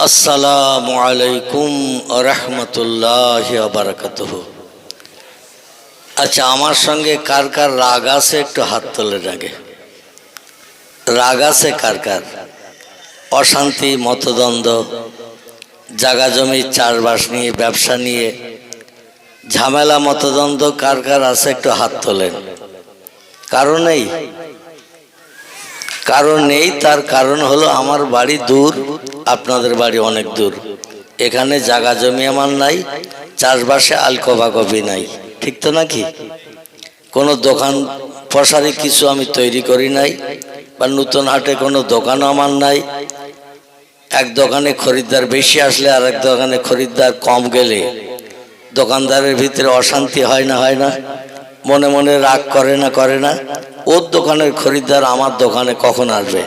আসসালামু আলাইকুম ওয়া রাহমাতুল্লাহি ওয়া বারাকাতুহু। আচ্ছা, আমার সঙ্গে কার কার রাগ আছে একটু হাত তুলে রাখে। রাগ আছে কার কার? অশান্তি, মতদ্বন্দ্ব, জায়গা জমি চাষবাস নিয়ে, ব্যবসা নিয়ে ঝামেলা, মতদ্বন্দ্ব কার কার আছে একটু হাত তোলেন। কারণ নেই? কারণ নেই। তার কারণ হলো আমার বাড়ি দূর, আপনাদের বাড়ি অনেক দূর। এখানে জায়গা জমি আমার নাই, চাষবাসে আলকোবাকবি নাই, ঠিক তো নাকি? কোনো দোকান পশারি কিছু আমি তৈরি করি নাই, বা নতুন হাটে কোনো দোকানও আমার নাই। এক দোকানে খরিদ্দার বেশি আসলে আর এক দোকানে খরিদ্দার কম গেলে দোকানদারের ভিতরে অশান্তি হয় না? হয় না? মনে মনে রাগ করে না? করে না? ওর দোকানের খরিদ্দার আমার দোকানে কখন আসবে?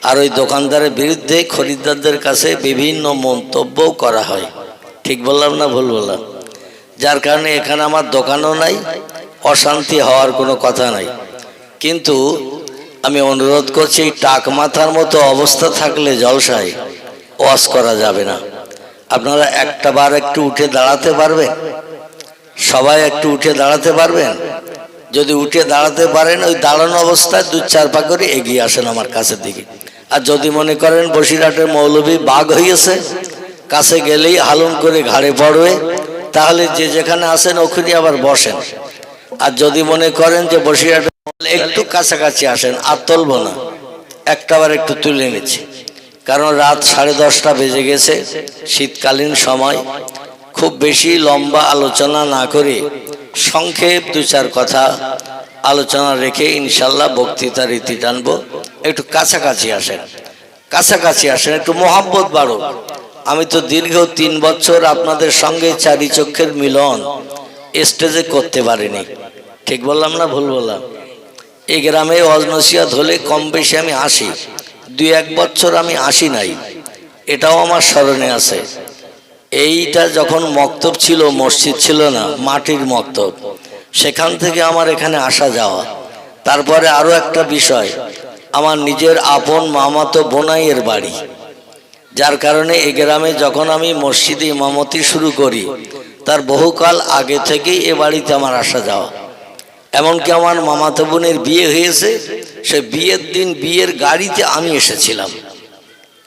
আর ওই দোকানদারের বিরুদ্ধে খরিদ্দারদের কাছে বিভিন্ন মন্তব্যও করা হয়। ঠিক বললাম না ভুল বললাম? যার কারণে এখানে আমার দোকানও নাই, অশান্তি হওয়ার কোনো কথা নাই। কিন্তু আমি অনুরোধ করছি, এই টাক মাথার মতো অবস্থা থাকলে জলসায় ওয়াজ করা যাবে না। আপনারা একটা বার একটু উঠে দাঁড়াতে পারবেন? সবাই একটু উঠে দাঁড়াতে পারবেন? যদি উঠে দাঁড়াতে পারেন, ওই দাঁড়ানো অবস্থায় 2-4 পা করে এগিয়ে আসেন আমার কাছের দিকে। আর যদি মনে করেন বসিরহাটের মৌলভী বাঘ হয়েছে, কাছে গেলেই হালুম করে ঘাড়ে পড়বে, তাহলে যে যেখানে আসেন ওখানে আবার বসেন। আর যদি মনে করেন যে বসিরহাটের একটু কাছাকাছি আসেন, আর তুলব না, একটাবার একটু তুলে নিচ্ছি। কারণ রাত 10:30 বেজে গেছে, শীতকালীন সময়। খুব বেশি লম্বা আলোচনা না করে সংক্ষেপ 2-4 কথা আলোচনা রেখে ইনশাল্লাহ বক্তৃতার রীতি টানবো। একটু কাছাকাছি আসেন, কাছাকাছি আসেন, একটু মোহাব্বত বাড়ুক। আমি তো দীর্ঘ 3 বছর আপনাদের সঙ্গে চারি চক্ষের মিলন স্টেজে করতে পারিনি। ঠিক বললাম না ভুল বললাম? এই গ্রামে ওয়াজ নসিহত হলে কম বেশি আমি আসি, 2-1 বছর আমি আসি নাই, এটাও আমার স্মরণে আছে। এইটা যখন মক্তব ছিল, মসজিদ ছিল না, মাটির মক্তব, সেখান থেকে আমার এখানে আসা যাওয়া। তারপরে আরও একটা বিষয়, আমার নিজের আপন মামাতো বোনাইয়ের বাড়ি, যার কারণে এই গ্রামে যখন আমি মসজিদে ইমামতি শুরু করি, তার বহুকাল আগে থেকেই এ বাড়িতে আমার আসা যাওয়া। এমনকি আমার মামাতো বোনের বিয়ে হয়েছে, সে বিয়ের দিন বিয়ের গাড়িতে আমি এসেছিলাম,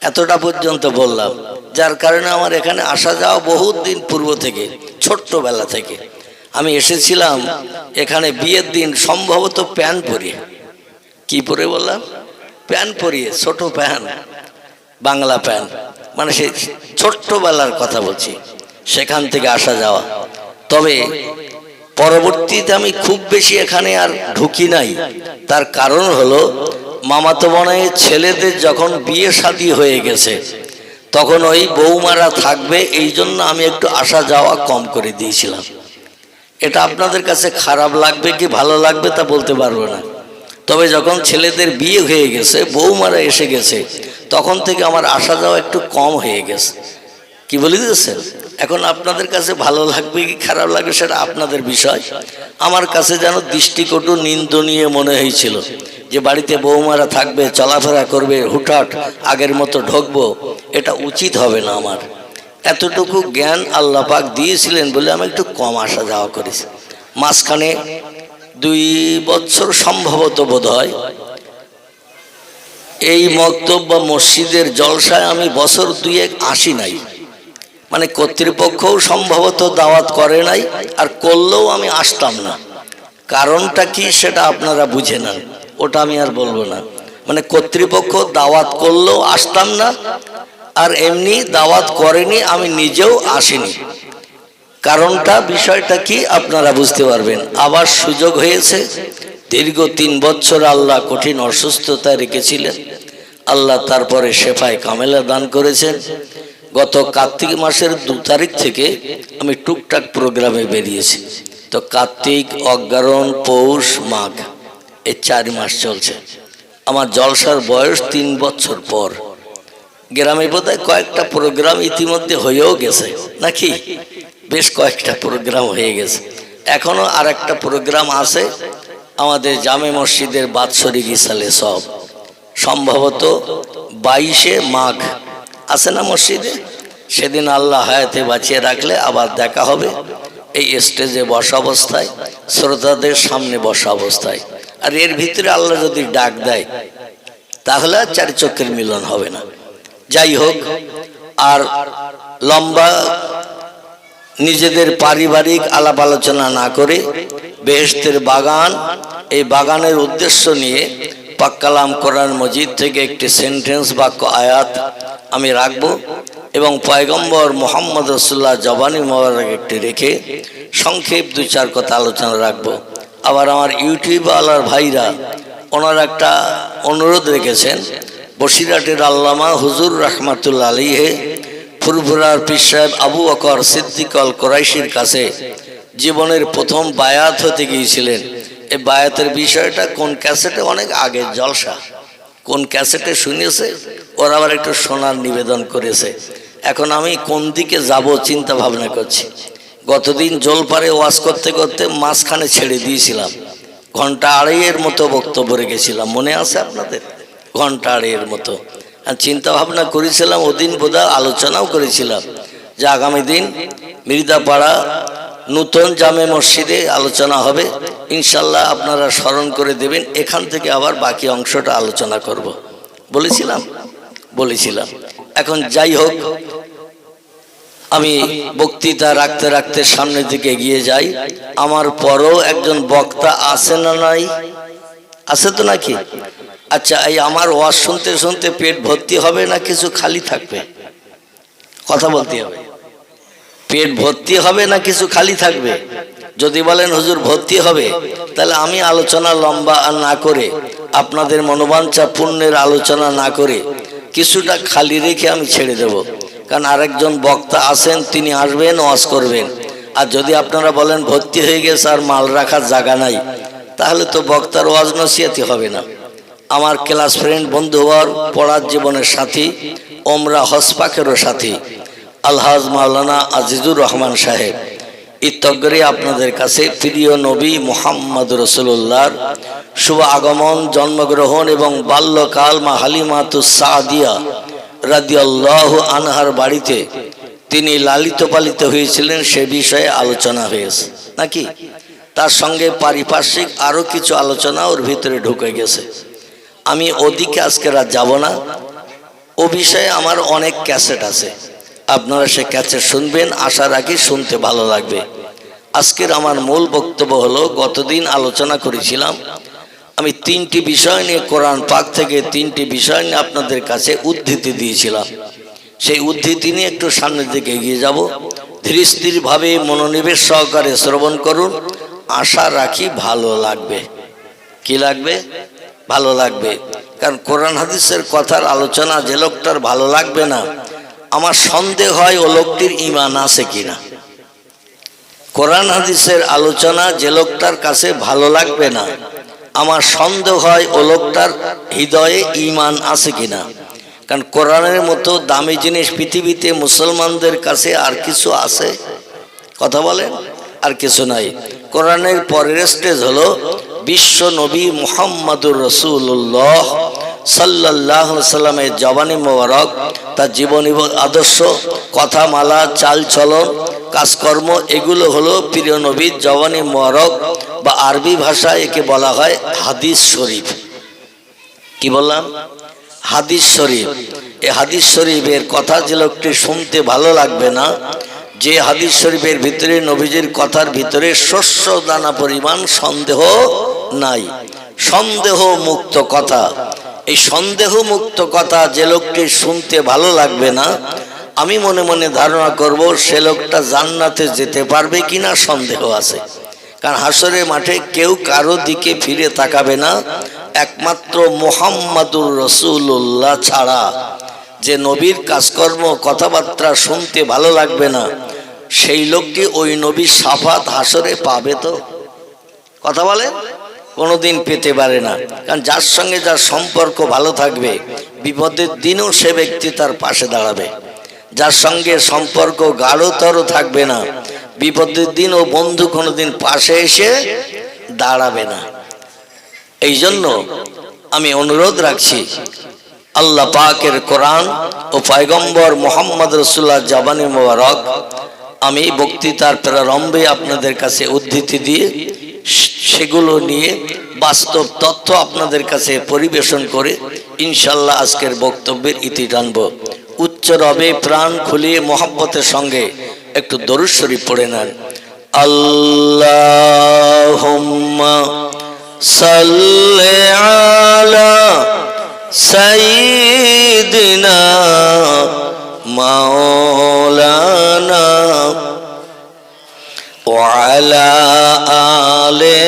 এতটা পর্যন্ত বললাম। যার কারণে আমার এখানে আসা যাওয়া বহুত দিন পূর্ব থেকে, ছোট্টবেলা থেকে আমি এসেছিলাম এখানে বিয়ের দিন, সম্ভবত প্যান্ট পরিয়ে। কি পরে বললাম? প্যান্ট পরিয়ে, ছোট প্যান্ট, বাংলা প্যান্ট, মানে সেই ছোট্টবেলার কথা বলছি, সেখান থেকে আসা যাওয়া। তবে পরবর্তীতে আমি খুব বেশি এখানে আর ঢুকি নাই। তার কারণ হলো মামাতো বোনের ছেলেদের যখন বিয়ে শাদী হয়ে গেছে, তখন ওই বৌমারা থাকবে, এই জন্য আমি একটু আসা যাওয়া কম করে দিয়েছিলাম। এটা আপনাদের কাছে খারাপ লাগবে কি ভালো লাগবে তা বলতে পারবো না। তবে যখন ছেলেদের বিয়ে হয়ে গেছে, বৌমারা এসে গেছে, তখন থেকে আমার আসা যাওয়া একটু কম হয়ে গেছে। কি বলে দিয়েছেন? এখন আপনাদের কাছে ভালো লাগবে কি খারাপ লাগবে সেটা আপনাদের বিষয়। আমার কাছে যেন দৃষ্টিকটু, নিন্দনীয় মনে হয়েছিল যে বাড়িতে বৌমারা থাকবে, চলাফেরা করবে, হুটহাট আগের মতো ঢুকবো, এটা উচিত হবে না আমার। এতটুকু জ্ঞান আল্লাহ পাক দিয়েছিলেন বলে আমি একটু কম আসা যাওয়া করেছি। মাঝখানে 2 বছর সম্ভবত বোধ হয় এই মক্তব বা মসজিদের জলসায় আমি বছর 2-1 আসি নাই, মানে কর্তৃপক্ষও সম্ভবত দাওয়াত করে নাই, আর করলেও আমি আসতাম না। কারণটা কি সেটা আপনারা বুঝে নেন, ওটা আমি আর বলবো না। মানে কর্তৃপক্ষ দাওয়াত করলেও আসতাম না, আর এমনি দাওয়াত করেনি, আমি নিজেও আসিনি। কারণটা, বিষয়টা কি আপনারা বুঝতে পারবেন। আবার সুযোগ হয়েছে, দীর্ঘ 3 বছর আল্লাহ কঠিন অসুস্থতায় রেখেছিলেন, আল্লাহ তারপরে শেফায়ে কামেলা দান করেছেন। গত কার্তিক মাসের 2 তারিখ থেকে আমি টুকটাক প্রোগ্রামে বেরিয়েছি। তো কার্তিক, অগ্রহায়ণ, পৌষ, মাঘ, এই 4 মাস চলছে। আমার জলসার বয়স 3 বছর পর। গ্রামে বোধহয় কয়েকটা প্রোগ্রাম ইতিমধ্যে হয়েও গেছে নাকি? বেশ কয়েকটা প্রোগ্রাম হয়ে গেছে। এখনো আর একটা প্রোগ্রাম আছে আমাদের জামে মসজিদের বাৎসরিক ইসালে সব সম্ভবত 22শে মাঘ আছে না মসজিদে। সেদিন আল্লাহ হায়াতে বাঁচিয়ে রাখলে আবার দেখা হবে এই স্টেজে বসা অবস্থায়, শ্রোতাদের সামনে বসা অবস্থায়। আর এর ভিতরে আল্লাহ যদি ডাক দেয় তাহলে আর চারি চক্ষের মিলন হবে না। যাই হোক, আর লম্বা নিজেদের পারিবারিক আলাপ আলোচনা না করে বেহেশতের বাগান, এই বাগানের উদ্দেশ্য নিয়ে পাক কালাম কোরআন মজিদ থেকে একটি সেন্টেন্স বাক্য আয়াত আমি রাখবো এবং পয়গম্বর মোহাম্মদ রাসূলুল্লাহ জবানি মোবারক একটি রেখে সংক্ষেপ 2-4 কথা আলোচনা রাখবো। আবার আমার ইউটিউব আলার ভাইরা ওনারা একটা অনুরোধ রেখেছেন, বসিরহাটের আল্লামা হুজুর রহমাতুল্লাহ আলাইহি ফুরফুরার পীর সাহেব আবু বকর সিদ্দিক আল কুরাইশির কাছে জীবনের প্রথম বায়াত হতে গিয়েছিলেন। এই বায়াতের বিষয়টা কোন ক্যাসেটে, অনেক আগের জলসা, কোন ক্যাসেটে শুনেছে, ওরা আবার একটু শোনার নিবেদন করেছে। এখন আমি কোন দিকে যাব চিন্তা ভাবনা করছি। গতদিন জলপারে ওয়াজ করতে করতে মাঝখানে ছেড়ে দিয়েছিলাম, 1.5 ঘন্টার মতো বক্তব্য রেখেছিলাম, মনে আছে আপনাদের? 1.5 ঘন্টার মতো। আর চিন্তা ভাবনা করেছিলাম, ওদিন বোধহয় আলোচনাও করেছিলাম যে আগামী দিন মির্জাপাড়া নূতন জামে মসজিদে আলোচনা হবে, ইনশাল্লাহ আপনারা স্মরণ করে দেবেন, এখান থেকে আবার বাকি অংশটা আলোচনা করব। বলেছিলাম। এখন যাই হোক, আমি বক্তৃতা রাখতে রাখতে সামনের দিকে এগিয়ে যাই। আমার পরও একজন বক্তা আছে না নাই? আছে তো নাকি? আচ্ছা, এই আমার ওয়াজ শুনতে শুনতে পেট ভর্তি হবে না কিছু খালি থাকবে? কথা বলতে হবে। পেট ভর্তি হবে না কিছু খালি থাকবে? যদি বলেন হুজুর ভর্তি হবে, তাহলে আমি আলোচনা লম্বা না করে, আপনাদের মনোবাঞ্ছা পূর্ণের আলোচনা না করে কিছুটা খালি রেখে আমি ছেড়ে দেব। কারণ আরেকজন বক্তা আছেন, তিনি আসবেন, ওয়াজ করবেন। আর যদি আপনারা বলেন ভর্তি হয়ে গেছে আর মাল রাখার জায়গা নাই, তাহলে তো বক্তার ওয়াজ নসিহতি হবে না। আমার ক্লাস ফ্রেন্ড, বন্ধুবর, পড়ার জীবনের সাথী, ওমরা হসপাকেরও সাথী আলহাজ মাওলানা আজিজুর রহমান সাহেব ইত্তগরে আপনাদের কাছে প্রিয় নবী মুহাম্মদ রাসূলুল্লাহর শুভ আগমন, জন্মগ্রহণ এবং বাল্যকাল মা হালিমাতুস সাদিয়া রাদিয়াল্লাহু আনহার বাড়িতে তিনি লালিত পালিত হয়েছিলেন সে বিষয়ে আলোচনা হয়েছে নাকি? তার সঙ্গে পারিপার্শ্বিক আরও কিছু আলোচনা ওর ভিতরে ঢুকে গেছে। আমি ওদিকে আজকে রাত যাব না। ও বিষয়ে আমার অনেক ক্যাসেট আছে, আপনারা সে ক্যাসেট শুনবেন, আশা রাখি শুনতে ভালো লাগবে। আজকের আমার মূল বক্তব্য হলো, গতদিন আলোচনা করেছিলাম আমি 3টি বিষয় নিয়ে, কোরআন পাক থেকে 3টি বিষয় নিয়ে আপনাদের কাছে উদ্ধৃতি দিয়েছিলাম। সেই উদ্ধৃতি নিয়ে একটু সামনের দিকে এগিয়ে যাব। ধীরে স্থিরভাবে মনোনিবেশ সহকারে শ্রবণ করুন, আশা রাখি ভালো লাগবে। কি লাগবে? ভালো লাগবে। কারণ কোরআন হাদিসের কথার আলোচনা যে লোকটার ভালো লাগবে না, আমার সন্দেহ হয় ও লোকটির ঈমান আছে কিনা। কোরআন হাদিসের আলোচনা যে লোকটার কাছে ভালো লাগবে না, আমার সন্দেহ হয় ও লোকটার হৃদয়ে ঈমান আছে কিনা। কারণ কোরআনের মতো দামি জিনিস পৃথিবীতে মুসলমানদের কাছে আর কিছু আছে? কথা বলেন, আর কিছু নাই। কোরআনের পরের স্টেজ হলো বিশ্ব নবী মুহাম্মদুর রাসূলুল্লাহ সাল্লাল্লাহু আলাইহি সাল্লামের জবানি মোবারক, তার জীবনী আদর্শ, কথামালা, চালচলন, কাজকর্ম, এগুলো হলো প্রিয় নবীর জবানি মোবারক, বা আরবি ভাষায় একে বলা হয় হাদিস শরীফ। কি বললাম? হাদিস শরীফ। এই হাদিস শরীফের কথা যে লোকটি শুনতে ভালো লাগবে না, যে হাদিস শরীফের ভিতরে নবীজির কথার ভিতরে শস্য দানা পরিমাণ সন্দেহ নাই, সন্দেহ মুক্ত কথা, এই সন্দেহ মুক্ত কথা যে লোকটি শুনতে ভালো লাগবে না, আমি মনে মনে ধারণা করব সে লোকটা জান্নাতে যেতে পারবে কিনা সন্দেহ আছে। কারণ হাসরের মাঠে কেউ কারো দিকে ফিরে তাকাবে না, একমাত্র মুহাম্মাদুর রাসূলুল্লাহ ছাড়া। যে নবীর কাজকর্ম, কথাবার্তা শুনতে ভালো লাগবে না, সেই লোকটি ওই নবীর শাফাত হাসরে পাবে তো? কথা বলেন, কোনোদিন পেতে পারে না। কারণ যার সঙ্গে যার সম্পর্ক ভালো থাকবে, বিপদের দিনও সে ব্যক্তি তার পাশে দাঁড়াবে। যার সঙ্গে সম্পর্ক গাঢ়তর থাকবে না, বিপদের দিন ও বন্ধু কোনোদিন পাশে এসে দাঁড়াবে না। এই জন্য আমি অনুরোধ রাখছি, আল্লাহ পাকের কোরআন ও পয়গম্বর মুহাম্মদ রাসূলুল্লাহ জবানি মোবারক আমি বক্তৃতার প্রারম্ভে আপনাদের কাছে উদ্ধৃতি দিয়ে সেগুলো নিয়ে বাস্তব তথ্য আপনাদের কাছে পরিবেশন করে ইনশাল্লাহ আজকের বক্তব্যের ইতি টানব। উচ্চ রবে প্রাণ খুলিয়ে মোহাব্বতের সঙ্গে একটু দরুদ শরীফ পড়ে নেন। আল্লাহুম্মা সাল্লি আলা সাইয়্যিদিনা মাওলানা ওয়া আলা আলি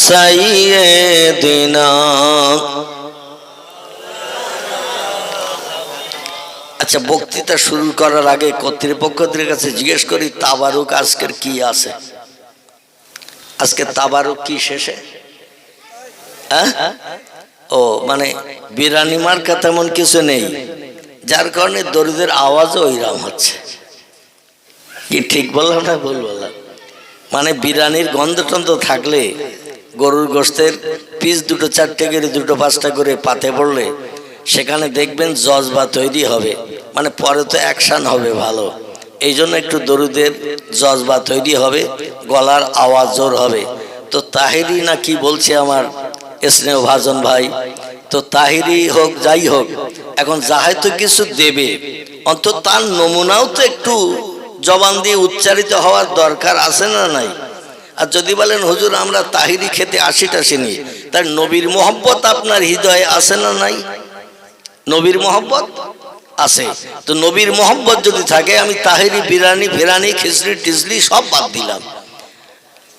সাইয়্যিদিনা। আচ্ছা, বক্তৃতা শুরু করার আগে কর্তৃপক্ষদের কাছে জিজ্ঞেস করি, তাবারুক আজকের কি আছে? আজকে তাবারুক কি শেষে? ও মানে বিরানি মার্কা তেমন কিছু নেই, যার কারণে দরিদের আওয়াজও ওইরাম হচ্ছে। কি ঠিক বললাম না ভুল বললাম? মানে বিরানির গন্ধ টন্ধ থাকলে গরুর গোশতের পিস দুটো চারটে করে দুটো পাঁচটা করে পাতে পড়লে সেখানে দেখবেন জজবা তৈরি হবে, মানে পরে তো অ্যাকশন হবে ভালো। এই জন্য একটু দরুদের জজবা তৈরি হবে, গলার আওয়াজ জোর হবে। তো তাহিরি না কি বলছে আমার স্নেহ ভাজন ভাই, তো তাহিরি হোক যাই হোক, এখন যাহাই তো কিছু দেবে, অন্তত তার নমুনাও তো একটু জবান দিয়ে উচ্চারিত হওয়ার দরকার আছে না নাই? আর যদি বলেন হুজুর আমরা তাহিরি খেতে আসিনি, তার নবীর মোহব্বত আপনার হৃদয়ে আছে না নাই? নবীর মোহব্বত আছে। তো নবীর মোহব্বত যদি থাকে, আমি তাহিরি বিরানি ফেরানি খিচড়ি টিচড়ি সব বাদ দিলাম।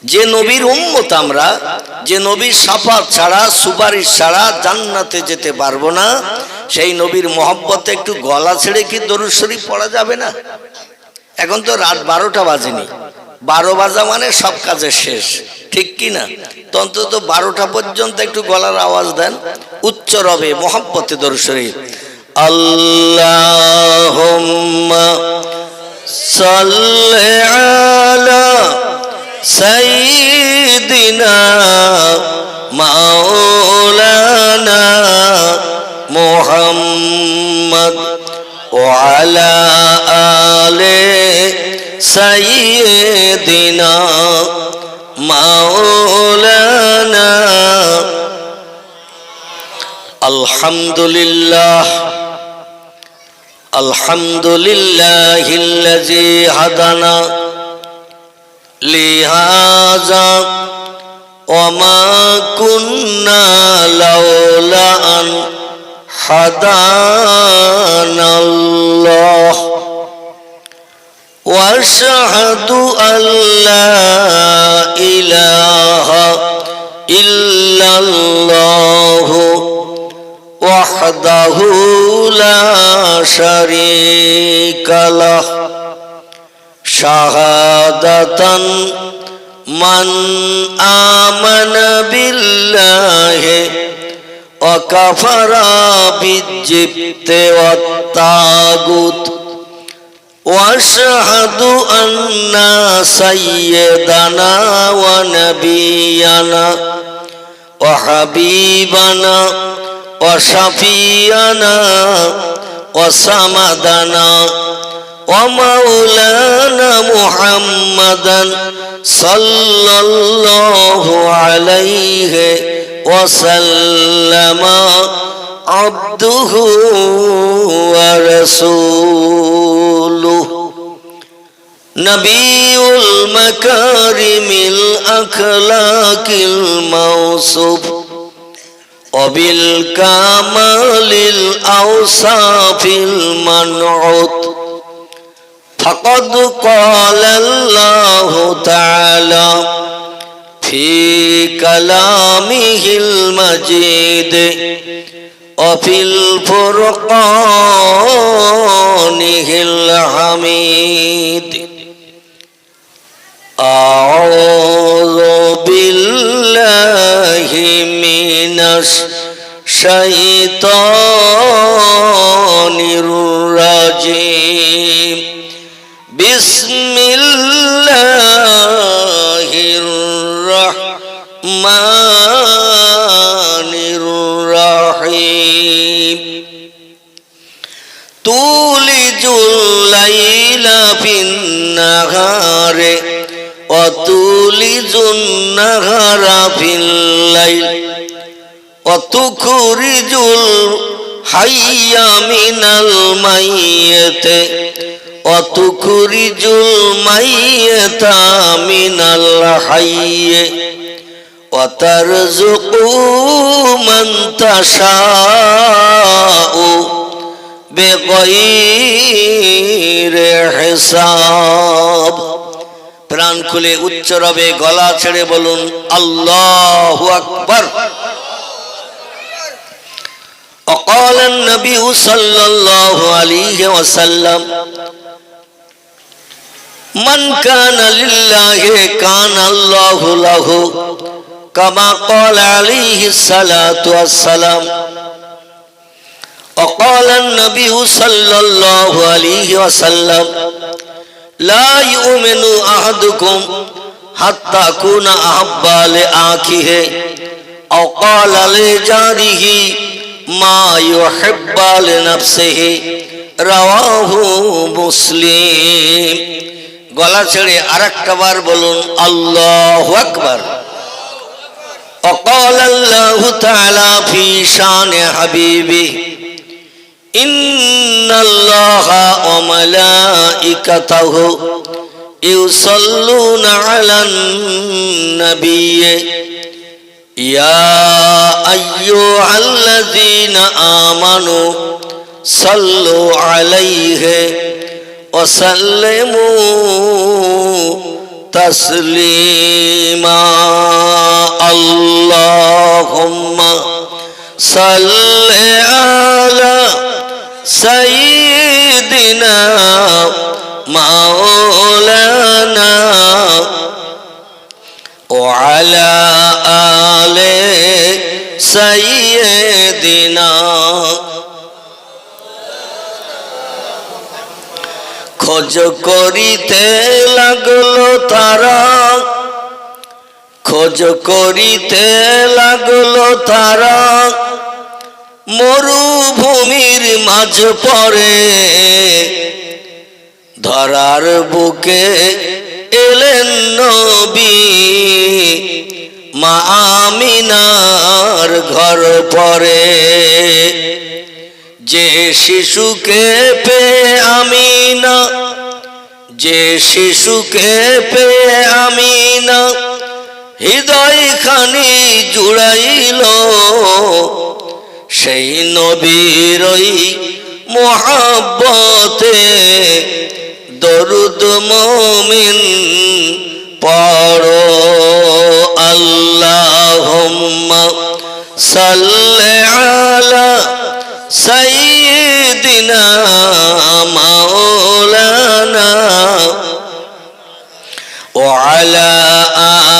যে নবীর উম্মত আমরা, যে নবীর শাফাত ছাড়া সুপারিশ ছাড়া জান্নাতে যেতে পারবো না, সেই নবীর মোহব্বতে একটু গলা ছেড়ে কি দরুদ শরীফ পড়া যাবে না? এখন তো রাত 12টা বাজেনি, 12 বাজা মানে সব কাজের শেষ, ঠিক কি না? তো অন্তত 12টা পর্যন্ত একটু গলার আওয়াজ দেন, উচ্চ রবে মোহব্বতে দরুদ শরীফ। আল্লাহুম্মা সাল্লি আলা সাইয়্যিদিনা মাওলানা মুহাম্মদ ওয়া আলা আলি সাইয়্যিদিনা মাওলানা। আলহামদুলিল্লাহ আলহামদুলিল্লাহিল্লাযী হাদানা লিহাযা ওয়া মা কুন্না লাউলা আন হাদানাল্লাহ ওয়া আশহাদু আল্লা ইলাহা ইল্লাল্লাহু ওয়াহদাহু লা শারীকা লাহ শাহাদাতান মান আমানা বিল্লাহি ওয়া কাফারা বিজ্জিবতি ওয়াত তাগুত ওয়া আশহাদু আন্না সাইয়্যিদানা ওয়া নাবিয়ানা ওয়া হাবিবানা ওয়া শাফিয়ানা ওয়া সামাদানা ওয়া মাওলানা মুহাম্মাদান সাল্লাল্লাহু আলাইহি ওয়া সাল্লামা আবদুহু ওয়া রাসূলুহু নবিয়ুল মাকারিমিল আখলাকিল মাওসুফ ওয়াবিল কামালিল আওসাফিল মানউত ফাকাদ ক্বালাল্লাহু তাআলা ফি কালামিহিল মাজিদ ওয়া ফিল ফুরকানিহিল হামিদ। আউযু বিল্লাহি মিনাশ শাইতানির রাজিম। বিসমিল্লাহির الرحمن الرحيم تولج الليل في النهار وتولج النهار في الليل وتخرج الحي من الميت وتخرج الميت من الحي وترزق من تشاء بغير حساب প্রাণ খুলে উচ্চ রবে গলা ছেড়ে বলুন আল্লাহু আকবার। وقال النبي صلى الله عليه وسلم من كان لله كان الله له كما قال عليه الصلاة والسلام وقال النبي صلى الله عليه وسلم لا يؤمن أحدكم حتى أكون أحب لأخيه أو قال لجاره ما يحب لنفسه رواه مسلم গলা ছেড়ে আরেকটা বার বলুন আল্লাহু আকবার। وقال الله تعالى في شان حبيبه إن الله وملائكته يصلون على النبي يا أيها الذين آمنوا صلوا عليه وسلموا تسليما اللهم صل على سيدنا مولانا وعلى آل سيدنا খোঁজ করিতে লাগলো তারা খোঁজ করিতে লাগলো তারা মরুভূমির মাঝ পরে ধরার বুকে এলেন নবী মা আমিনার ঘর পরে যে শিশুকে পেয়ে আমিনা যে শিশুকে পেয়ে আমিনা হৃদয় খানি জুড়াইল সেই নবীর মোহাব্বতে দরুদ মুমিন পড়ো আল্লাহুম্মা সাল্লি আলা সাইয়্যিদিনা মাওলানা ওয়া আলা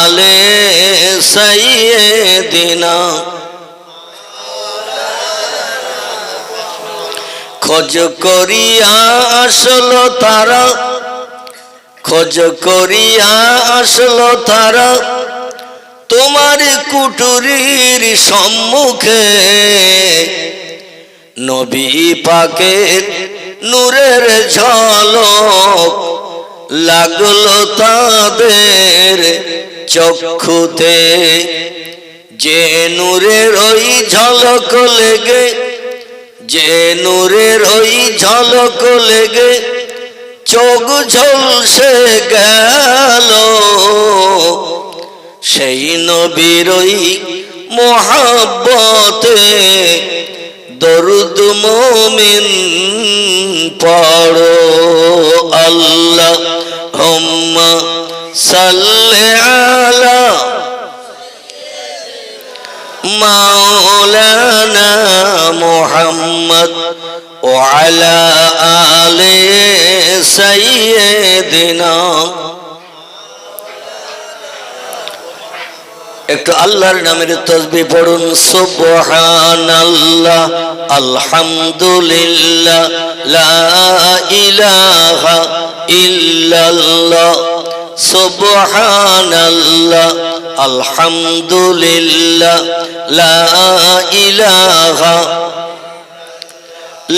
আলি সাইয়্যিদিনা খোঁজ করিয়া আসলো তারা খোঁজ করিয়া আসলো তারা তোমার কুটুরির সম্মুখে নবী পাকের নূরের ঝলক লাগলো তাদের চক্ষুতে যে নূরের ওই ঝলক লেগে যে নূরের ওই ঝলক লেগে চোখ ঝলসে গেল সেই নবীর ওই মোহাব্বতে দরুদ মুমিন পড়ো আল্লাহুম্মা সাল্লি আলা মাওলানা মুহাম্মদ ওয়া আলা আলি সাইয়্যিদিনা একটু আল্লাহর নামের তাসবিহ পড়ুন সুবহানাল্লাহ আলহামদুলিল্লাহ লা ইলাহা ইল্লাল্লাহ সুবহানাল্লাহ আলহামদুলিল্লাহ লা ইলাহা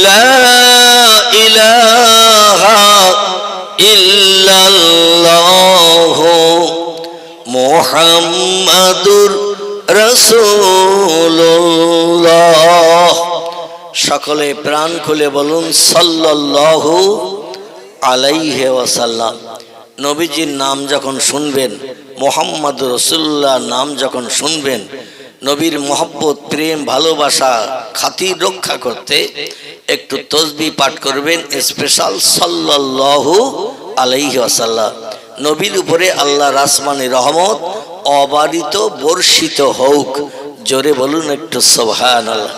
লা ইলাহা ইল্লাল্লাহু মুহাম্মাদুর রাসূলুল্লাহ। সকলে প্রাণ খুলে বলুন সাল্লাল্লাহু আলাইহি ওয়াসাল্লাম। নবীজির নাম যখন শুনবেন, মুহাম্মাদুর রাসূলুল্লাহ নাম যখন শুনবেন, নবীর মহব্বত, প্রেম, ভালোবাসা, খাতির রক্ষা করতে একটু তসবিহ পাঠ করবেন, স্পেশাল সাল্লাল্লাহু আলাইহি ওয়াসাল্লাম। নবীর উপরে আল্লাহর আসমানি রহমত অবারিত বর্ষিত হোক। জোরে বলুন একটু সুবহানাল্লাহ।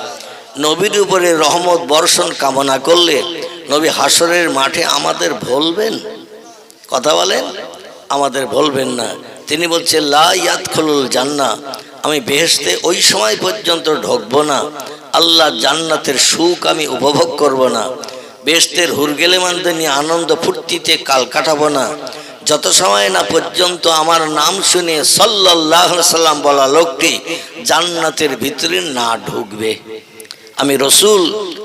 নবীর উপরে রহমত বর্ষণ কামনা করলে নবী হাসরের মাঠে আমাদের ভুলবেন? কথা বলেন, আমাদের ভুলবেন না। তিনি বলছে লা ইয়াদখুলুল জান্নাহ, আমি বেহেশতে ওই সময় পর্যন্ত ঢুকবো না, আল্লাহ জান্নাতের সুখ আমি উপভোগ করব না, বেহেশতের হুরগেলেমানদের নিয়ে আনন্দ ফুর্তিতে কাল কাটাবো না, যত সময় না পর্যন্ত আমার নাম শুনে সাল্লাল্লাহু আলাইহি সাল্লাম বলা লোকটি জান্নাতের ভিতরে না ঢুকবে। আমি রসুল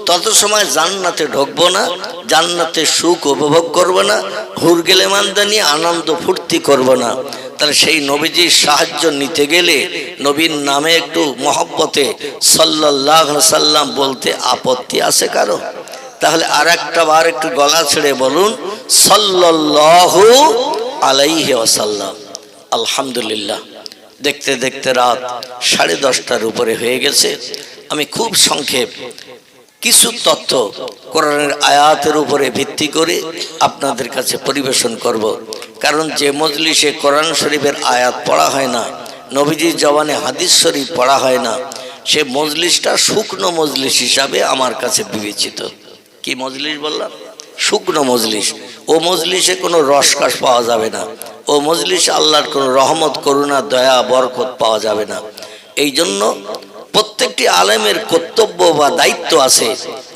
তত সময় জান্নাতে ঢুকবো না, জান্নাতের সুখ উপভোগ করব না, হুরগেলেমানদের নিয়ে আনন্দ ফুর্তি করব না। তাহলে সেই নবীজির সাহায্য নিতে গেলে নবীর নামে একটু মহব্বতে সাল্লাল্লাহু আলাইহি সাল্লাম বলতে আপত্তি আছে কারো? তাহলে আর একটা বার একটু গলা ছেড়ে বলুন সাল্লাল্লাহু আলাইহি ওয়াসাল্লাম। আলহামদুলিল্লাহ। দেখতে দেখতে রাত 10:30টার উপরে হয়ে গেছে। আমি খুব সংক্ষেপ কিছু তথ্য কোরআনের আয়াতের উপরে ভিত্তি করে আপনাদের কাছে পরিবেশন করব। কারণ যে মজলিসে কোরআন শরীফের আয়াত পড়া হয় না, নবীজির জবানে হাদিস শরীফ পড়া হয় না, সে মজলিসটা শুকনো মজলিস হিসাবে আমার কাছে বিবেচিত। কি মজলিস বললাম? শুকনো মজলিস। ও মজলিসে কোনো রসকাস পাওয়া যাবে না, ও মজলিসে আল্লাহর কোনো রহমত, করুণা, দয়া, বরকত পাওয়া যাবে না। এই জন্য প্রত্যেকটি আলেমের কর্তব্য বা দায়িত্ব আছে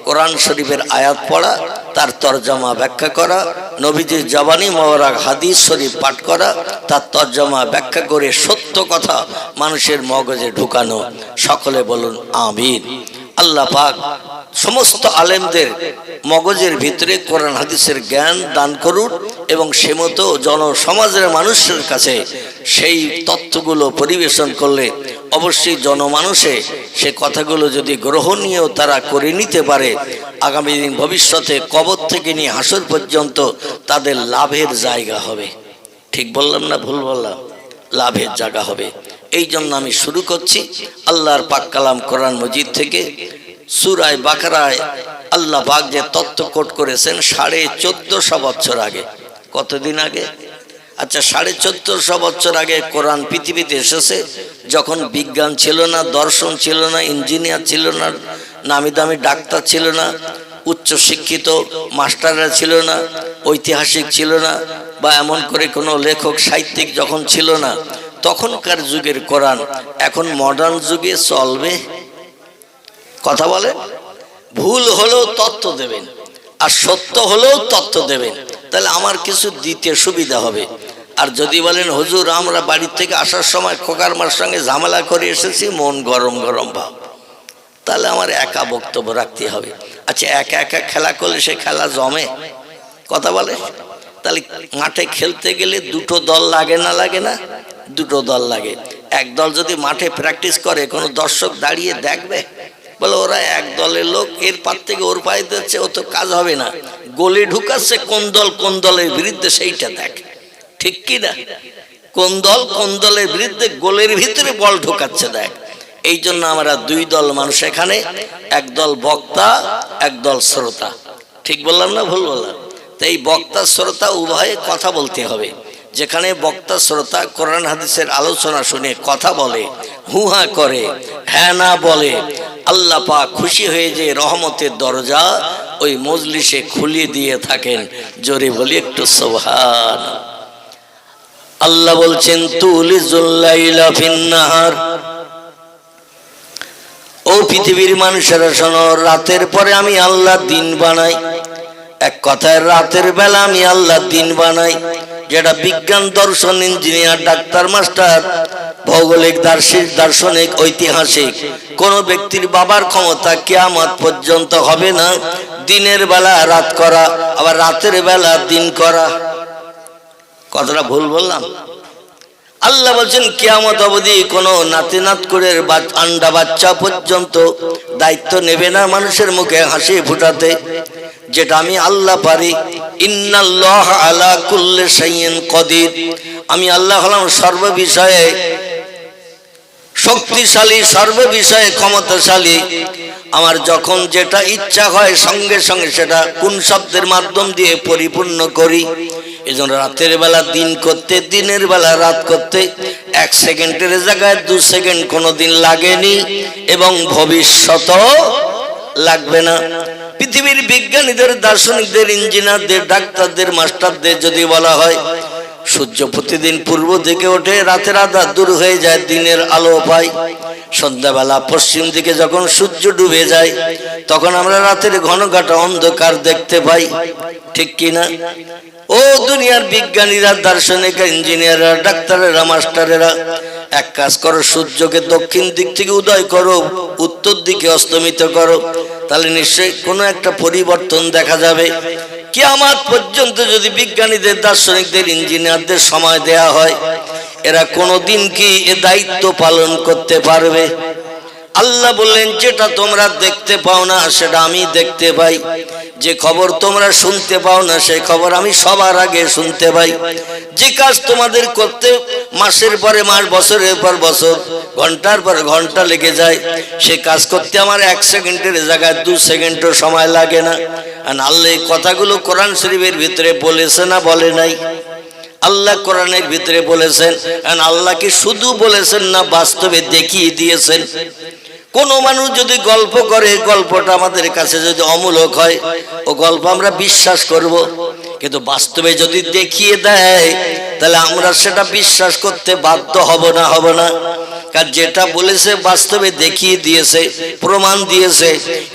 কোরআন শরীফের আয়াত পড়া, তার তরজমা ব্যাখ্যা করা, নবীজির জবানি মোবারক হাদিস শরীফ পাঠ করা, তার তরজমা ব্যাখ্যা করে সত্য কথা মানুষের মগজে ঢুকানো। সকলে বলুন আমিন। আল্লাহ পাক সমস্ত আলেমদের মগজের ভিতরে কোরআন হাদিসের জ্ঞান দান করুন এবং সে মতো জনসমাজের মানুষের কাছে সেই তথ্যগুলো পরিবেশন করলে অবশ্যই জনমানুষে সে কথাগুলো যদি গ্রহণীয় তারা করে নিতে পারে, আগামী দিন ভবিষ্যতে কবর থেকে নিয়ে হাসর পর্যন্ত তাদের লাভের জায়গা হবে। ঠিক বললাম না ভুল বললাম? লাভের জায়গা হবে। এই জন্য আমি শুরু করছি আল্লাহর পাক কালাম কোরআন মজিদ থেকে। সূরা বাকারায় আল্লাহ পাক যে তত্ত্ব কোট করেছেন 1450 বছর আগে। কতদিন আগে? আচ্ছা, 1450 বছর আগে কোরআন পৃথিবীতে এসেছে, যখন বিজ্ঞান ছিল না, দর্শন ছিল না, ইঞ্জিনিয়ার ছিল না, নামি দামি ডাক্তার ছিল না, উচ্চ শিক্ষিত মাস্টাররা ছিল না, ঐতিহাসিক ছিল না, বা এমন করে কোনো লেখক সাহিত্যিক যখন ছিল না, তখনকার যুগের কোরআন এখন মডার্ন যুগে চলবে? কথা বলে। ভুল হলেও তথ্য দেবেন, আর সত্য হলেও তথ্য দেবেন, তাহলে আমার কিছু দিতে সুবিধা হবে। আর যদি বলেন হুজুর আমরা বাড়ির থেকে আসার সময় খোকার মার সঙ্গে ঝামেলা করে এসেছি, মন গরম গরম ভাব, তাহলে আমার একা বক্তব্য রাখতে হবে। আচ্ছা, একা একা খেলা করলে সে খেলা জমে? কথা বলে। তাহলে মাঠে খেলতে গেলে দুটো দল লাগে না লাগে না? দুটো দল লাগে। এক দল যদি মাঠে প্র্যাকটিস করে, কোনো দর্শক দাঁড়িয়ে দেখবে? বলে ওরা এক দলের লোক, এর পার থেকে ওর পায়ে দিচ্ছে, ও তো কাজ হবে না। গোলে ঢুকাচ্ছে কোন দল কোন দলের বিরুদ্ধে সেইটা দেখ, ঠিক কি না? কোন দল কোন দলের বিরুদ্ধে গোলের ভিতরে বল ঢুকাচ্ছে দেখ। এই জন্য আমরা দুই দল মানুষ এখানে, এক দল বক্তা, এক দল শ্রোতা। ঠিক বললাম না ভুল বললাম? তো এই বক্তা শ্রোতা উভয়ে কথা বলতে হবে। যেখানে বক্তা শ্রোতা কোরআন হাদিসের আলোচনা শুনে কথা বলে, হুহা করে, হ্যাঁ না বলে, আল্লাহ পাক খুশি হয়ে যে রহমতের দরজা ওই মজলিসে খুলে দিয়ে থাকেন। জোরে বলি একটু সুবহান। আল্লাহ বলছেন তুলিজুল লাইলা ফিন নাহার। ও পৃথিবীর মানুষেরা শোনো, রাতের পরে আমি আল্লাহ দিন বানাই। এক কথায় রাতের বেলা আমি আল্লাহ দিন বানাই। যেটা বিজ্ঞান, দর্শন, ইঞ্জিনিয়ার, ডাক্তার, মাস্টার, ভৌগোলিক, দার্শনিক, ঐতিহাসিক কোন ব্যক্তির বাবার ক্ষমতা কিয়ামত পর্যন্ত হবে না দিনের বেলা রাত করা, আবার রাতের বেলা দিন করা। কথাটা ভুল বললাম? আল্লাহ বলছেন কিয়ামত অবধি কোন নাতি নাতকুড়ের আন্ডা বাচ্চা পর্যন্ত দায়িত্ব নেবে না মানুষের মুখে হাসি ফুটাতে, যেটা আমি আল্লাহ পারি। ইন্নাল্লাহ আলা কুল্লি শাইইন কাদির, আমি আল্লাহ হলাম সর্ব বিষয়ে শক্তিশালী, সর্ব বিষয়ে ক্ষমতাশালী। আমার যখন যেটা ইচ্ছা হয় সঙ্গে সঙ্গে সেটা কোন শব্দের মাধ্যম দিয়ে পরিপূর্ণ করি। এজন্য রাতের বেলা দিন করতে, দিনের বেলা রাত করতে 1 সেকেন্ডের জায়গায় 2 সেকেন্ড কোনোদিন লাগেনি এবং ভবিষ্যতও লাগবে না। পৃথিবীর বিজ্ঞানীদের, দার্শনিকদের, ইঞ্জিনিয়ারদের, ডাক্তারদের, মাস্টারদের যদি বলা হয় সূর্য প্রতিদিন পূর্ব দিকে ওঠে, রাতের আধা দূর হয়ে যায়, দিনের আলো পাই। সন্ধ্যাবেলা পশ্চিম দিকে যখন সূর্য ডুবে যায় তখন আমরা রাতের ঘন ঘাটা অন্ধকার দেখতে পাই, ঠিক কিনা? ও দুনিয়ার বিজ্ঞানীরা, দার্শনিকরা, ইঞ্জিনিয়াররা, ডাক্তারেরা, মাস্টারেরা, এক কাজ করো, সূর্যকে দক্ষিণ দিক থেকে উদয় করো, উত্তর দিকে অস্তমিত করো, তাহলে নিশ্চয়ই কোনো একটা পরিবর্তন দেখা যাবে। কিয়ামত পর্যন্ত যদি বিজ্ঞানীদের, দার্শনিকদের, ইঞ্জিনিয়ারদের সময় দেয়া হয়, এরা কোনোদিন কি এ দায়িত্ব পালন করতে পারবে? আল্লাহ বললেন যেটা তোমরা দেখতে পাও না সেটা আমি দেখতে পাই, যে খবর তোমরা শুনতে পাও না সেই খবর আমি সবার আগে শুনতে পাই। যে কাজ তোমাদের করতে মাসের পরে মাস, বছরের পর বছর, ঘন্টার পর ঘন্টা লেগে যায়, সে কাজ করতে আমার 1 সেকেন্ডের জায়গায় 2 সেকেন্ডও সময় লাগে না। আর আল্লাহ এই কথাগুলো কোরআন শরীফের ভিতরে বলেছে না বলে নাই? আল্লাহ কোরআনের ভিতরে বলেছেন। আল্লাহ কি শুধু বলেছেন না বাস্তবে দেখিয়ে দিয়েছেন? কোন মানুষ যদি গল্প করে, গল্পটা আমাদের কাছে যদি অমূলক হয়, ও গল্প আমরা বিশ্বাস করব, কিন্তু বাস্তবে যদি দেখিয়ে দেয় তাহলে আমরা সেটা বিশ্বাস করতে বাধ্য হব না? হব না? কারণ যেটা বলেছে বাস্তবে দেখিয়ে দিয়েছে, প্রমাণ দিয়েছে,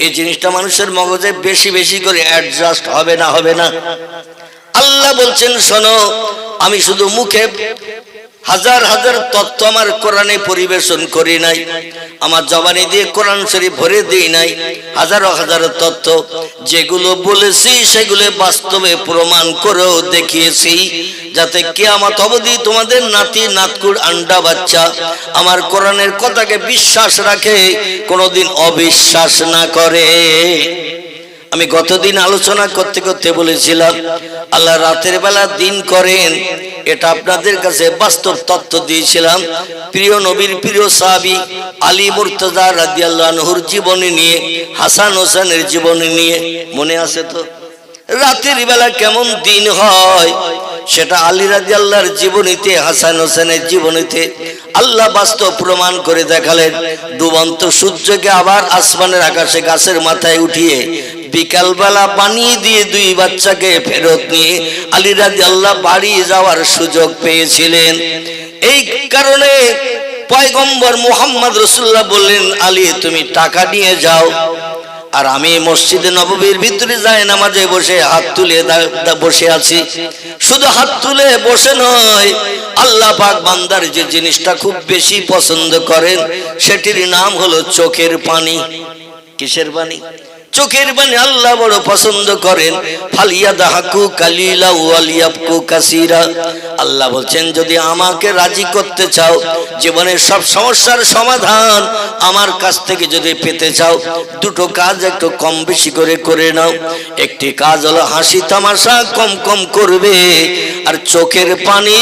এই জিনিসটা মানুষের মগজে বেশি বেশি করে অ্যাডজাস্ট হবে না? হবে না? আল্লাহ বলছেন শোনো, আমি শুধু মুখে হাজার হাজার তত্ত্ব আমার কোরআনে পরিবেশন করি নাই, আমার জবানি দিয়ে কোরআন শরীফ ভরে দিই নাই, হাজারো হাজারো তত্ত্ব যেগুলো বলেছি সেগুলো বাস্তবে প্রমাণ করেও দেখিয়েছি, যাতে কিয়ামত অবধি তোমাদের নাতি নাতকুর আন্ডা বাচ্চা আমার কোরআনের কথাকে বিশ্বাস রাখে, কোনোদিন অবিশ্বাস না করে। আমি গতদিন আলোচনা করতে করতে বলেছিলাম আল্লাহ রাতের বেলা দিন করেন, এটা আপনাদের কাছে বাস্তব তত্ত্ব দিয়েছিলাম। প্রিয় নবীর প্রিয় সাহাবী আলী মুর্তজা রাদিয়াল্লাহু আনহুর জীবনী নিয়ে, হাসান হোসেনের জীবনী নিয়ে, মনে আছে তো? রাতের বেলা কেমন দিন হয় সেটা আলী রাদিয়াল্লাহর জীবনীতে, হাসান হোসেনের জীবনীতে আল্লাহ বাস্তব প্রমাণ করে দেখালেন। ডুবন্ত সূর্যকে আবার আসমানের আকাশে গাছের মাথায় উঠিয়ে বিকালবেলা বানিয়ে দিয়ে 2 বাচ্চাকে ফেরত নিয়ে আলী রাদিয়াল্লাহ বাড়ি যাওয়ার সুযোগ পেয়েছিলেন। এই কারণে পয়গম্বর মুহাম্মদ রাসূলুল্লাহ বললেন, আলী তুমি টাকা নিয়ে যাও, আর আমি মসজিদে নববীর ভিতরে যাই নামাজে বসে হাত তুলে বসে আছি। শুধু হাত তুলে বসে নয়, আল্লাহ পাক বান্দার যে জিনিসটা খুব বেশি পছন্দ করেন সেটির নাম হলো চোখের পানি। কিসের পানি? চোখের পানি আল্লাহ বড় পছন্দ করেন। ফালিয়াদাহাকু কালিলা ওয়ালিয়াবকু কাসীরা। আল্লাহ বলছেন যদি আমাকে রাজি করতে চাও, জীবনের সব সমস্যার সমাধান আমার কাছ থেকে যদি পেতে চাও, 2টো কাজ একটু কম বেশি করে করে নাও। একটি কাজ হলো হাসি তামাশা কম কম করবে, আর চোখের পানি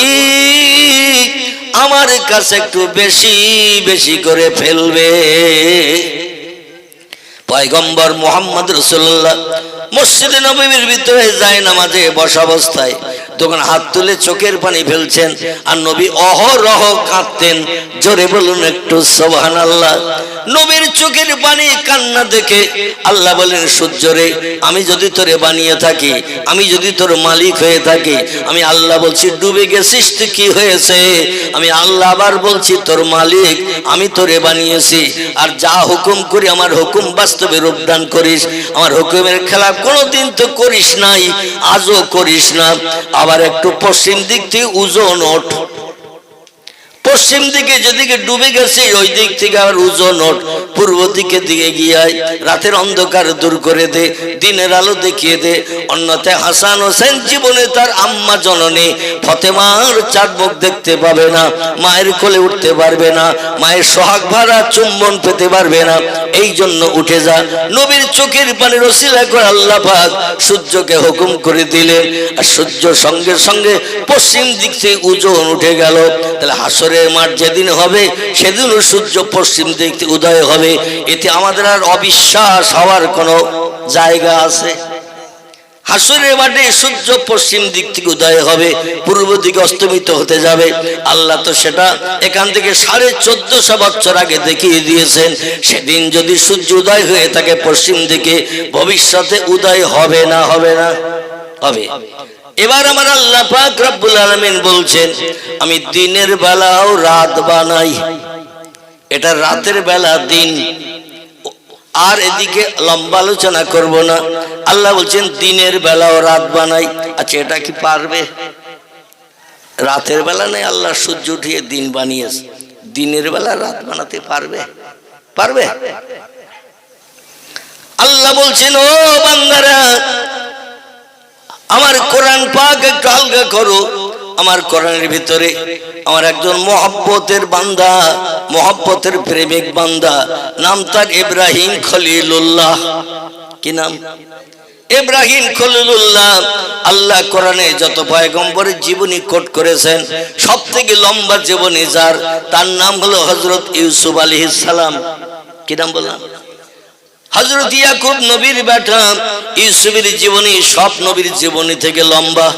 আমার কাছে একটু বেশি বেশি করে ফেলবে। পয়গম্বর মুহাম্মদ রাসূলুল্লাহ মসজিদে নববীর ভিতরে যায় নামাজে বসা অবস্থায় তখন হাত তুলে চোখের পানি ফেলছেন, আর নবী অহরহ কাঁদতেন। জোরে বলুন একটু সুবহানাল্লাহ। নবীর চোখের পানি কান্না দেখে আল্লাহ বলেন, সূর্য রে, আমি যদি তোরে বানিয়ে থাকি, আমি যদি তোর মালিক হয়ে থাকি, আমি আল্লাহ বলছি ডুবে গেছিস তুই, কি হয়েছে? আমি আল্লাহ আবার বলছি তোর মালিক, আমি তোরে বানিয়েছি, আর যা হুকুম করি আমার হুকুম বাস্তবে রূপদান করিস, আমার হুকুমের খেলাফ কোনোদিন তো করিস নাই, আজও করিস না। আবার একটু পশ্চিম দিক থেকে ওজন ওঠ, পশ্চিম দিকে যেদিকে ডুবে গেছে ওই দিক থেকে আবার ওজন ওঠ, পূর্ব দিকে দিকে গিয়ে রাতের অন্ধকার দূর করে দে, দিনের আলো দেখিয়ে দে। অন্যথায় হাসান হোসেন জীবনে তার আম্মা জননী ফতেমার চার মুখ দেখতে পাবে না, মায়ের কোলে উঠতে পারবে না, মায়ের সোহাগ ভরা চুম্বন পেতে পারবে না। এই জন্য উঠে যা। নবীর চোখের পানির ওসিলা করে আল্লাহ পাক সূর্যকে হুকুম করে দিলেন, আর সূর্য সঙ্গে সঙ্গে পশ্চিম দিক থেকে ওজন উঠে গেল। তাহলে হাসরের মাঠ যেদিন হবে সেদিনও সূর্য পশ্চিম দিক থেকে উদয় হবে। এতে আমাদের আর অবিশ্বাস হওয়ার কোনো জায়গা আছে? হাসরের মাঠে সূর্য পশ্চিম দিক থেকে উদয় হবে, পূর্ব দিকে অস্তমিত হতে যাবে। আল্লাহ তো সেটা এখান থেকে 1450 বছর আগে দেখিয়ে দিয়েছেন। সেদিন যদি সূর্য উদয় হয়ে থাকে পশ্চিম দিকে, ভবিষ্যতে উদয় হবে না? হবে না? হবে। এবার আমার আল্লাহ পাক রব্বুল আলামিন বলছেন, আমি দিনের বেলাও রাত বানাই, এটা রাতের বেলা দিন। আর এদিকে লম্বা আলোচনা করব না। আল্লাহ বলছেন দিনের বেলাও রাত বানাই। আচ্ছা, এটা কি পারবে? রাতের বেলা নেই, আল্লাহ সূর্য উঠিয়ে দিন বানিয়েছে, দিনের বেলা রাত বানাতে পারবে? পারবে? আল্লাহ বলছেন, ও বান্দারা, আমার কোরআন পাক একটু হালকা করো। আমার কোরআনের ভিতরে আমার একজন মহব্বতের বান্দা, মহব্বতের প্রেমিক বান্দা, নাম তার ইব্রাহিম খলিলুল্লাহ। কি নাম? ইব্রাহিম খলিলুল্লাহ। আল্লাহ কোরআনে যত পয়গম্বরের জীবনী কোট করেছেন, সব থেকে লম্বা জীবনী যার, তার নাম হলো হযরত ইউসুফ আলাইহিস সালাম। কি নাম বললাম? হযরত ইয়াকুব নবীর বেটা। ইউসুফের জীবনী সব নবীর জীবনী থেকে লম্বা।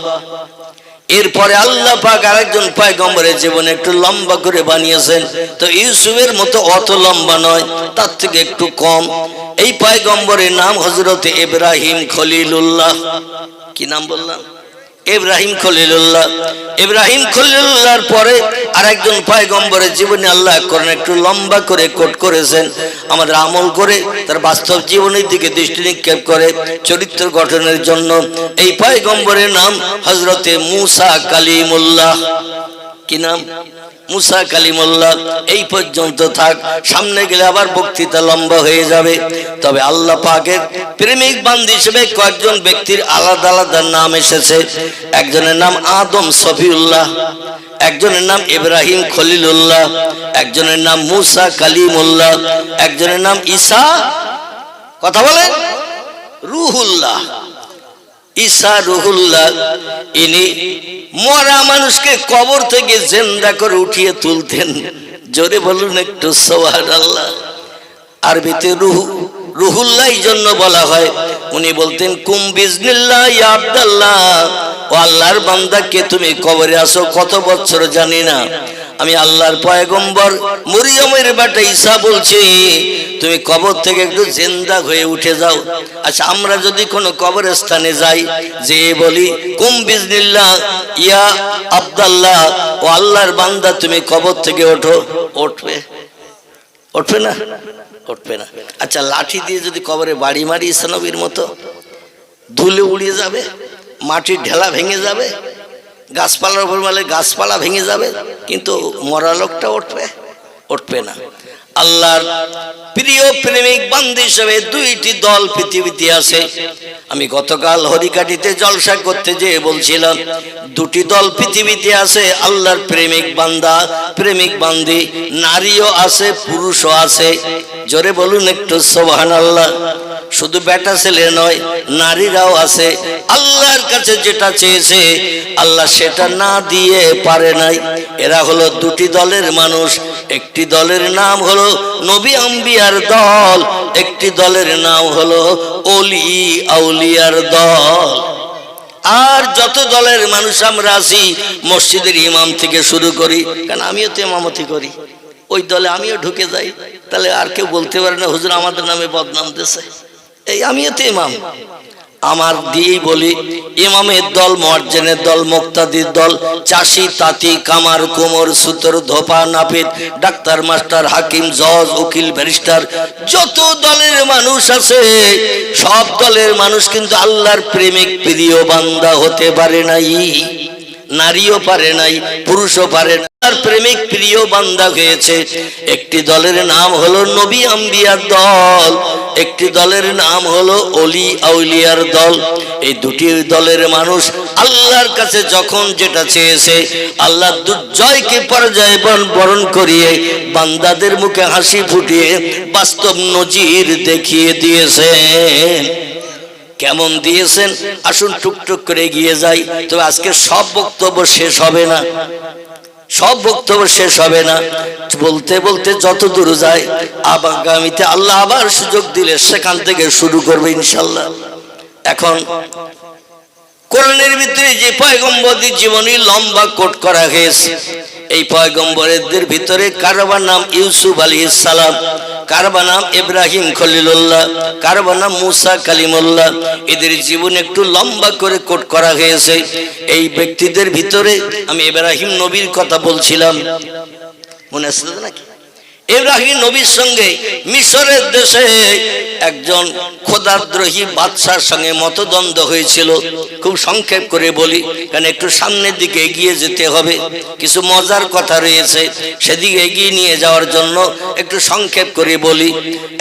এরপরে আল্লাহ পাক আরেকজন পয়গম্বরের জীবনে একটু লম্বা করে বানিয়েছেন। তো ইউসুফের মতো অত লম্বা নয়, তার থেকে একটু কম। এই পয়গম্বরের নাম হযরত ইব্রাহিম খলিলুল্লাহ। কি নাম বললাম? ইব্রাহিম খলিলুল্লাহ। ইব্রাহিম খলিলুল্লাহর পরে আরেকজন পয়গম্বরের জীবনে আল্লাহ কোরআন একটু লম্বা করে কোট করেছেন। আমাদের আমল করে তার বাস্তব জীবনের দিকে দৃষ্টি নিক্ষেপ করে চরিত্র গঠনের জন্য এই পয়গম্বরের নাম হযরতে মূসা কালিমুল্লাহ। কি নাম? মুসা কালিমুল্লাহ। এই পর্যন্ত থাক, সামনে গেলে আবার বক্তৃতা লম্বা হয়ে যাবে। তবে আল্লাহ পাকের প্রেমিক বান্দী হিসেবে কয়েকজন ব্যক্তির আলাদা আলাদা নাম এসেছে। একজনের নাম আদম সফিউল্লাহ, একজনের নাম ইব্রাহিম খলিলুল্লাহ, একজনের নাম মুসা কালিমুল্লাহ, একজনের নাম ঈসা, কথা বলেন, রুহুল্লাহ। ঈসা রুহুল্লাহ। ইনি মরা মানুষকে কবর থেকে জিন্দা করে উঠিয়ে তুলতেন। জোরে বলুন একটু সুবহানাল্লাহ। আরবিতে রুহুল্লাহ এই জন্য বলা হয়, উনি বলতেন কুম বিজনিল্লাহ ইয়া আব্দুল্লাহ, ও আল্লাহর বান্দা, কে তুমি কবরে আসো কত বছর জানি না, আমি আল্লাহর পয়গম্বর মরিয়মের বেটা ঈসা বলছি, তুমি কবর থেকে একটু জিন্দা হয়ে উঠে যাও। আচ্ছা, আমরা যদি কোনো কবরস্থানে যাই, যে বলি কুম বিজনিল্লাহ ইয়া আব্দুল্লাহ, ও আল্লাহর বান্দা তুমি কবর থেকে ওঠো, উঠবে? উঠবে না? উঠবে না। আচ্ছা, লাঠি দিয়ে যদি কবরে বাড়ি মারি ঈসা নবীর মতো, ধুলে উড়িয়ে যাবে, মাটির ঢেলা ভেঙে যাবে, গাছপালার উপর মারলে গাছপালা ভেঙে যাবে, কিন্তু মরা লোকটা উঠবে? উঠবে না। আল্লাহর প্রিয় প্রেমিক বান্দী হিসেবে দুইটি দল পৃথিবীতে আছে। আমি গতকাল হরিকাটিতে জলসা করতে যেয়ে বলছিলাম, দুটি দল পৃথিবীতে আছে, আল্লাহর প্রেমিক বান্দা, প্রেমিক বান্দী, নারীও আছে, পুরুষও আছে। জোরে বলুন একটু সুবহানাল্লাহ। শুধু বেটা ছেলে নয়, নারীরাও আছে। আল্লাহর কাছে যেটা চেয়েছে আল্লাহ সেটা না দিয়ে পারে নাই। এরা হলো দুটি দলের মানুষ। একটি দলের নাম হলো নবী আম্বিয়ার দল, একটি দলের নাম হলো ওলি আউলিয়ার দল। আর যত দলের মানুষ আমরা আছি, মসজিদের ইমাম থেকে শুরু করি, কারণ আমিও তো ইমামতি করি, ওই দলে আমিও ঢুকে যাই, তাহলে আর কেউ বলতে পারে না হুজুর আমাদের নামে বদনাম দিয়েছে। এই আমিও তো ইমাম, আমার দিয়েই বলি ইমামের দল, মুয়াজ্জিনের দল, মুক্তাদির দল, চাষি তাঁতি কামার কুমোর সুতর ধোপা নাপিত ডাক্তার মাস্টার হাকিম জজ উকিল ব্যারিস্টার যত দলের মানুষ আছে সব দলের মানুষ কিন্তু আল্লাহর প্রেমিক প্রিয় বান্দা হতে পারে নাই। নারীও পারে নাই, পুরুষও পারে না, তার প্রেমিক প্রিয় বান্দা হয়েছে। একটি দলের নাম হলো নবী আম্বিয়ার দল, একটি দলের নাম হলো অলি আউলিয়ার দল। এই দুটি দলের মানুষ আল্লাহর কাছে যখন যেটা চেয়েছে আল্লাহ দুর্জয়কে পরাজয় বরণ করিয়ে বান্দাদের মুখে হাসি ফুটিয়ে বাস্তব নজির দেখিয়ে দিয়েছেন। কেমন দিয়েছেন আসুন টুকটুক করে এগিয়ে যাই। তবে আজকে সব বক্তব্য শেষ হবে না, সব বক্তব্য শেষ হবে না, বলতে বলতে যত দূর যায় আগামীতে আল্লাহ আবার সুযোগ দিলে সেখান থেকে শুরু করবে ইনশাল্লাহ। এখন কোরআনের ভিতরে যে পয়গম্বরদের জীবনী লম্বা কোট করা হয়েছে, এই পয়গম্বরদের ভিতরে কারবার নাম ইউসুফ আলাইহিস সালাম, কারবার নাম ইব্রাহিম খলিলুল্লাহ, কারবার নাম মুসা কালিমুল্লাহ। এদের জীবন একটু লম্বা করে কোট করা হয়েছে। এই ব্যক্তিদের ভিতরে আমি ইব্রাহিম নবীর কথা বলছিলাম, মনে আছে নাকি? ইব্রাহিম নবীর সঙ্গে মিশরের দেশে একজন খোদাদ্রোহী বাদশার সঙ্গে মতদ্বন্দ্ব হয়েছিল। খুব সংক্ষেপ করে বলি, কারণ একটু সামনের দিকে এগিয়ে যেতে হবে, কিছু মজার কথা রয়েছে, সেদিকে এগিয়ে নিয়ে যাওয়ার জন্য একটু সংক্ষেপ করে বলি।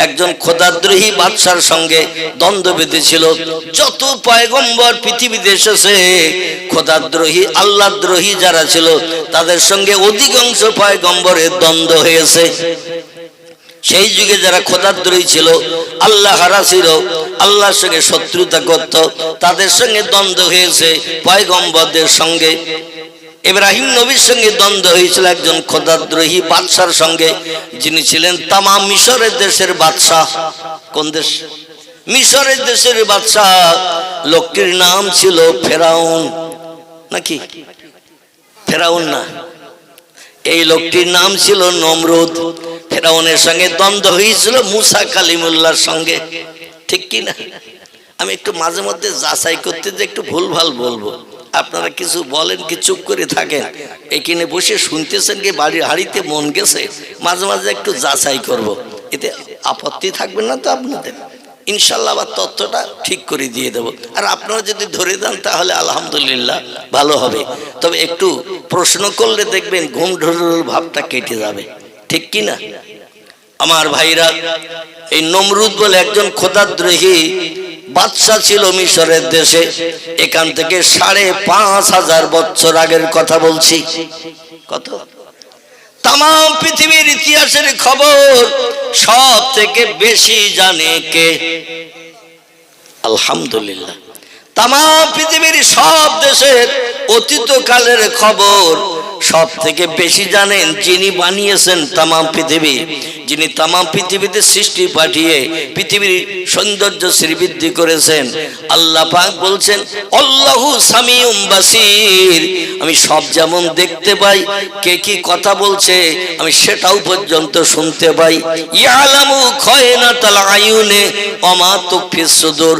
একজন খোদাদ্রোহী বাদশার সঙ্গে দ্বন্দ্ব বেঁধেছিল। যত পয়গম্বর পৃথিবীতে এসেছে খোদাদ্রোহী আল্লাহদ্রোহী যারা ছিল তাদের সঙ্গে অধিকাংশ পয়গম্বরের দ্বন্দ্ব হয়েছে। সেই যুগে যারা খোদাদ্রোহী ছিল, আল্লাহ হারা ছিল, আল্লাহর সঙ্গে শত্রুতা করত, তাদের সঙ্গে দ্বন্দ্ব হয়েছে পয়গম্বরদের সঙ্গে। ইব্রাহিম নবীর সঙ্গে দ্বন্দ্ব হয়েছিল একজন খোদাদ্রোহী বাদশার সঙ্গে, যিনি ছিলেন তামাম মিশরের দেশের বাদশাহ। কোন দেশ? মিশরের দেশের বাদশাহ। লোকটির নাম ছিল ফেরাউন, নাকি? ফেরাউন না, এই লোকটির নাম ছিল নমরুদ। ফেরাউনের সঙ্গে দ্বন্দ্ব হয়েছিল মুসা কালিমুল্লাহর সঙ্গে, ঠিক কি না? আমি একটু মাঝে মধ্যে যাচাই করতে যে একটু ভুলভাল বলবো, আপনারা কিছু বলেন কি চুপ করে থাকেন, এখানে বসে শুনতেছেন কি বাড়ির হাড়িতে মন গেছে, মাঝে মাঝে একটু যাচাই করব, এতে আপত্তি থাকবে না তো আপনাদের? ইনশাল্লাহ আবার তথ্যটা ঠিক করে দিয়ে দেব। আর আপনারা যদি ধরে দেন তাহলে আলহামদুলিল্লাহ ভালো হবে। তবে একটু প্রশ্ন করলে দেখবেন ঘুম ঢোল ভাবটা কেটে যাবে, ঠিক কি না আমার ভাইরা? এই নমরুদ বলে একজন খোদাদ্রোহী বাদশা ছিল মিশরের দেশে। এখান থেকে ৫৫০০ বছর আগের কথা বলছি। কত? তাম পৃথিবীর ইতিহাসের খবর সব থেকে বেশি জানে কে? আলহামদুলিল্লাহ। তাম পৃথিবীর সব দেশের অতীতকালের খবর সব থেকে বেশি জানেন যিনি বানিয়েছেন তাম পৃথিবী, যিনি তাম পৃথিবীতে সৃষ্টি পাঠিয়ে পৃথিবীর সৌন্দর্য শ্রীবৃদ্ধি করেছেন। আল্লাহ পাক বলছেন আল্লাহু সামিউম বাসির, আমি সব যেমন দেখতে পাই, কে কি কথা বলছে আমি সেটাও পর্যন্ত শুনতে পাই। ইয়ালামু খায়নাতাল আয়ুনে ওয়া মা তুখফিস সুদূর।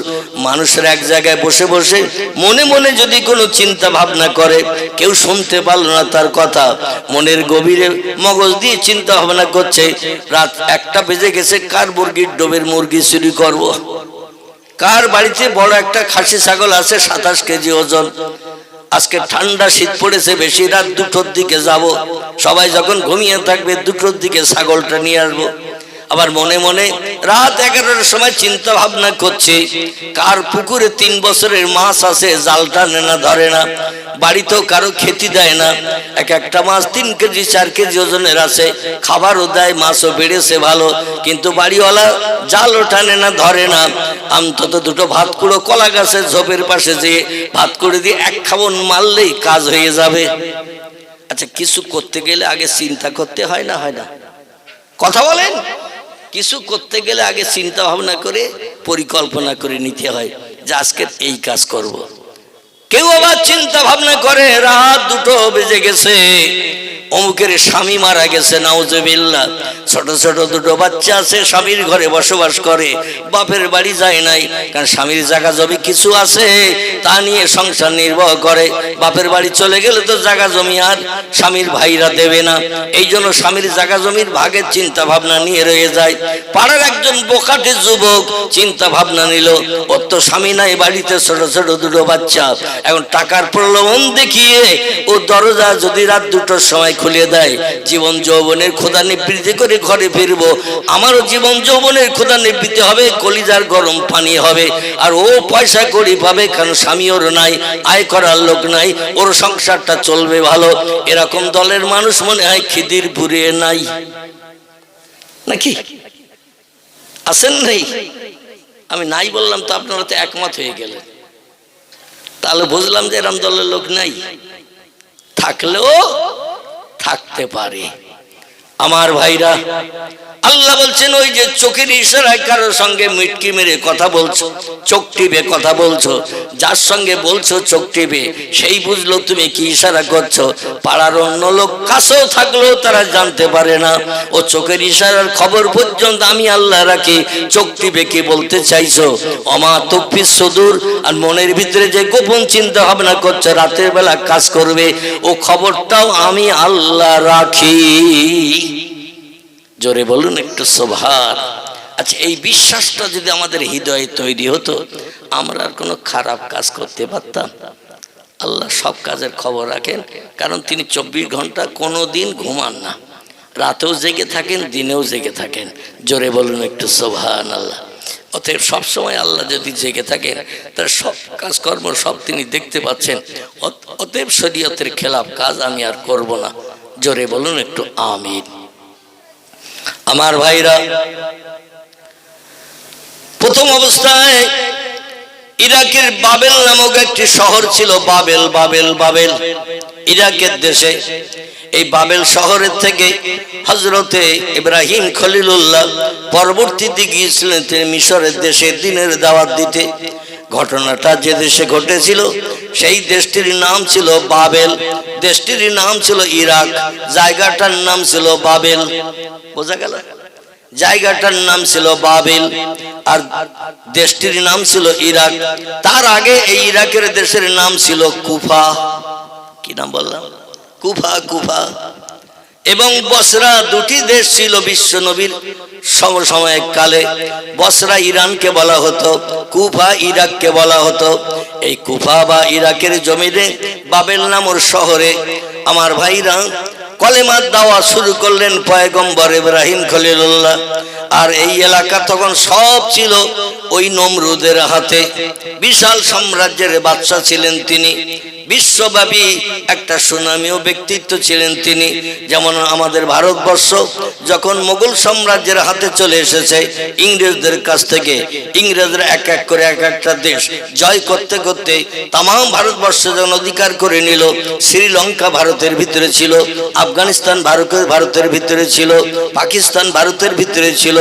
মানুষের এক জায়গায় বসে বসে মনে মনে যদি কোনো চিন্তা ভাবনা করে, কেউ শুনতে পারল না তার কথা, মনের গভীরে মগজ দিয়ে চিন্তা ভাবনা করছে, রাত ১টা বেজে গেছে, কার মুরগির ডোবের মুরগি চুরি করব, কার বাড়িতে বড় একটা খাসি ছাগল আছে ২৭ কেজি ওজন, আজকে ঠান্ডা শীত পড়েছে বেশি, রাত ২টোর দিকে যাব, সবাই যখন ঘুমিয়ে থাকবে ২টোর দিকে ছাগলটা নিয়ে আসবো। আবার মনে মনে রাত ১১টার সময় চিন্তা ভাবনা করছে, কার পুকুরে ৩ বছরের মাছ আছে, জালটা নেনা ধরে না, বাড়িতেও কারো খেতে দেয় না, এক একটা মাছ ৩ কেজি ৪ কেজি ওজনের আছে, খাবারও দেয়, মাছও বেড়েছে ভালো, কিন্তু বাড়িওয়ালা জালও টানে না, ধরে না। অন্তত ২টো ভাত কুড়ো কলা গাছের ঝোপের পাশে যেয়ে ভাত কুড়ো দিয়ে ১ খাবন মারলেই কাজ হয়ে যাবে। আচ্ছা, কিছু করতে গেলে আগে চিন্তা করতে হয় না, হয় না? কথা বলেন। কিছু করতে গেলে আগে চিন্তা ভাবনা করে পরিকল্পনা করে নিতে হয় যে আজকে এই কাজ করব। কেউ আবার চিন্তা ভাবনা করে রাত ২টো বেজে গেছে, অমুকের স্বামী মারা গেছে, নাউজুবিল্লাহ। ছোট ছোট দুটো বাচ্চা আছে, স্বামীর ঘরে বসবাস করে, বাপের বাড়ি যায় নাই, কারণ স্বামীর জায়গা জমি কিছু আছে, তা নিয়ে সংসার নির্বাহ করে। বাপের বাড়ি চলে গেলে তো জায়গা জমি আর স্বামীর ভাইরা দেবে না, এই জন্য স্বামীর জায়গা জমির ভাগের চিন্তা ভাবনা নিয়ে রয়ে যায়। পাড়ার একজন বোকাটে যুবক চিন্তা ভাবনা নিল, ওর তো স্বামী নাই, বাড়িতে ছোট ছোট দুটো বাচ্চা, এখন টাকার প্রলোভন দেখিয়ে ও দরজা যদি রাত 2টোর সময় খুলে দেয়, জীবন যৌবনের ক্ষুধা নিবৃত্তি করে ঘরে ফিরবো, আমারও জীবন যৌবনের ক্ষুধা নিবৃত্তি হবে, কলিজার গরম পানি হবে, আর ও পয়সা কড়ি পাবে, কারণ স্বামী ওর নাই, আয় করার লোক নাই, ওর সংসারটা চলবে ভালো। এরকম দলের মানুষ মনে হয় খিদিরপুরে নাই, নাকি আছেন? নেই? আমি নাই বললাম তো আপনারা তো একমত হয়ে গেলেন, তাহলে বুঝলাম যে এরকম দলের লোক নাই, থাকলেও থাকতে পারে। আমার ভাইরা, আল্লাহ বলছেন ওই যে চোখের ইশারায় কারোর সঙ্গে মিটকি মেরে কথা বলছো, চোখ টিপে কথা বলছো, যার সঙ্গে বলছো চোখ টিপে, সেই বুঝলো তুমি কি ইশারা করছো। পাড়ার অন্য লোক কাছেও থাকলেও তারা জানতে পারে না, ও চোখের ইশারার খবর পর্যন্ত আমি আল্লাহ রাখি। চোখ টিপে কি বলতে চাইছো, অমা তুকফিস সুদূর, আর মনের ভিতরে যে গোপন চিন্তা ভাবনা করছো রাতের বেলা কাজ করবে, ও খবরটাও আমি আল্লাহ রাখি। জোরে বলুন একটু সুবহান। আচ্ছা, এই বিশ্বাসটা যদি আমাদের হৃদয়ে তৈরি হতো, আমরা আর কোনো খারাপ কাজ করতে পারতাম? আল্লাহ সব কাজের খবর রাখেন, কারণ তিনি 24 ঘন্টা কোনো দিন ঘুমান না, রাতেও জেগে থাকেন, দিনেও জেগে থাকেন। জোরে বলুন একটু সুবহান আল্লাহ। অতএব সবসময় আল্লাহ যদি জেগে থাকেন, তার সব কাজকর্ম সব তিনি দেখতে পাচ্ছেন। অতএব শরীয়তের খেলাফ কাজ আমি আর করব না। জোরে বলুন একটু আমিন। আমার ভাইরা, প্রথম অবস্থায় ইরাকের বাবেল নামক একটি শহর ছিল, বাবেল বাবেল বাবেল, ইরাকের দেশে। এই বাবেল শহরের থেকে হযরতে ইব্রাহিম খলিলুল্লাহ পরবর্তীতে গিয়েছিলেন তিনি মিশরের দেশে দ্বীনের দাওয়াত দিতে। ঘটনাটা যে দেশে ঘটেছিল সেই দেশটির নাম ছিল বাবেল, দেশটির নাম ছিল ইরাক, জায়গাটার নাম ছিল বাবেল। বোঝা গেল? জায়গাটার নাম ছিল বাবেল আর দেশটির নাম ছিল ইরাক। তার আগে এই ইরাকের দেশের নাম ছিল কুফা। কি নাম বললাম? কুফা। কুফা এবং বসরা, দুটি দেশ ছিল বিশ্ব নবীর সমসাময়িক কালে। বসরা ইরানকে বলা হতো, কুফা ইরাককে বলা হতো। এই কুফা বা ইরাকের জমিনে বাবেল নামক শহরে আমার ভাইরা কলেমার দাওয়া শুরু করলেন পয়গম্বর ইব্রাহিম খলিলুল্লাহ। আর এই এলাকা তখন সব ছিল ওই নমরুদের হাতে। বিশাল সাম্রাজ্যের বাদশা ছিলেন তিনি, বিশ্বব্যাপী একটা সুনামীয় ব্যক্তিত্ব ছিলেন তিনি। যেমন আমাদের ভারতবর্ষ যখন মোগল সাম্রাজ্যের হাতে চলে এসেছে ইংরেজদের কাছ থেকে, ইংরেজরা এক এক করে এক একটা দেশ জয় করতে করতে তাম ভারতবর্ষ যখন অধিকার করে নিল, শ্রীলঙ্কা ভারতের ভিতরে ছিল, আফগানিস্তান ভারতের ভিতরে ছিল, পাকিস্তান ভারতের ভিতরে ছিল,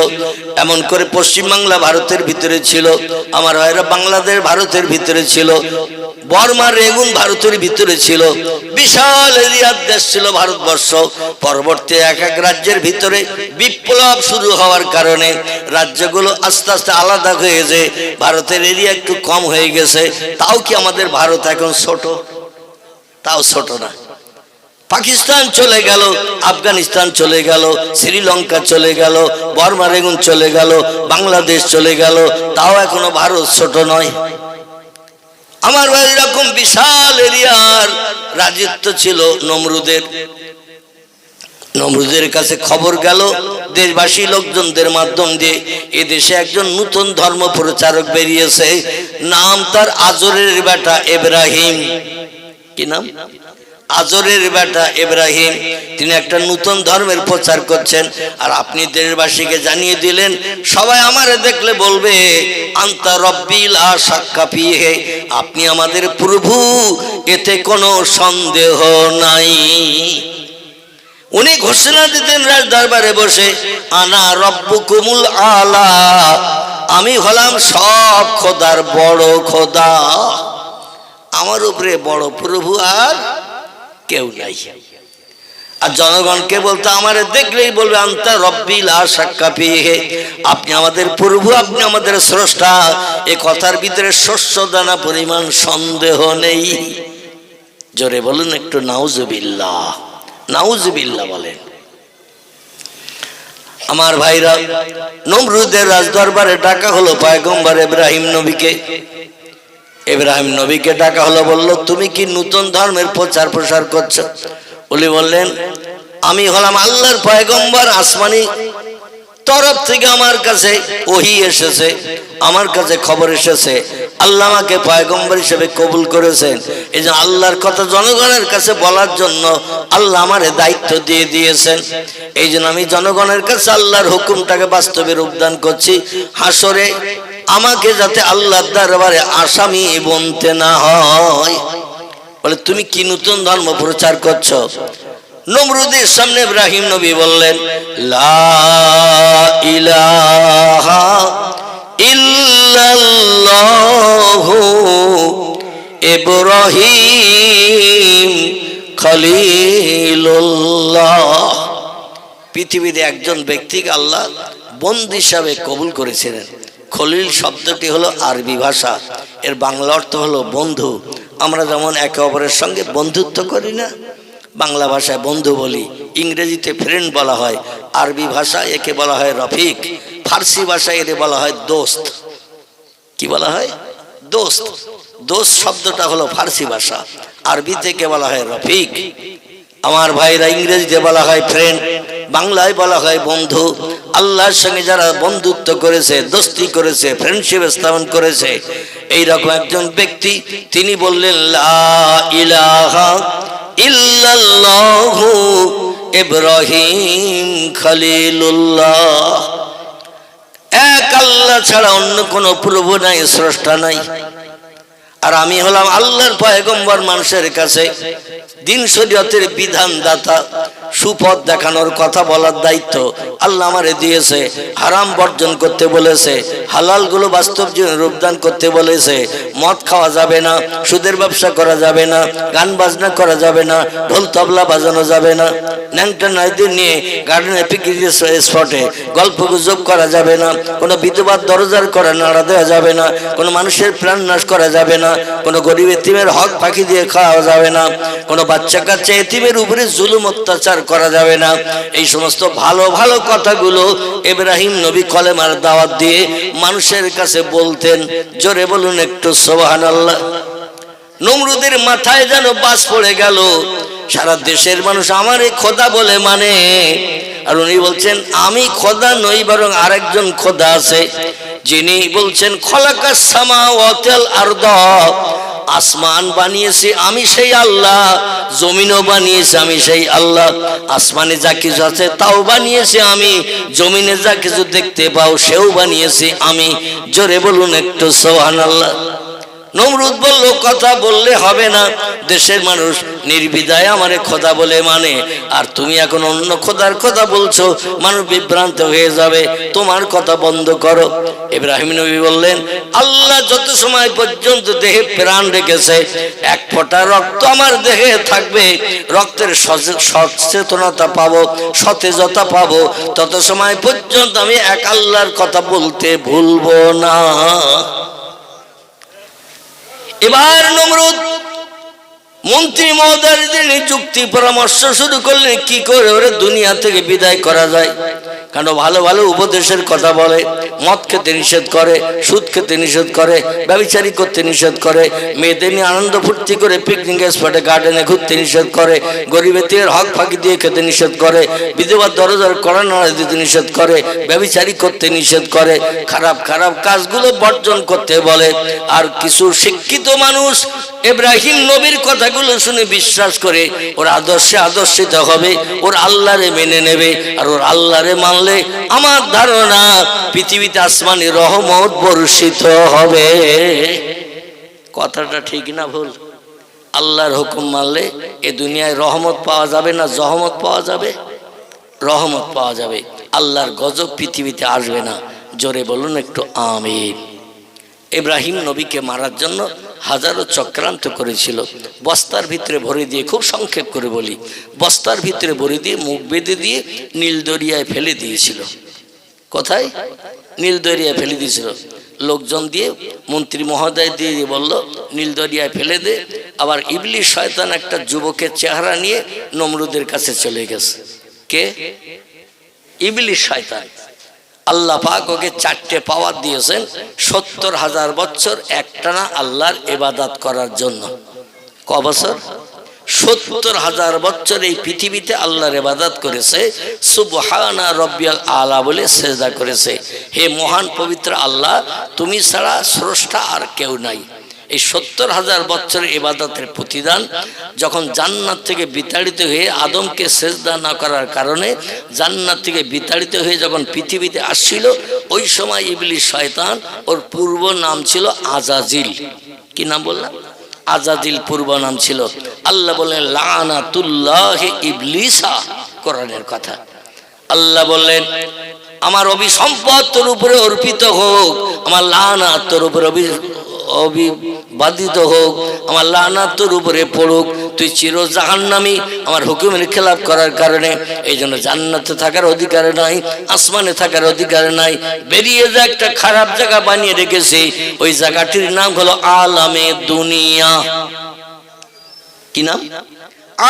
এমন করে পশ্চিমবাংলা ভারতের ভিতরে ছিল, আমার ভাইরা বাংলাদেশ ভারতের ভিতরে ছিল, বর্মা রেগুন ভারতের ভিতরে ছিল। বিশাল এরিয়ার দেশ ছিল ভারতবর্ষ। পরবর্তী এক এক রাজ্যের ভিতরে বিপ্লব শুরু হওয়ার কারণে রাজ্যগুলো আস্তে আস্তে আলাদা হয়ে যে ভারতের এরিয়া একটু কম হয়ে গেছে। তাও কি আমাদের ভারত এখন ছোট? তাও ছোট না। পাকিস্তান চলে গেল, আফগানিস্তান চলে গেল, শ্রীলঙ্কা চলে গেল, বর্মা রেগুন চলে গেল, বাংলাদেশ চলে গেল, তাও এখনো ভারত ছোট নয়। আমার এরকম বিশাল এরিয়ার রাজত্ব ছিল নমরুদের। নমরুদের কাছে খবর গেল দেশবাসী লোকজনদের মাধ্যম দিয়ে, এ দেশে একজন নতুন ধর্ম প্রচারক বেরিয়েছে, নাম তার আজরের বেটা ইব্রাহিম। কি নাম? আজরের বেটা ইব্রাহিম। তিনি একটা নতুন ধর্মের প্রচার করছেন। আর আপনি দেশবাসীকে জানিয়ে দিলেন, সবাই আমারে দেখলে বলবে আনতা রব্বি লা শাক্কা ফিহি, আপনি আমাদের প্রভু, এতে কোনো সন্দেহ নাই। উনি ঘোষণা দিতেন রাজ দরবারে বসে, আনা রব্বুকুমুল আলা, আমি হলাম সব খোদার বড় খোদা, আমার উপরে বড় প্রভু আর কেউ নাই। আর জনগণকে বলতো আমারে দেখলেই বলবে আনতা রব্বি লা শাক্কা ফীহি, আপনি আমাদের প্রভু, আপনি আমাদের স্রষ্টা, এই কথার ভিতরে শস্য দানা পরিমাণ সন্দেহ নেই। জোরে বলুন একটু নাউজুবিল্লাহ, নাউজুবিল্লাহ বলেন। আমার ভাইরা, নমরুদের রাজদরবারে ডাকা হলো পয়গম্বর ইব্রাহিম নবীকে। ইব্রাহিম নবীকে ডাকা হলো, বলল তুমি কি নতুন ধর্মের প্রচার প্রসার করছো? উনি বললেন আমি হলাম আল্লাহর পয়গম্বর, আসমানি তরফ থেকে আমার কাছে ওহী এসেছে, আমার কাছে খবর এসেছে, আল্লাহ আমাকে পয়গম্বর হিসেবে কবুল করেছেন। এই যে আল্লাহর কথা জনগণের কাছে বলার জন্য আল্লাহ আমারে দায়িত্ব দিয়ে দিয়েছেন। এই জন্য আমি জনগণের কাছে আল্লাহর হুকুমটাকে বাস্তবে রূপদান করছি। হাসরে আমাকে যাতে আল্লাহর দরবারে আসামি বনতে না হয়। বলে তুমি কি নতুন ধর্ম প্রচার করছো? নমরুদের সামনে ইব্রাহিম নবী বললেন লা ইলাহা ইল্লাল্লাহু ইব্রাহিম খলিলুল্লাহ। পৃথিবীতে একজন ব্যক্তিকে আল্লাহ বন্ধু হিসাবে কবুল করেছিলেন। খলিল শব্দটি হলো আরবি ভাষা, এর বাংলা অর্থ হলো বন্ধু। আমরা যেমন একে অপরের সঙ্গে বন্ধুত্ব করি না, বাংলা ভাষায় বন্ধু বলি, ইংরেজিতে ফ্রেন্ড বলা হয়, আরবি ভাষায় একে বলা হয় রফিক, ফার্সি ভাষায় একে বলা হয় দোস্ত। কি বলা হয়? দোস্ত। দোস্ত শব্দটা হলো ফার্সি ভাষা, আরবি থেকে বলা হয় রফিক। আমার ভাইরা, ইংরেজিতে বলা হয় ফ্রেন্ড, বাংলায় বলা হয় বন্ধু। আল্লাহর সঙ্গে যারা বন্ধুত্ব করেছে, দোস্তি করেছে, ফ্রেন্ডশিপ স্থাপন করেছে, এইরকম একজন ব্যক্তি তিনি বললেন লা ইলাহা ইল্লাল্লাহু ইব্রাহিম খলিলুল্লাহ। এক আল্লাহ ছাড়া অন্য কোনো প্রভু নাই, স্রষ্টা নাই। আর আমি হলাম আল্লাহর পয়গম্বর, মানুষের কাছে দিন শরীয়তের বিধান দাতা, সুপথ দেখানোর কথা বলার দায়িত্ব আল্লাহ আমারে দিয়েছে। হারাম বর্জন করতে বলেছে, হালাল গুলো বাস্তব জীবনে রূপদান করতে বলেছে। মদ খাওয়া যাবে না, সুদের ব্যবসা করা যাবে না, গান বাজনা করা যাবে না, ঢোল তবলা বাজানো যাবে না, ন্যাংটা নারীদের নিয়ে গার্ডেনে পিকনিক স্পটে গল্প গুজব করা যাবে না, কোনো বিধবার দরজার করা নাড়া দেওয়া যাবে না, কোনো মানুষের প্রাণ নাশ করা যাবে না, কোনো গরিব এতিমের হক ফাঁকি দিয়ে খাওয়া যাবে না, কোনো বাচ্চা কাচ্চা এতিমের উপরে জুলুম অত্যাচার করা যাবে না। এই সমস্ত ভালো ভালো কথাগুলো ইব্রাহিম নবী কলেমার দাওয়াত দিয়ে মানুষের কাছে বলতেন। জোরে বলুন একটু সুবহানাল্লাহ। নমরুদের মাথায় যেন বাস পড়ে গেল, সারা দেশের মানুষ আমারে খোদা বলে মানে। আর উনি বলছেন আমি খোদা নই, বরং আরেকজন খোদা আছে, যিনি বলছেন খলাকাস সামাওয়াতি ওয়াল আরদ, আসমান বানিয়েছি আমি সেই আল্লাহ, জমিনও বানিয়েছি আমি সেই আল্লাহ। আসমানে যা কিছু আছে তাও বানিয়েছি আমি, জমিনে যা কিছু দেখতে পাও সেও বানিয়েছি আমি। জোরে বলুন একটু সুবহানাল্লাহ। নমরুদ বলল কথা বললে হবে না, দেশের মানুষ নির্বিধায় আমারে খোদা বলে মানে, আর তুমি এখন অন্য খোদার কথা বলছো, মানুষ বিভ্রান্ত হয়ে যাবে, তোমার কথা বন্ধ করো। ইব্রাহিম নবী বললেন আল্লাহ যত সময় পর্যন্ত দেহে প্রাণ রেখেছে, এক ফোঁটা রক্ত আমার দেহে থাকবে, রক্তের সচেতনতা পাবো, সতেজতা পাবো, তত সময় পর্যন্ত আমি এক আল্লাহর কথা বলতে ভুলবো না। এবার নমরুদ মন্ত্রী মহোদয়দের যুক্তি পরামর্শ শুরু করলেন কি করে ওরে দুনিয়া থেকে বিদায় করা যায়। কারণ ভালো ভালো উপদেশের কথা বলে, মদ খেতে নিষেধ করে, সুদ খেতে নিষেধ করে, ব্যভিচারী করতে নিষেধ করে, মেয়েদের নিয়ে আনন্দ ফুর্তি করে পিকনিক স্পটে গার্ডেনে ঘুরতে নিষেধ করে, গরিবের হক ফাঁকি দিয়ে খেতে নিষেধ করে, বিধবার দরজার কড়া নাড়া দিতে নিষেধ করে, ব্যভিচারী করতে নিষেধ করে, খারাপ খারাপ কাজগুলো বর্জন করতে বলে। আর কিছু শিক্ষিত মানুষ ইব্রাহিম নবীর কথাগুলো শুনে বিশ্বাস করে ওর আদর্শে আদর্শিত হবে, ওর আল্লাহরে মেনে নেবে। আর ওর আল্লাহরে মানলে আমার ধারণা পৃথিবীতে আসমানি রহমত বর্ষিত হবে। কথাটা ঠিক না ভুল? আল্লাহর হুকুম মানলে এ দুনিয়ায় রহমত পাওয়া যাবে না জহমত পাওয়া যাবে? রহমত পাওয়া যাবে, আল্লাহর গজব পৃথিবীতে আসবে না। জোরে বলুন একটু আমিন। ইব্রাহিম নবীকে মারার জন্য হাজারো চক্রান্ত করেছিল। বস্তার ভিতরে ভরে দিয়ে, খুব সংক্ষেপ করে বলি, বস্তার ভিতরে ভরে দিয়ে মুখ বেঁধে দিয়ে নীল দরিয়ায় ফেলে দিয়েছিল। কোথায়? নীল দরিয়ায় ফেলে দিয়েছিল। লোকজন দিয়ে, মন্ত্রী মহোদয় দিয়ে বলল নীল দরিয়ায় ফেলে দে। আবার ইবলিস শয়তান একটা যুবকের চেহারা নিয়ে নমরুদের কাছে চলে গেছে। কে? ইবলিস শয়তান। আল্লাহ পাক ওকে 4টে পাওয়ার দিয়েছেন, 70,000 বছর একটানা আল্লাহর ইবাদত করার জন্য। ক বছর? 70,000 বছর এই পৃথিবীতে আল্লাহর ইবাদত করেছে, সুবহানা রব্বিয়াল আলা বলে সেজদা করেছে। হে মহান পবিত্র আল্লাহ, তুমি ছাড়া স্রষ্টা আর কেউ নাই। এই 70,000 বছরের ইবাদতের প্রতিদান যখন জান্নাত থেকে বিতাড়িত হয়ে আদমকে সেজদা না করার কারণে জান্নাত থেকে বিতাড়িত হয়ে যখন পৃথিবীতে আসছিল, ওই সময় ইবলিস শয়তান, ওর পূর্ব নাম ছিল আজাজিল। কি নাম বললাম? আজাজিল পূর্ব নাম ছিল। আল্লাহ বললেন লানাতুল্লাহি ইবলিসা, কোরআনের কথা। আল্লাহ বললেন আমার অভিসম্পদ তোর উপরে অর্পিত হোক, আমার লানাত তোর উপরে অভিবাদিত হোক, আমার লানাত তোর উপরে পড়ুক, তুই চির জাহান্নামী আমার হুকুমের খেলাপ করার কারণে। এই জন্য জান্নাতে থাকার অধিকার নাই, আসমানে থাকার অধিকার নাই। বেরিয়ে যা, একটা খারাপ জায়গা বানিয়ে রেখেছে, ওই জায়গাটির নাম হলো আলামে দুনিয়া। কি নাম?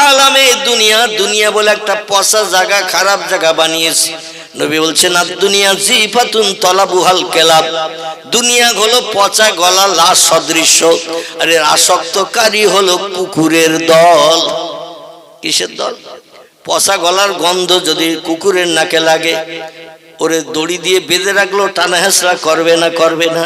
আলামে দুনিয়া। দুনিয়া বলে একটা পচা জায়গা, খারাপ জায়গা বানিয়েছে। নবী বলছেন আর দুনিয়া জিফাতুন তলাবুহাল কেলাব, দুনিয়া হলো পচা গলা লাশ সদৃশ্য, আর এর আসক্তকারী হলো কুকুরের দল। কিসের দল? পচা গলার গন্ধ যদি কুকুরের নাকে লাগে, ওরে দড়ি দিয়ে বেঁধে রাখলো, টানা হেঁচড়া করবে না? করবে না?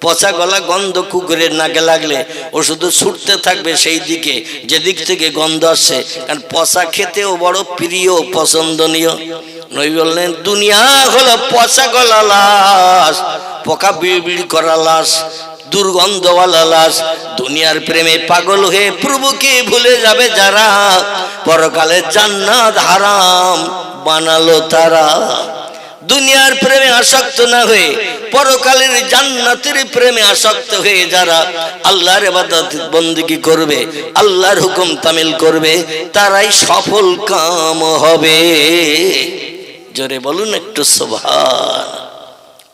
পচা গলা গন্ধ কুকুরের নাকে লাগলে ও শুধু ছুটতে থাকবে সেই দিকে যেদিক থেকে গন্ধ আসছে, কারণ পচা খেতেও বড় প্রিয়, পছন্দনীয়। নবী বললেন দুনিয়া হলো পচা গলা লাশ, পোকা বিড়বিড় করা লাশ, দুর্গন্ধওয়ালা লাশ। দুনিয়ার প্রেমে পাগল হয়ে প্রভুকে ভুলে যাবে যারা, পরকালে জান্নাত হারাম বানালো তারা। দুনিয়ার প্রেমে আসক্ত না হয়ে পরকালের জান্নাতের প্রেমে আসক্ত হয়ে যারা আল্লাহর ইবাদত বন্দেগী করবে, আল্লাহর হুকুম তামিল করবে, তারাই সফল কাম হবে। জোরে বলুন একটু সুবহান।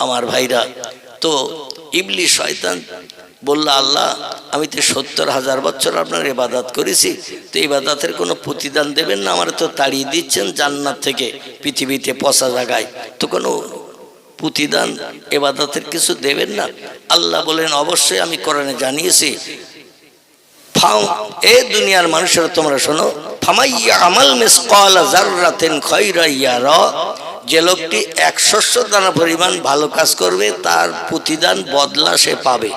আমার ভাইরা, তো ইবলিস শয়তান বলল আল্লাহ আমি তো 70,000 বছর আপনার ইবাদত করেছি, তো ইবাদতের কোনো প্রতিদান দেবেন না? আমার তো তাড়িয়ে দিচ্ছেন জান্নাত থেকে পৃথিবীতে পচা জায়গায়, তো কোনো প্রতিদান ইবাদতের কিছু দেবেন না? আল্লাহ বলেন অবশ্যই আমি কোরআনে জানিয়েছি। এ দুনিয়ার মানুষেরা তোমরা শোনো, ফামাইয়া আমাল মিসকালা যাররাতিন খায়রা ইয়ারা, যে লোকটি 100 দানা পরিমাণ ভালো কাজ করবে তার প্রতিদান বদলা সে পাবে।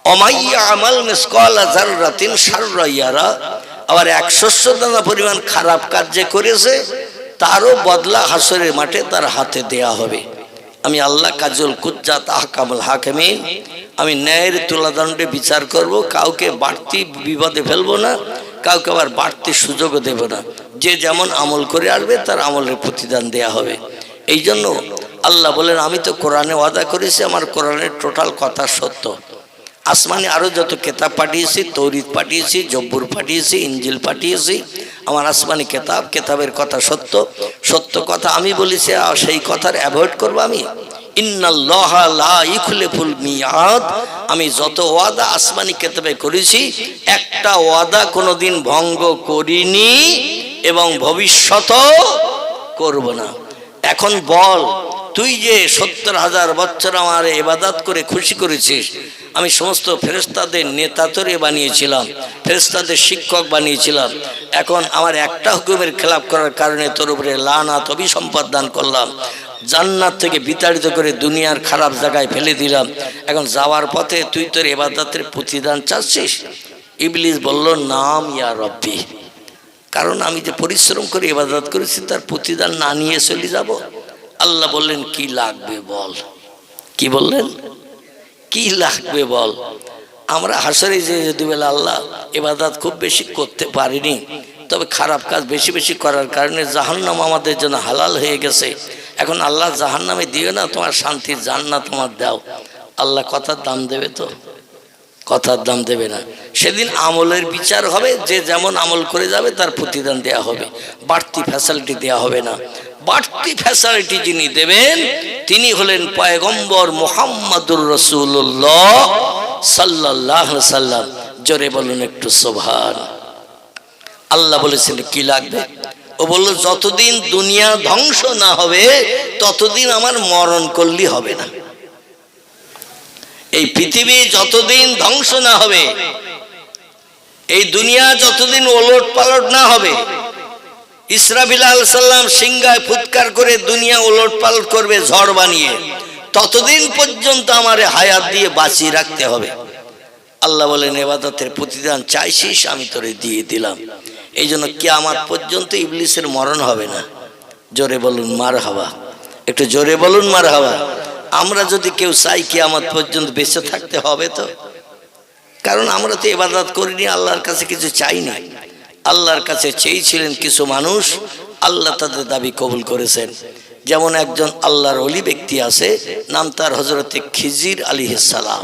অমাইয়া আমাল মিসকালা যাররাতিন শাররা ইয়ারা, আবার 100 দানা পরিমাণ খারাপ কাজ যে করেছে তারও বদলা হাসরের মাঠে তার হাতে দেয়া হবে। আমি আল্লাহ কাজুল কুজ্জাত আহকামুল হাকিমিন, আমি ন্যায়ের তুলাদণ্ডে বিচার করব, কাউকে বাড়তি বিপদে ফেলবো না, কাউকে আবার বাড়তি সুযোগও দেব না। যে যেমন আমল করে আসবে তার আমলের প্রতিদান দেয়া হবে। এই জন্য আল্লাহ বলেন আমি তো কোরআনে ওয়াদা করেছি, আমার কোরআনের টোটাল কথা সত্য। আসমানে আরও যত কেতাব পাঠিয়েছি, তৌরিত পাঠিয়েছি, জব্বুর পাঠিয়েছি, ইঞ্জিল পাঠিয়েছি, আমার আসমানি কেতাবের কথা সত্য। সত্য কথা আমি বলেছি, আর সেই কথার অ্যাভয়েড করবো আমি। ইন্নাল্লাহা লা ইখলিফুল মিয়াদ, আমি যত ওয়াদা আসমানি কেতাবে করেছি একটা ওয়াদা কোনোদিন ভঙ্গ করিনি এবং ভবিষ্যতও করব না। এখন বল, তুই যে 70,000 বছর আমার ইবাদত করে খুশি করেছিস, আমি সমস্ত ফেরেশতাদের নেতা তোরে বানিয়েছিলাম, ফেরেশতাদের শিক্ষক বানিয়েছিলাম, এখন আমার একটা হুকুমের খেলাপ করার কারণে তোর উপরে লানাত অভিসম্পদ দান করলাম, জান্নাত থেকে বিতাড়িত করে দুনিয়ার খারাপ জায়গায় ফেলে দিলাম, এখন যাওয়ার পথে তুই তোর ইবাদতের প্রতিদান চাচ্ছিস? ইবলিস বলল নাম ইয়া রব্বি, কারণ আমি যে পরিশ্রম করে ইবাদত করেছি তার প্রতিদান না নিয়ে চলে যাব। আল্লাহ বললেন কি লাগবে বল। কি বললেন? কি লাগবে বল। আমরা হাসরে যে দুবেলা আল্লাহ ইবাদত খুব বেশি করতে পারিনি, তবে খারাপ কাজ বেশি বেশি করার কারণে জাহান্নাম আমাদের জন্য হালাল হয়ে গেছে। এখন আল্লাহ জাহান্নামে দিও না, তোমার শান্তির জান্নাত তোমার দাও। আল্লাহ কথার দাম দেবে তো? কথার দাম দেবে না। সেদিন আমলের বিচার হবে, যে যেমন আমল করে যাবে তার প্রতিদান দেয়া হবে, বাড়তি ফ্যাসিলিটি দেয়া হবে না। বাড়তি ফ্যাসিলিটি যিনি দেবেন তিনি হলেন পয়গম্বর মুহাম্মদুর রাসূলুল্লাহ সাল্লাল্লাহু আলাইহি সাল্লাম। জোরে বলুন একটু সুবহান। আল্লাহ বলেছেন কি লাগবে? ও বলল যতদিন দুনিয়া ধ্বংস না হবে ততদিন আমার মরণ করলেই হবে না। এই পৃথিবী যতদিন ধ্বংস না হবে, এই দুনিয়া যতদিন ওলট পালট না হবে, ইসরাফিল আলাইহিস সালাম সিংহায় ফুৎকার করে দুনিয়া ওলট পালট করবে ঝড় বানিয়ে, ততদিন পর্যন্ত আমারে হায়াত দিয়ে বাঁচিয়ে রাখতে হবে। আল্লাহ বলেন ইবাদতের প্রতিদান চাইছিস আমি তোরে দিয়ে দিলাম। এই জন্য কিয়ামত পর্যন্ত ইবলিসের মরণ হবে না। জোরে বলুন মারহাবা, একটু জোরে বলুন মারহাবা। আমরা যদি কেউ চাই কিয়ামত পর্যন্ত বেঁচে থাকতে হবে তো, কারণ আমরা তো ইবাদত করিনি, আল্লাহর কাছে কিছু চাইনি। আল্লাহর কাছে চেয়েছিলেন কিছু মানুষ, আল্লাহ তাদের দাবি কবুল করেছেন। যেমন একজন আল্লাহর ওলি ব্যক্তি আছে, নাম তার হযরতে খিজির আলাইহিস সালাম।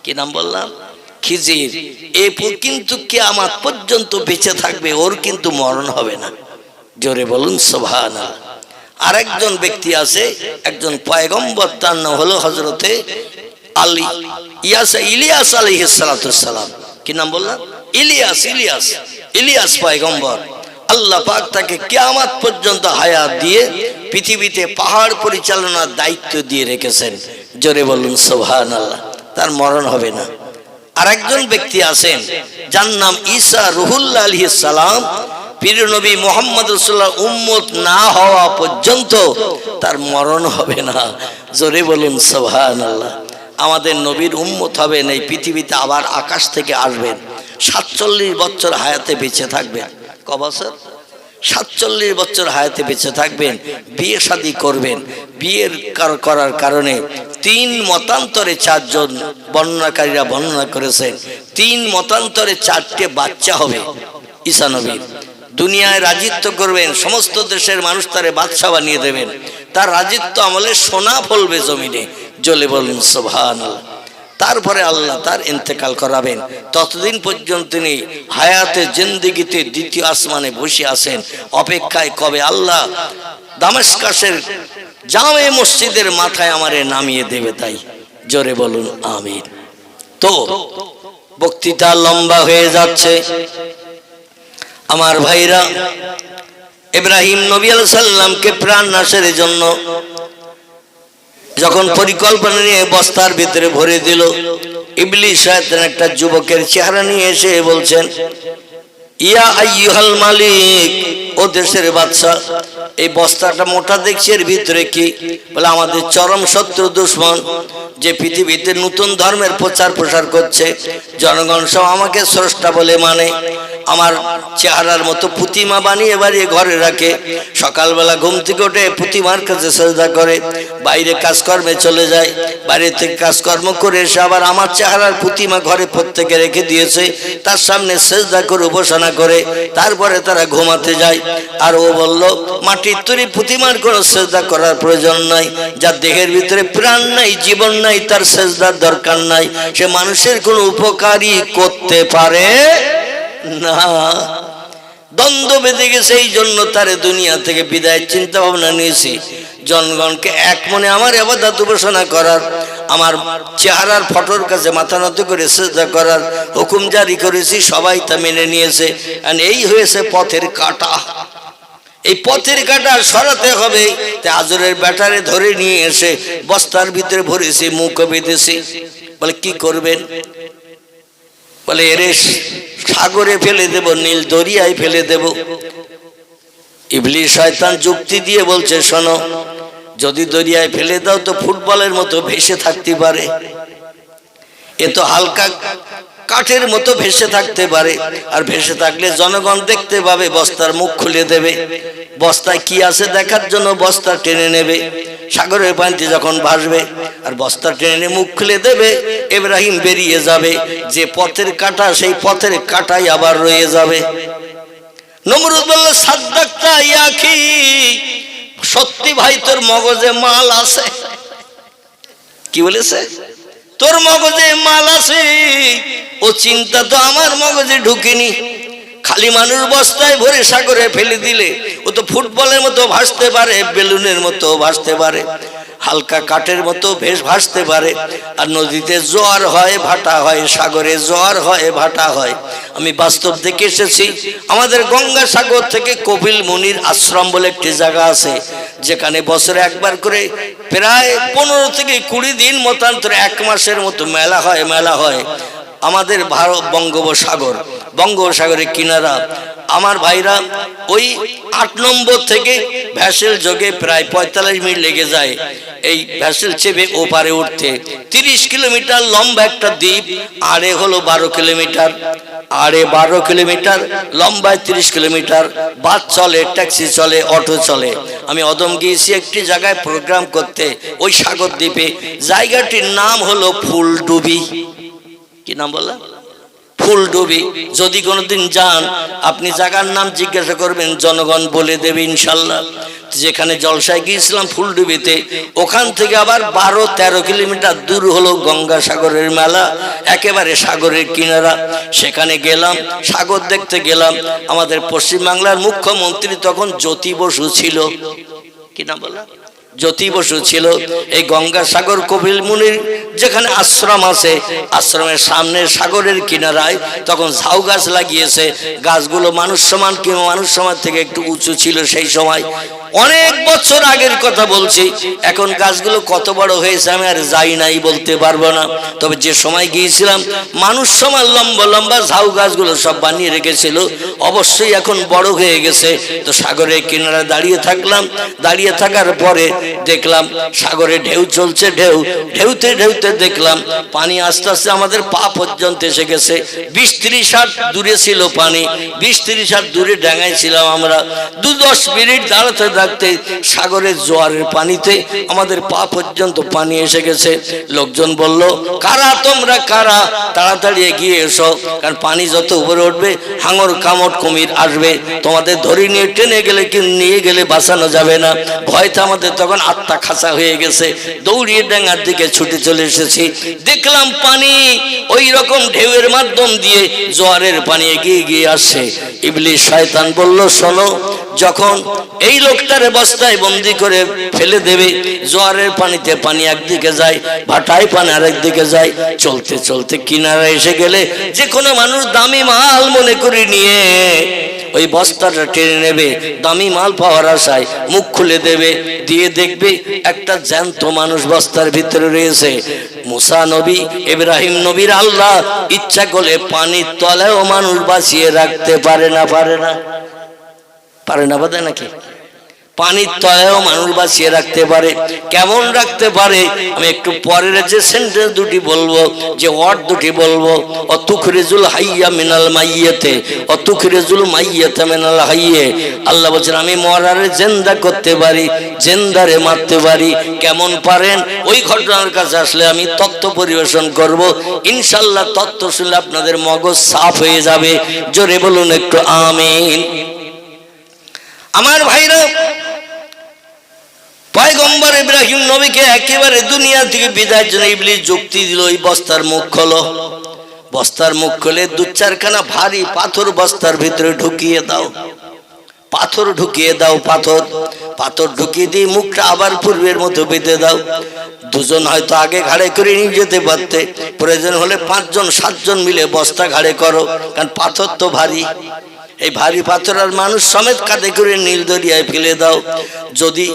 কি নাম বললাম? খিজির। এ কিন্তু কিয়ামত পর্যন্ত বেঁচে থাকবে, ওর কিন্তু মরণ হবে না। জোরে বলুন সুবহানাল্লাহ। আরেকজন ব্যক্তি আছে, একজন পয়গম্বর, তার নাম হলো হযরতে ইলিয়াস আলাইহিস সালাম। কি নাম বললাম? ইলিয়াস পয়গম্বর। আল্লাহ পাক তাকে কিয়ামত পর্যন্ত হায়াত দিয়ে পৃথিবীতে পাহাড় পরিচালনার দায়িত্ব দিয়ে রেখেছেন। জোরে বলুন সুবহানাল্লাহ। তার মরণ হবে না। আরেকজন ব্যক্তি আছেন যার নাম ঈসা রুহুল্লাহ আলাইহিস সালাম। পীর নবী মুহাম্মদ রাসূলুল্লাহ উম্মত না হওয়া পর্যন্ত তার মরণ হবে না। জোরে বলুন সুবহানাল্লাহ। আমাদের নবীর উম্মত হবেন, এই পৃথিবীতে আবার আকাশ থেকে আসবেন, 47 বছর হায়াতে বেঁচে থাকবেন। ক বছর? 47 বছর হায়াতে বেঁচে থাকবেন, বিয়ে শাদী করবেন। বিয়ের করার কারণে 3 মতান্তরে 4 জন বর্ণনাকারীরা বর্ণনা করেছেন, 3 মতান্তরে 4টে বাচ্চা হবে ঈসা নবীর। দুনিয়ায় রাজত্ব করবেন, সমস্ত দেশের মানুষ তারে বাদশা বানিয়ে দেবেন, তার রাজত্ব আমলে সোনা ফলবে জমিনে। জলে বলুন সুবহানাল্লাহ। তারপরে আল্লাহ তার ইন্তেকাল করাবেন। ততদিন পর্যন্ত তিনি হায়াতে জিন্দেগিতে দ্বিতীয় আসমানে বসে আছেন, অপেক্ষায় কবে আল্লাহ দামেস্কাসের জামে মসজিদের মাথায় আমারে নামিয়ে দেবে। তাই জোরে বলুন আমিন। তো বক্তৃতা লম্বা হয়ে যাচ্ছে আমার ভাইরা। ইব্রাহিম নবী আলাইহিস সালামকে প্রাণ নাশের জন্য যখন পরিকল্পনা নিয়ে বস্তার ভিতরে ভরে দিল, ইবলিস শয়তান একটা যুবকের চেহারা নিয়ে এসে বলছেন, ইয়া আইয়ুহাল মালিক, ও দেশের বাদশা, এই বস্তাটা মোটা দেখছি, এর ভিতরে কি? বলে আমাদের চরম শত্রু দুশমন, যে পৃথিবীতে নতুন ধর্মের প্রচার প্রসার করছে, জনগণ সব আমাকে স্রষ্টা বলে মানে, আমার চেহারার মতো প্রতিমা বানিয়ে বানিয়ে ঘরে রাখে, সকালবেলা ঘুম থেকে উঠে প্রতিমার কাছে সেজদা করে, বাইরে কাজকর্মে চলে যায়, বাইরে থেকে কাজকর্ম করে এসে আবার আমার চেহারার প্রতিমা ঘরে প্রত্যেকে রেখে দিয়েছে, তার সামনে সেজদা করে উপাসনা করে, তারপরে তারা ঘুমাতে যায়। আর ও বলল মাটির তৈরি প্রতিমার কোনো সেজদা করার প্রয়োজন নাই, যার দেহের ভিতরে প্রাণ নাই, জীবন নাই, তার সেজদার দরকার নাই, সে মানুষের কোনো উপকারই করতে পারে না। দ্বন্দ্ব বেঁধে গেছে, এই জন্য তারে দুনিয়া থেকে বিদায়ের চিন্তা ভাবনা নিয়েছি। জনগণকে এক মনে আমার ইবাদত উপাসনা করার, আমার চেহারার ফটোর কাছে মাথা নত করে সিজদা করার হুকুম জারি করেছি, সবাই তা মেনে নিয়েছে। আর এই হয়েছে পথের কাঁটা। এই পথের কাঁটা সরাতে হবে। তাই আজরের ব্যাটারে ধরে নিয়ে এসে বস্তার ভিতরে ভরেছি, মুখ বেঁধেছি। বলে কি করবেন? বলে এরে সাগরে ফেলে দেব, নীল দরিয়ায় ফেলে দেব। ইবলিস শয়তান যুক্তি দিয়ে বলছে, শোনো, যদি দরিয়ায় ফেলে দাও তো ফুটবলের মতো ভেসে থাকতে পারে, এ তো হালকা কাঠের মতো ভেসে থাকতে পারে, আর ভেসে থাকলে জনগণ দেখতে পাবে, বস্তার মুখ খুলে দেবে, বস্তায় কি আছে দেখার জন্য বস্তা টেনে নেবে, সাগরের পানিতে যখন ভাসবে আর বস্তা টেনে মুখ খুলে দেবে, ইব্রাহিম বেরিয়ে যাবে, যে পথের কাঁটা সেই পথের কাঁটাই আবার রয়ে যাবে। নমরুদ বলল, সাদ্দাকতা ইয়া আখি, সত্যি ভাই তোর মগজে মাল আছে। কি বলেছে? তোর মগজে মাল আছে, ও চিন্তা তো আমার মগজে ঢুকেনি। খালি মানুষ বস্তায় ভরে সাগরে ফেলে দিলে ও তো ফুটবলের মতো ভাসতে পারে, বেলুনের মতো ভাসতে পারে, হালকা কাঠের মতো বেশ ভাসতে পারে। আর নদীতে জোয়ার হয়, ভাটা হয়, সাগরে জোয়ার হয়, ভাটা হয়। আমি বাস্তব দেখে এসেছি। আমাদের গঙ্গাসাগর থেকে কপিল মুনির আশ্রম বলে একটি জায়গা আছে, যেখানে বছরে একবার করে প্রায় 15 থেকে 20 দিন মতান্তরে 1 মাসের মতো মেলা হয়। মেলা হয় আমাদের ভারত বঙ্গোপসাগরের কিনারা। আমার ভাইরা ওই 8 নম্বর থেকে ভ্যাসেল যোগে প্রায় 45 মিনিট লেগে যায় এই ভ্যাসেল চেপে ওপারে উঠতে। 30 কিলোমিটার লম্বা একটা দ্বীপ, আড়ে হলো 12 কিলোমিটার, আড়ে 12 কিলোমিটার, লম্বায় 30 কিলোমিটার। বাস চলে, ট্যাক্সি চলে, অটো চলে। আমি অদম গিয়েছি একটি জায়গায় প্রোগ্রাম করতে ওই সাগর দ্বীপে। জায়গাটির নাম হলো ফুলডুবি। কি নাম বললাম? ফুলডুবি। যদি কোনোদিন যান আপনি জায়গার নাম জিজ্ঞাসা করবেন, জনগণ বলে দেবে ইনশাল্লাহ। যেখানে জলসায় গিয়েছিলাম ফুলডুবিতে, ওখান থেকে আবার 12-13 কিলোমিটার দূর হলো গঙ্গাসাগরের মেলা, একেবারে সাগরের কিনারা। সেখানে গেলাম, সাগর দেখতে গেলাম। আমাদের পশ্চিমবাংলার মুখ্যমন্ত্রী তখন জ্যোতি বসু ছিল। কি নাম বললাম? জ্যোতি বসু ছিল। এই গঙ্গাসাগর কপিল মুনির যেখানে আশ্রম আছে, আশ্রমের সামনে সাগরের কিনারায় তখন ঝাউ গাছ লাগিয়েছে। গাছগুলো মানুষ সমান কিংবা মানুষ সমান থেকে একটু উঁচু ছিল সেই সময়। অনেক বছর আগের কথা বলছি। এখন গাছগুলো কত বড় হয়েছে আমি আর যাই নাই, বলতে পারবো না। তবে যে সময় গিয়েছিলাম মানুষ সমান লম্বা লম্বা ঝাউ গাছগুলো সব বানিয়ে রেখেছিল। অবশ্যই এখন বড় হয়ে গেছে। তো সাগরের কিনারে দাঁড়িয়ে থাকলাম। দাঁড়িয়ে থাকার পরে দেখলাম সাগরে ঢেউ চলছে। ঢেউতে ঢেউতে দেখলাম পানি আস্তে আস্তে আমাদের পা পর্যন্ত এসে গেছে। 20-30 হাত দূরে ছিল পানি, 20-30 হাত দূরে ডাঙায় ছিলাম আমরা। 2-10 মিনিট দাঁড়াতে থাকতে সাগরের জোয়ারের পানিতে আমাদের পা পর্যন্ত পানি এসে গেছে। লোকজন বলল, কারা তোমরা, কারা? তাড়াতাড়ি এগিয়ে এসো, কারণ পানি যত উপরে উঠবে হাঙর কামড় কুমির আসবে, তোমাদের ধরে নিয়ে টেনে গেলে কি নিয়ে গেলে বাঁচানো যাবে না। ভয়তে আমাদের তখন আত্মা খাঁচা হয়ে গেছে। দৌড়িয়ে ডাঙ্গার দিকে ছুটে চলে এসেছি। দেখলাম পানি ওই রকম ঢেউয়ের মাধ্যম দিয়ে জোয়ারের পানি এগিয়ে গিয়ে আসছে। ইবলিস শয়তান বলল, শোনো, যখন এই লোকটারে বস্তায় বন্দি করে ফেলে দেবে, জোয়ারের পানিতে পানি একদিকে যায়, ভাটায় পানি আরেক দিকে যায়। চলতে চলতে কিনারে এসে গেলে যে কোনো মানুষ দামি মাল মনে করে নিয়ে ওই বস্তাটা টেনে নেবে, দামি মাল পাওয়ার আশায় মুখ খুলে দেবে, দিয়ে দেখবে একটা জ্যান্ত মানুষ বস্তার ভিতরে রয়েছে। মুসা নবী, ইব্রাহিম নবীর আল্লাহ ইচ্ছা করলে পানির তলায়ও মানুষ বাঁচিয়ে রাখতে পারে না? পারে না? পারে না বোধ নাকি? পানির তলায়ও মানুষ বাঁচিয়ে রাখতে পারে। কেমন রাখতে পারে আমি একটু পরের যে সেন্টেন্স দুটি বলবো, যে ওয়ার্ড দুটি বলবো, অতুখরিজুল হাইয়া মিনাল মাইয়াতে, অতুখরিজুল মাইয়াতে মিনাল হাইয়ে। আল্লাহ বলছেন আমি মরারে জিন্দা করতে পারি, জিন্দারে মারতে পারি। কেমন পারেন ওই ঘটনার কাছে আসলে আমি তত্ত্ব পরিবেশন করব। ইনশাআল্লাহ তত্ত্ব শুনলে আপনাদের মগজ সাফ হয়ে যাবে। জোরে বলুন একটু আমিন। আমার ভাইরা, পয়গম্বর ইব্রাহিম নবীকে একেবারে দুনিয়া থেকে বিদায়ের জন্য ইবলিস যুক্তি দিল, এই বস্তার মুখ খোলো। বস্তার মুখ খুলে 2-4খানা ভারী পাথর বস্তার ভিতরে ঢুকিয়ে দাও। পাথর ঢুকিয়ে দাও, পাথর ঢুকিয়ে দিয়ে মুখটা আবার পূর্বের মতো বেঁধে দাও। দুজন হয়তো আগে ঘাড়ে করে নিয়ে যেতে পারতে, প্রয়োজন হলে 5-7জন মিলে বস্তা ঘাড়ে করো, কারণ পাথর তো ভারী। এই ভারী পাথর আর মানুষ সমেত কাঁধে করে নীল দরিয়ায় ফেলে দাও। যদি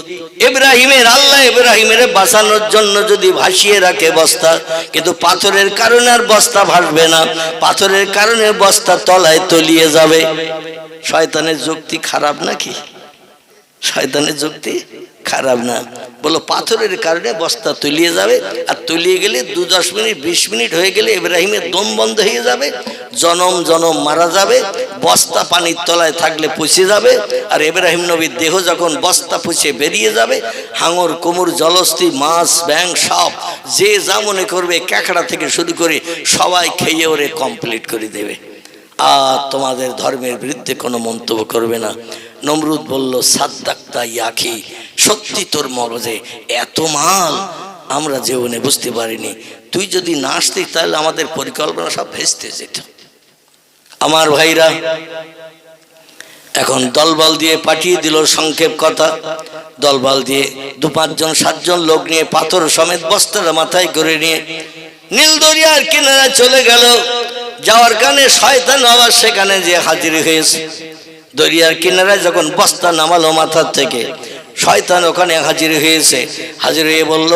আল্লাহ ইব্রাহিমের বাঁচানোর জন্য যদি ভাসিয়ে রাখে বস্তা, কিন্তু পাথরের কারণে আর বস্তা ভাসবে না, পাথরের কারণে বস্তা তলায় তলিয়ে যাবে। শয়তানের যুক্তি খারাপ নাকি? শয়তানের যুক্তি খারাপ না। বলো পাথরের কারণে বস্তা তলিয়ে যাবে, আর তলিয়ে গেলে 2-10 মিনিট 20 মিনিট হয়ে গেলে ইব্রাহিমের দম বন্ধ হয়ে যাবে, জনম মারা যাবে, বস্তা পানির তলায় থাকলে পচে যাবে। আর ইব্রাহিম নবীর দেহ যখন বস্তা পচে বেরিয়ে যাবে, হাঙর কুমুর জলস্থি মাছ ব্যাং সাপ যে যা মনে করবে, ক্যাকড়া থেকে শুরু করে সবাই খেয়ে ওরে কমপ্লিট করে দেবে, আর তোমাদের ধর্মের বিরুদ্ধে কোনো মন্তব্য করবে না। নমরুদ বলল, সাদ্দাক্তা ইয়াখি, সত্যি তোর মগজে এত মাল, আমরা জীবনে বুঝতে পারিনি। তুই যদি না আসতিস তাহলে আমাদের পরিকল্পনা সব ভেস্তে যেত। আমার ভাইরা, এখন দলবল দিয়ে পাঠিয়ে দিল। সংক্ষেপ কথা, দলবল দিয়ে 2-5 7 লোক নিয়ে পাথর সমেত বস্তাটা মাথায় করে নিয়ে নীল দরিয়ার কিনারা চলে গেল। যাওয়ার কারণে শয়তান আবার সেখানে যে হাজির হয়েছে। দরিয়ার কিনারায় যখন বস্তা নামালো মাথার থেকে, শয়তান ওখানে হাজির হয়েছে। হাজির হয়ে বলল,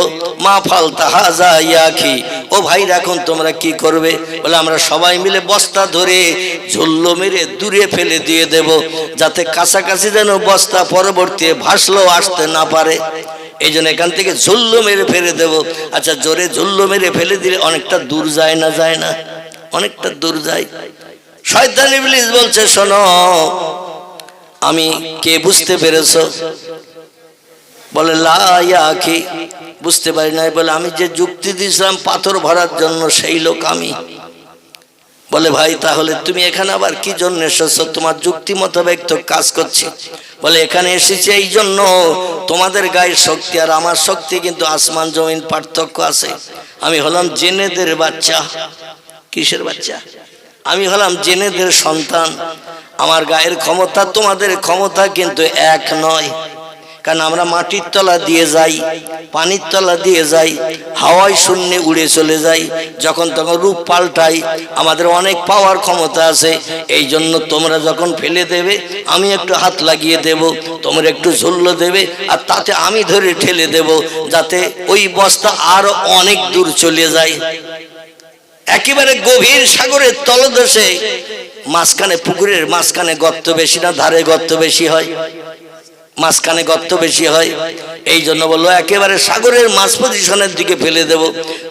মা ফালতা হাজা ইয়াখি, ও ভাই এখন তোমরা কি করবে? বলে আমরা সবাই মিলে বস্তা ধরে ঝুল্লো মেরে দূরে ফেলে দিয়ে দেব, যাতে কাছাকাছি যেন বস্তা পরবর্তী ভাসলেও আসতে না পারে। এই জন্য এখান থেকে ঝুল্লো মেরে ফেলে দেব। আচ্ছা, জোরে ঝুল্লো মেরে ফেলে দিলে অনেকটা দূর যায় না? যায় না? অনেকটা দূর যায়। শয়তান ইবলিস বলছে, শোনো আমি কে, বুঝতে পেরেছো? বলে লা ইয়া আখি, বুঝতে পারি নাই। বলে আমি যে যুক্তি দিয়েছিলাম পাথর ভরার জন্য, সেই লোক আমি। বলে ভাই তাহলে তুমি এখানে আবার কি জন্য এসেছো? তোমার যুক্তি মোতাবেক তো কাজ করছি। বলে এখানে এসেছি এই জন্য, তোমাদের গায়ের শক্তি আর আমার শক্তি কিন্তু আসমান জমিন পার্থক্য আছে। আমি হলাম জেনেদের বাচ্চা। কিসের বাচ্চা? আমি হলাম জেনেদের সন্তান। আমার গায়ের ক্ষমতা তোমাদের ক্ষমতা কিন্তু এক নয়। কারণ আমরা মাটির তলা দিয়ে যাই, পানির তলা দিয়ে যাই, হাওয়ায় শূন্যে উড়ে চলে যাই, যখন তখন রূপ পাল্টাই। আমাদের অনেক পাওয়ার ক্ষমতা আছে। এই জন্য তোমরা যখন ফেলে দেবে আমি একটু হাত লাগিয়ে দেব, তোমরা একটু ঝুল্লো দেবে, আর তাতে আমি ধরে ঠেলে দেব, যাতে ওই বস্তা আরো অনেক দূর চলে যায়। একেবারে গভীর সাগরের তলদেশে মাঝখানে, পুকুরের মাঝখানে গর্ত বেশি না ধারে গর্ত বেশি হয়? মাঝখানে গর্ত বেশি হয়। এই জন্য বললো একেবারে সাগরের মাঝ পজিশনের দিকে ফেলে দেব,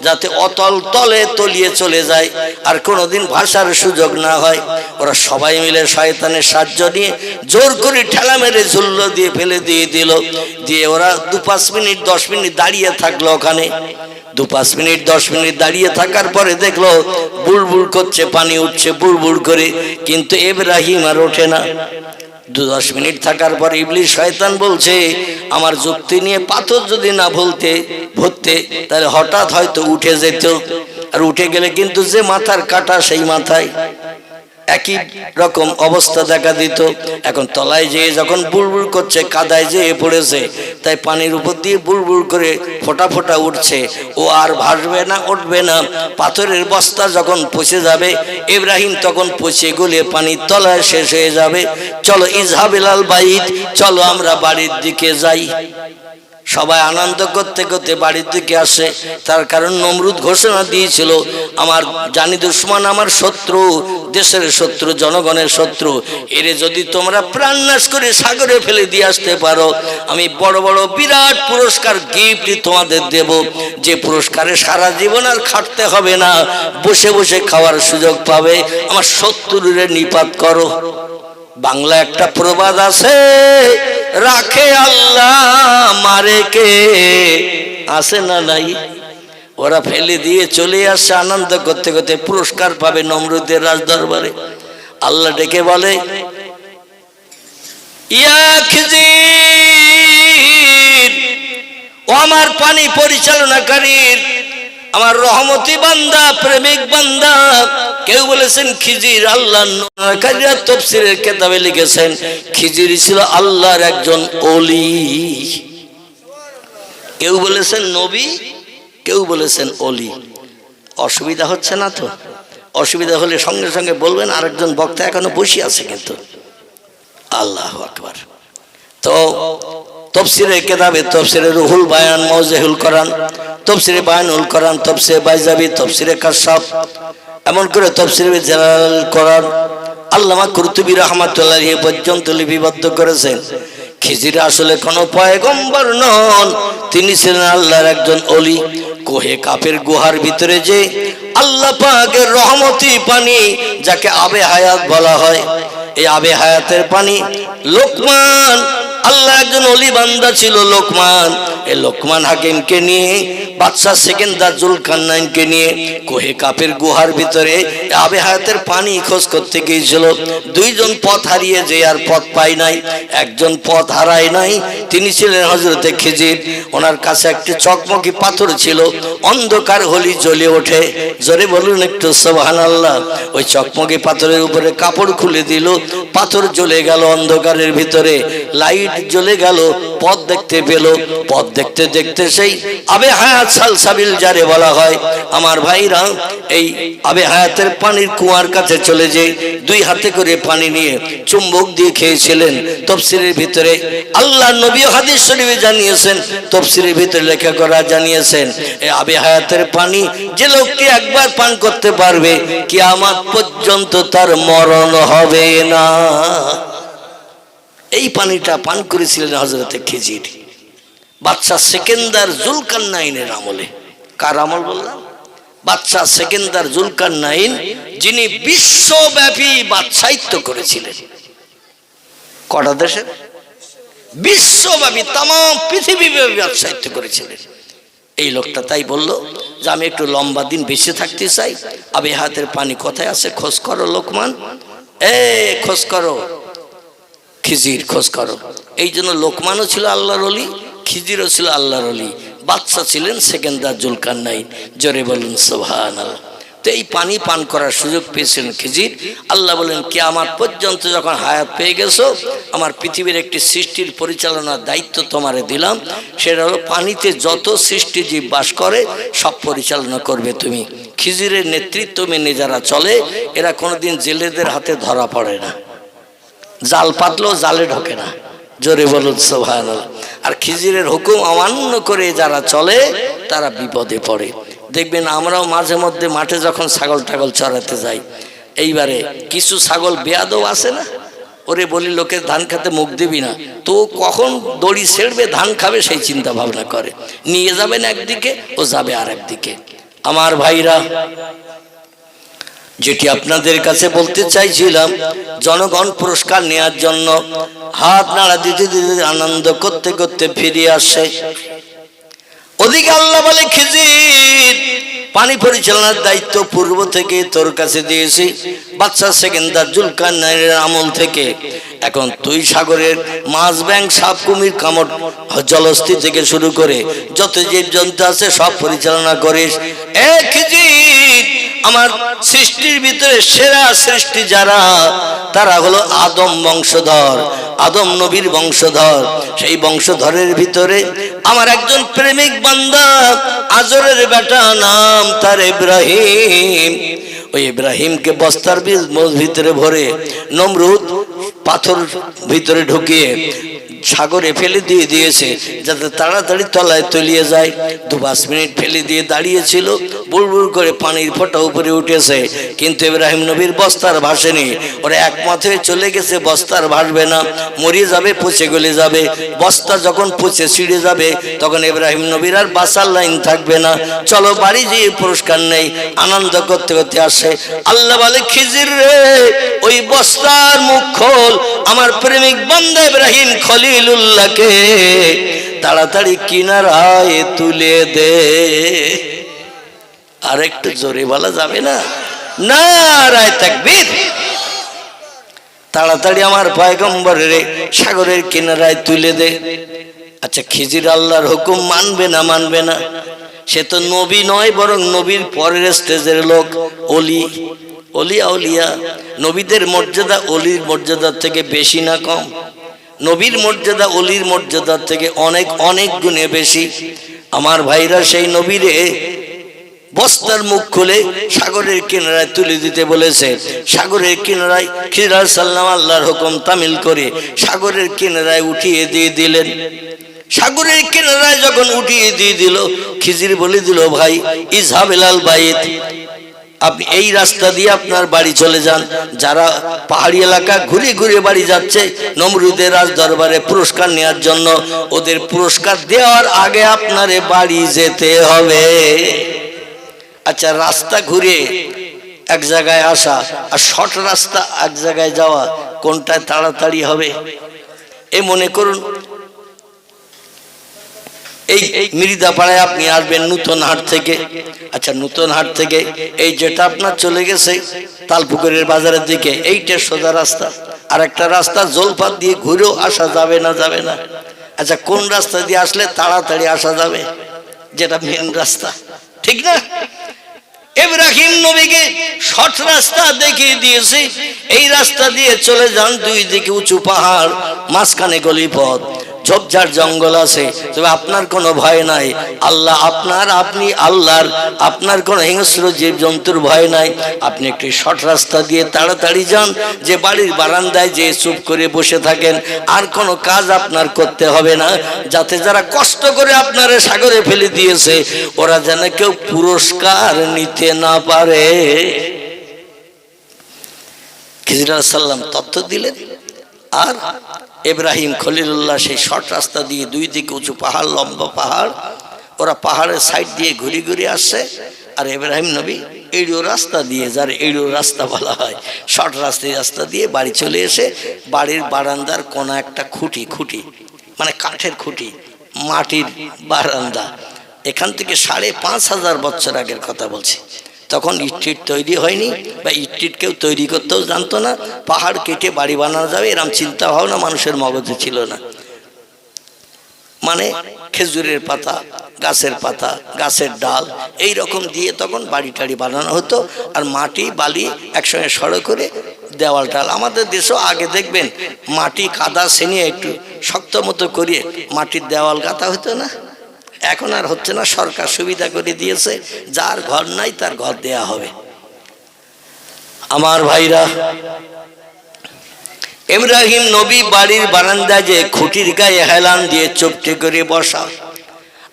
যাতে অতল তলে তলিয়ে চলে যায়, আর কোনোদিন ভাষার সুযোগ না হয়। ওরা সবাই মিলে শয়তানের সাহায্য নিয়ে জোর করে ঠেলা মেরে ঝুল্লো দিয়ে ফেলে দিয়ে দিল। দিয়ে ওরা 2-5 মিনিট 10 মিনিট দাঁড়িয়ে থাকলো ওখানে। 2-5 মিনিট 10 মিনিট দাঁড়িয়ে থাকার পরে দেখলো বুড়বুড় করছে, পানি উঠছে বুড়বুড় করে, কিন্তু ইব্রাহিম আর ওঠে না। 2-10 মিনিট থাকার পর ইবলিস শয়তান বলছে, আমার যুক্তি নিয়ে পাথর যদি না ভরতে তাহলে হঠাৎ হয়তো উঠে যেত, আর উঠে গেলে কিন্তু যে মাথার কাটা সেই মাথায় একই রকম অবস্থা দেখা দিত। এখন তলায় যেয়ে যখন বুড়বুড় করছে, কাদায় যেয়ে পড়েছে, তাই পানির উপর দিয়ে বুড়বুড় করে ফোঁটা ফোঁটা উঠছে। ও আর ভাসবে না, উঠবে না। পাথরের বস্তা যখন পচে যাবে, ইব্রাহিম তখন পচে গলে পানির তলায় শেষ হয়ে যাবে। চলো ইজহাবিলাল বাইত, চলো আমরা বাড়ির দিকে যাই। সবাই আনন্দ করতে করতে বাড়ির দিকে আসে। তার কারণ নমরুদ ঘোষণা দিয়েছিল, আমার জানি দুশমন আমার শত্রু, দেশের শত্রু, জনগণের শত্রু, এরে যদি তোমরা প্রাণনাশ করে সাগরে ফেলে দিয়ে আসতে পারো, আমি বড় বড় বিরাট পুরস্কার গিফট তোমাদের দেব, যে পুরস্কারে সারা জীবন আর খাটতে হবে না, বসে বসে খাওয়ার সুযোগ পাবে। আমার শত্রুরে নিপাত করো। বাংলা একটা প্রবাদ আছে, রাখে আল্লাহ মারে কে, আছে না নাই? ওরা ফেলে দিয়ে চলে আসছে আনন্দ করতে করতে, পুরস্কার পাবে নমরুদের রাজ দরবারে। আল্লাহ ডেকে বলে, ইয়া খিজির, ও আমার পানি পরিচালনাকারীর, আমার রহমতি বান্দা, প্রেমিক বান্দা। কেউ বলেছেন খিজির আল্লাহ, তাফসীরের কিতাবে লিখেছেন খিজির ছিল আল্লাহর একজন ওলি। কেউ বলেছেন নবী, কেউ বলেছেন ওলি। অসুবিধা হচ্ছে না তো? অসুবিধা হলে সঙ্গে সঙ্গে বলবেন, আরেকজন বক্তা এখনো বসে আছে কিন্তু। আল্লাহু আকবার। তো তফসিরের কিতাবে, তফসিরে রুহুল বায়ান, মাওজাহুল কোরআন, তফসিরে বায়ানুল কোরআন, তফসিরে বাইজাবি, তফসিরে কাশফ, এমন করে তফসিরে জালাল কোরআন আল্লামা কুরতুবী রাহমাতুল্লাহি আলাইহি পর্যন্ত লিপিবদ্ধ করেছেন। খিজির আসলে কোনো পয়গম্বর নন, তিনি ছিলেন আল্লাহর একজন ওলি। কোহে কাফের গুহার ভিতরে যে আল্লাহ পাকের রহমতি পানি, যাকে আবে হায়াত বলা হয়, এই আবে হায়াতের পানি লোকমান আল্লাহ একজন অলি বান্দা ছিল লোকমান। এই লোকমান হাকিমকে নিয়ে বাদশা সেকেন্দার জুলকারনাইনকে নিয়ে কোহে কাপের গুহার ভিতরে আবে হায়াতের পানি খোঁজ করতে গিয়েছিল। দুইজন পথ হারিয়ে যে আর পথ পায় নাই, একজন পথ হারায় নাই, তিনি ছিলেন হযরতে খিজির। ওনার কাছে একটি চকমকি পাথর ছিল, অন্ধকার হলি জ্বলে ওঠে। জোরে বলুন একটু সুবহানাল্লাহ। ওই চকমকি পাথরের উপরে কাপড় খুলে দিল, পাথর জ্বলে গেল অন্ধকারের ভিতরে, লাইট জ্বলে গেল, পথ দেখতে পেল। পথ দেখতে দেখতে সেই আবে হায়াত সালসাবিল যারে বলা হয়, আমার ভাইরা এই আবে হায়াতের পানির কুয়ার কাছে চলে যে দুই হাতে করে পানি নিয়ে চুম্বক দিয়ে খেয়েছিলেন। তাফসীরের ভিতরে আল্লাহ নবী হাদিস শরীফে জানিয়েছেন, তাফসীরের ভিতরে লেখা করা জানিয়েছেন, এই আবে হায়াতের পানি যে লোকটি একবার পান করতে পারবে কিয়ামত পর্যন্ত তার মরণ হবে না। এই পানিটা পান করেছিলেন হযরতে খিজির বাদশা সেকেন্দার জুলকারনাইনের আমলে। কার আমল বললাম? বাদশা সেকেন্দার জুলকারনাইন, যিনি বিশ্বব্যাপী বাদশাহিত্য করেছিলেন। কটা দেশে? বিশ্বব্যাপী, তাম পৃথিবীব্যাপী বাদশাহিত্য করেছিলেন এই লোকটা। তাই বললো যে আমি একটু লম্বা দিন বেঁচে থাকতে চাই, আবে হায়াতের পানি কোথায় আছে খোঁজ করো লোকমান, খোঁজ করো খিজির, খোঁজ করো। এই জন্য লোকমানও ছিল আল্লাহর ওলি, খিজিরও ছিল আল্লাহর ওলি, বাদশা ছিলেন সেকেন্দার জুলকারনাইন। জোরে বলুন সুবহানাল্লাহ। তো এই পানি পান করার সুযোগ পেয়েছিলেন খিজির। আল্লাহ বলেন কিয়ামত পর্যন্ত যখন হায়াত পেয়ে গেছো, আমার পৃথিবীর একটি সৃষ্টির পরিচালনার দায়িত্ব তোমারে দিলাম, সেটা হলো পানিতে যত সৃষ্টিজীব বাস করে সব পরিচালনা করবে তুমি। খিজিরের নেতৃত্ব মেনে যারা চলে এরা কোনোদিন জেলেদের হাতে ধরা পড়ে না, জাল পাতলেও জালে ঢোকে না। জোরে বলুন সুবহানাল্লাহ। আর খিজিরের হুকুম অমান্য করে যারা চলে তারা বিপদে পড়ে। দেখবেন আমরাও মাঝে মধ্যে মাঠে যখন ছাগল টাগল চড়াতে যাই, এইবারে কিছু ছাগল বেয়াদব আছে না, ওরে বলি লোকের ধান খেতে মুখ দিবি না, তো কখন দড়ি ছেড়বে ধান খাবে সেই চিন্তা ভাবনা করে, নিয়ে যাবেন একদিকে ও যাবে আর একদিকে। আমার ভাইরা, যেটি আপনাদের কাছে বলতে চাইছিলাম, জনগণ পুরস্কার নেওয়ার জন্য হাত নাড়া দিতে দিতে আনন্দ করতে করতে ফিরে আসে। ওদিকে আল্লাহ বলে খিজির, পানি পরিচালনার দায়িত্ব পূর্ব থেকে তোর কাছে দিয়েছি বাদশা সেকেন্দার জুলকারনাইনের আমল থেকে। এখন তুই সাগরের মাছ, ব্যাঙ, সাপ, কুমির, কামড়, জলস্থি থেকে শুরু করে যত জীবজন্তু আছে সব পরিচালনা করিস। খিজির, আমার সৃষ্টির ভিতরে সেরা সৃষ্টি যারা, তারা হলো আদম বংশধর, আদম নবীর বংশধর। সেই বংশধরের ভিতরে আমার একজন প্রেমিক বান্দা, আজরের বেটা, নাম তার ইব্রাহিম। ওই ইব্রাহিমকে বস্তার ভিতরে ভরে নমরুদ পাথর ভিতরে ঢুকিয়ে সাগরে ফেলে দিয়ে দিয়েছে যাতে তাড়াতাড়ি তলায় তলিয়ে যায়। 2-5 মিনিট ফেলে দিয়ে দাঁড়িয়েছিল, বুড়বুড় করে পানির ফোঁটা উপরে উঠেছে, কিন্তু ইব্রাহিম নবীর বস্তার ভাসেনি। ওরা একমত হয়ে চলে গেছে বস্তার ভাসবে না, মরিয়ে যাবে, পচে গলে যাবে। বস্তা যখন পচে ছিঁড়ে যাবে তখন ইব্রাহিম নবীর আর বাঁচার লাইন থাকবে না। চলো বাড়ি যেয়ে পুরস্কার নেই। আনন্দ করতে করতে আসে। আল্লাহ বলে খিজির রে, ওই বস্তার মুখ খোল, আমার প্রেমিক বান্দা ইব্রাহিম খলিলুল্লাহকে তাড়াতাড়ি কিনারায় তুলে দে। আর একটু জোরে বলা যাবে না? নারায়ে তাকবীর। তাড়াতাড়ি আমার পয়গম্বরের সাগরের কিনারায় তুলে দে। আচ্ছা, খিজির আল্লাহর হুকুম মানবে না? মানবে না। সে তো নবী নয়, বরং নবীর পরের স্টেজের লোক, অলি, অলিয়া উলিয়া। নবীদের মর্যাদা অলির মর্যাদার থেকে বেশি না কম? নবীর মর্যাদা অলির মর্যাদার থেকে অনেক অনেক গুণে বেশি। আমার ভাইরা, সেই নবীরে বস্তার মুখ খুলে সাগরের কিনারায় তুলে দিতে বলেছে। সাগরের কিনারায় খিজির আলাইহিস সালাম আল্লাহর হুকুম তামিল করে সাগরের কিনারায় উঠিয়ে দিয়ে দিলেন। সাগরের কিনারায় যখন উঠিয়ে দিয়ে দিল, খিজির বলে দিল, ভাই ইযহাব ইলাল বাইত, আপনি এই রাস্তা দিয়ে আপনার বাড়ি চলে যান। যারা পাহাড়ি এলাকা ঘুরে ঘুরে বাড়ি যাচ্ছে নমরুদের রাজ দরবারে পুরস্কার নেওয়ার জন্য, ওদের পুরস্কার দেওয়ার আগে আপনারে বাড়ি যেতে হবে। আচ্ছা, রাস্তা ঘুরে এক জায়গায় আসা আর শর্ট রাস্তা এক জায়গায় যাওয়া, কোনটায় তাড়াতাড়ি হবে? এই মনে করুন এই মির্জাপাড়ায় আপনি আসবেন নতুন হাট থেকে। আচ্ছা, নতুন হাট থেকে এই যেটা আপনার চলে গেছে তালপুকুরের বাজারের দিকে, এইটা সোজা রাস্তা। আর একটা রাস্তা জলপাত দিয়ে ঘুরেও আসা যাবে না? যাবে না। আচ্ছা, কোন রাস্তা দিয়ে আসলে তাড়াতাড়ি আসা যাবে? যেটা মেন রাস্তা, ঠিক না? ইব্রাহিম নবীকে শর্ট রাস্তা দেখিয়ে দিয়েছে, এই রাস্তা দিয়ে চলে যান, দুই দিকে উঁচু পাহাড়, মাঝখানে গলিপথ, ঝোপঝাড় জঙ্গল আছে, তবে আপনার কোনো ভয় নাই। আল্লাহ আপনার, আপনি আল্লাহর, আপনার কোনো হিংস্র জীব জন্তুর ভয় নাই। আপনি একটি শর্ট রাস্তা দিয়ে তাড়াতাড়ি যান, যে বাড়ির বারান্দায় যে চুপ করে বসে থাকেন, আর কোনো কাজ আপনার করতে হবে না, যাতে যারা কষ্ট করে আপনারে সাগরে ফেলে দিয়েছে ওরা যেন কেউ পুরস্কার নিতে না পারে। খিজির আলাইহিস সালাম তথ্য দিলেন। আর ইব্রাহিম খলিলুল্লাহ সেই শর্ট রাস্তা দিয়ে, দুই দিকে উঁচু পাহাড়, লম্বা পাহাড়, ওরা পাহাড়ের সাইড দিয়ে ঘুরে ঘুরে আসছে। আর ইব্রাহিম নবী এইড়ো রাস্তা দিয়ে, যার এইড়ো রাস্তা বলা হয়, শর্ট রাস্তা দিয়ে বাড়ি চলে এসে বাড়ির বারান্দার কোনা একটা খুঁটি, মানে কাঠের খুঁটি, মাটির বারান্দা, এখান থেকে 5,500 বছর আগের কথা বলছি। তখন ইট তৈরি হয়নি, বা ইট কেউ তৈরি করতেও জানতো না। পাহাড় কেটে বাড়ি বানানো যাবে এরকম চিন্তা ভাবনা মানুষের মগজে ছিল না। মানে খেজুরের পাতা, গাছের পাতা, গাছের ডাল, এই রকম দিয়ে তখন বাড়ি টাড়ি বানানো হতো। আর মাটি বালি একসঙ্গে সড়ো করে দেওয়াল টাল। আমাদের দেশেও আগে দেখবেন মাটি কাদা ছেনিয়ে একটু শক্ত মতো করিয়ে মাটির দেওয়াল গাঁথা হতো না? এখন আর হচ্ছে না, সরকার সুবিধা করে দিয়েছে, যার ঘর নাই তার ঘর দেয়া হবে। আমার ভাইরা, ইব্রাহিম নবী বাড়ির বারান্দায় যে খুঁটির গায়ে হেলান দিয়ে চুপটি করে বসা,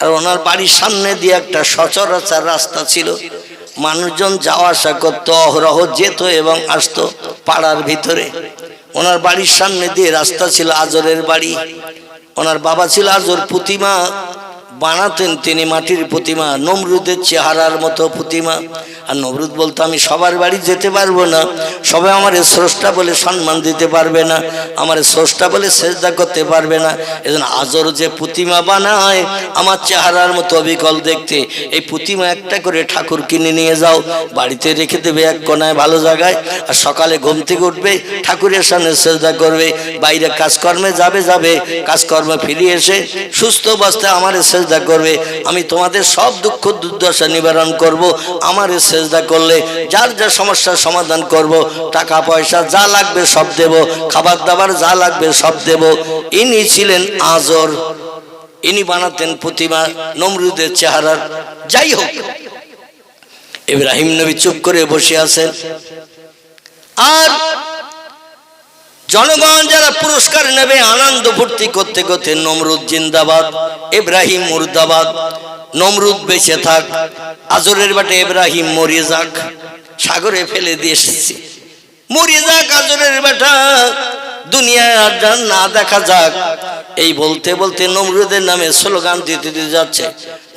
আর ওনার বাড়ির সামনে দিয়ে একটা সচরাচর রাস্তা ছিল, মানুষজন যাওয়া আসা করতো, অহরহ যেত এবং আসতো পাড়ার ভিতরে। ওনার বাড়ির সামনে দিয়ে রাস্তা ছিল আজরের বাড়ি। ওনার বাবা ছিল আজর প্রতিমা বানাতেন, তিনি মাটির প্রতিমা, নমরুদের চেহারার মতো প্রতিমা। আর নমরুদ বলতো, আমি সবার বাড়ি যেতে পারবো না, সবাই আমার স্রষ্টা বলে সম্মান দিতে পারবে না, আমার স্রষ্টা বলে সেজদা করতে পারবে না। এজন্য আজর যে প্রতিমা বানায় আমার চেহারার মতো অবিকল দেখতে, এই প্রতিমা একটা করে ঠাকুর কিনে নিয়ে যাও, বাড়িতে রেখে দেবে এক কোনায় ভালো জায়গায়। আর সকালে ঘুম থেকে উঠবে, ঠাকুরের সামনে সেজদা করবে, বাইরে কাজকর্মে যাবে, কাজকর্মে ফিরে এসে সুস্থ অবস্থায় আমার সেজদা করবে। আমি তোমাদের সব দুঃখ দুর্দশা নিবারণ করব, আমার সেজদা করলে যার যা সমস্যার সমাধান করব, টাকা পয়সা যা লাগবে সব দেব, খাবার দাবার যা লাগবে সব দেব। ইনি ছিলেন আজর, ইনি বানাতেন প্রতিমা নমরুদের চেহারার। যাই হোক, ইব্রাহিম নবী চুপ করে বসে আছেন। আর জনগণ যারা পুরস্কার নেবে আনন্দ ফুর্তি করতে করতে, নমরুদ জিন্দাবাদ, ইব্রাহিম মুর্দাবাদ, নমরুদ বেঁচে থাক, আজরের বাটে ইব্রাহিম মরে যাক, সাগরে ফেলে দিয়ে এসেছি, মরে যাক আজরের বেটা, দুনিয়ায় আর না দেখা যাক। এই বলতে বলতে নমরুদের নামে স্লোগান দিতে দিতে যাচ্ছে।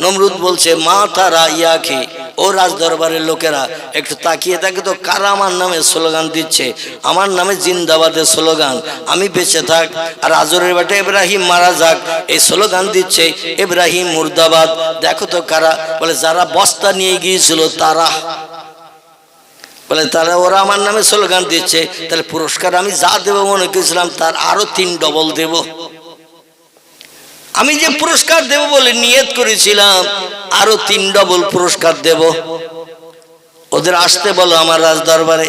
নমরুদ বলছে, মা তারা ইয়াকি, ও রাজ দরবারের লোকেরা একটু তাকিয়ে থাকে তো, কারা আমার নামে স্লোগান দিচ্ছে, আমার নামে জিন্দাবাদের স্লোগান, আমি বেঁচে থাক আর আজরের বেটা ইব্রাহিম মারা যাক, এই স্লোগান দিচ্ছে ইব্রাহিম মুর্দাবাদ। দেখো তো কারা, বলে যারা বস্তা নিয়ে গিয়েছিল তারা, বলে তারা, ওরা আমার নামে স্লোগান দিচ্ছে, তাহলে পুরস্কার আমি যা দেবো মনে করেছিলাম তার আরো 3 ডবল দেব। আমি যে পুরস্কার দেব বলে নিয়ত করেছিলাম, আরো 3 ডবল পুরস্কার দেব। ওদের আসতে বলো আমার রাজ দরবারে,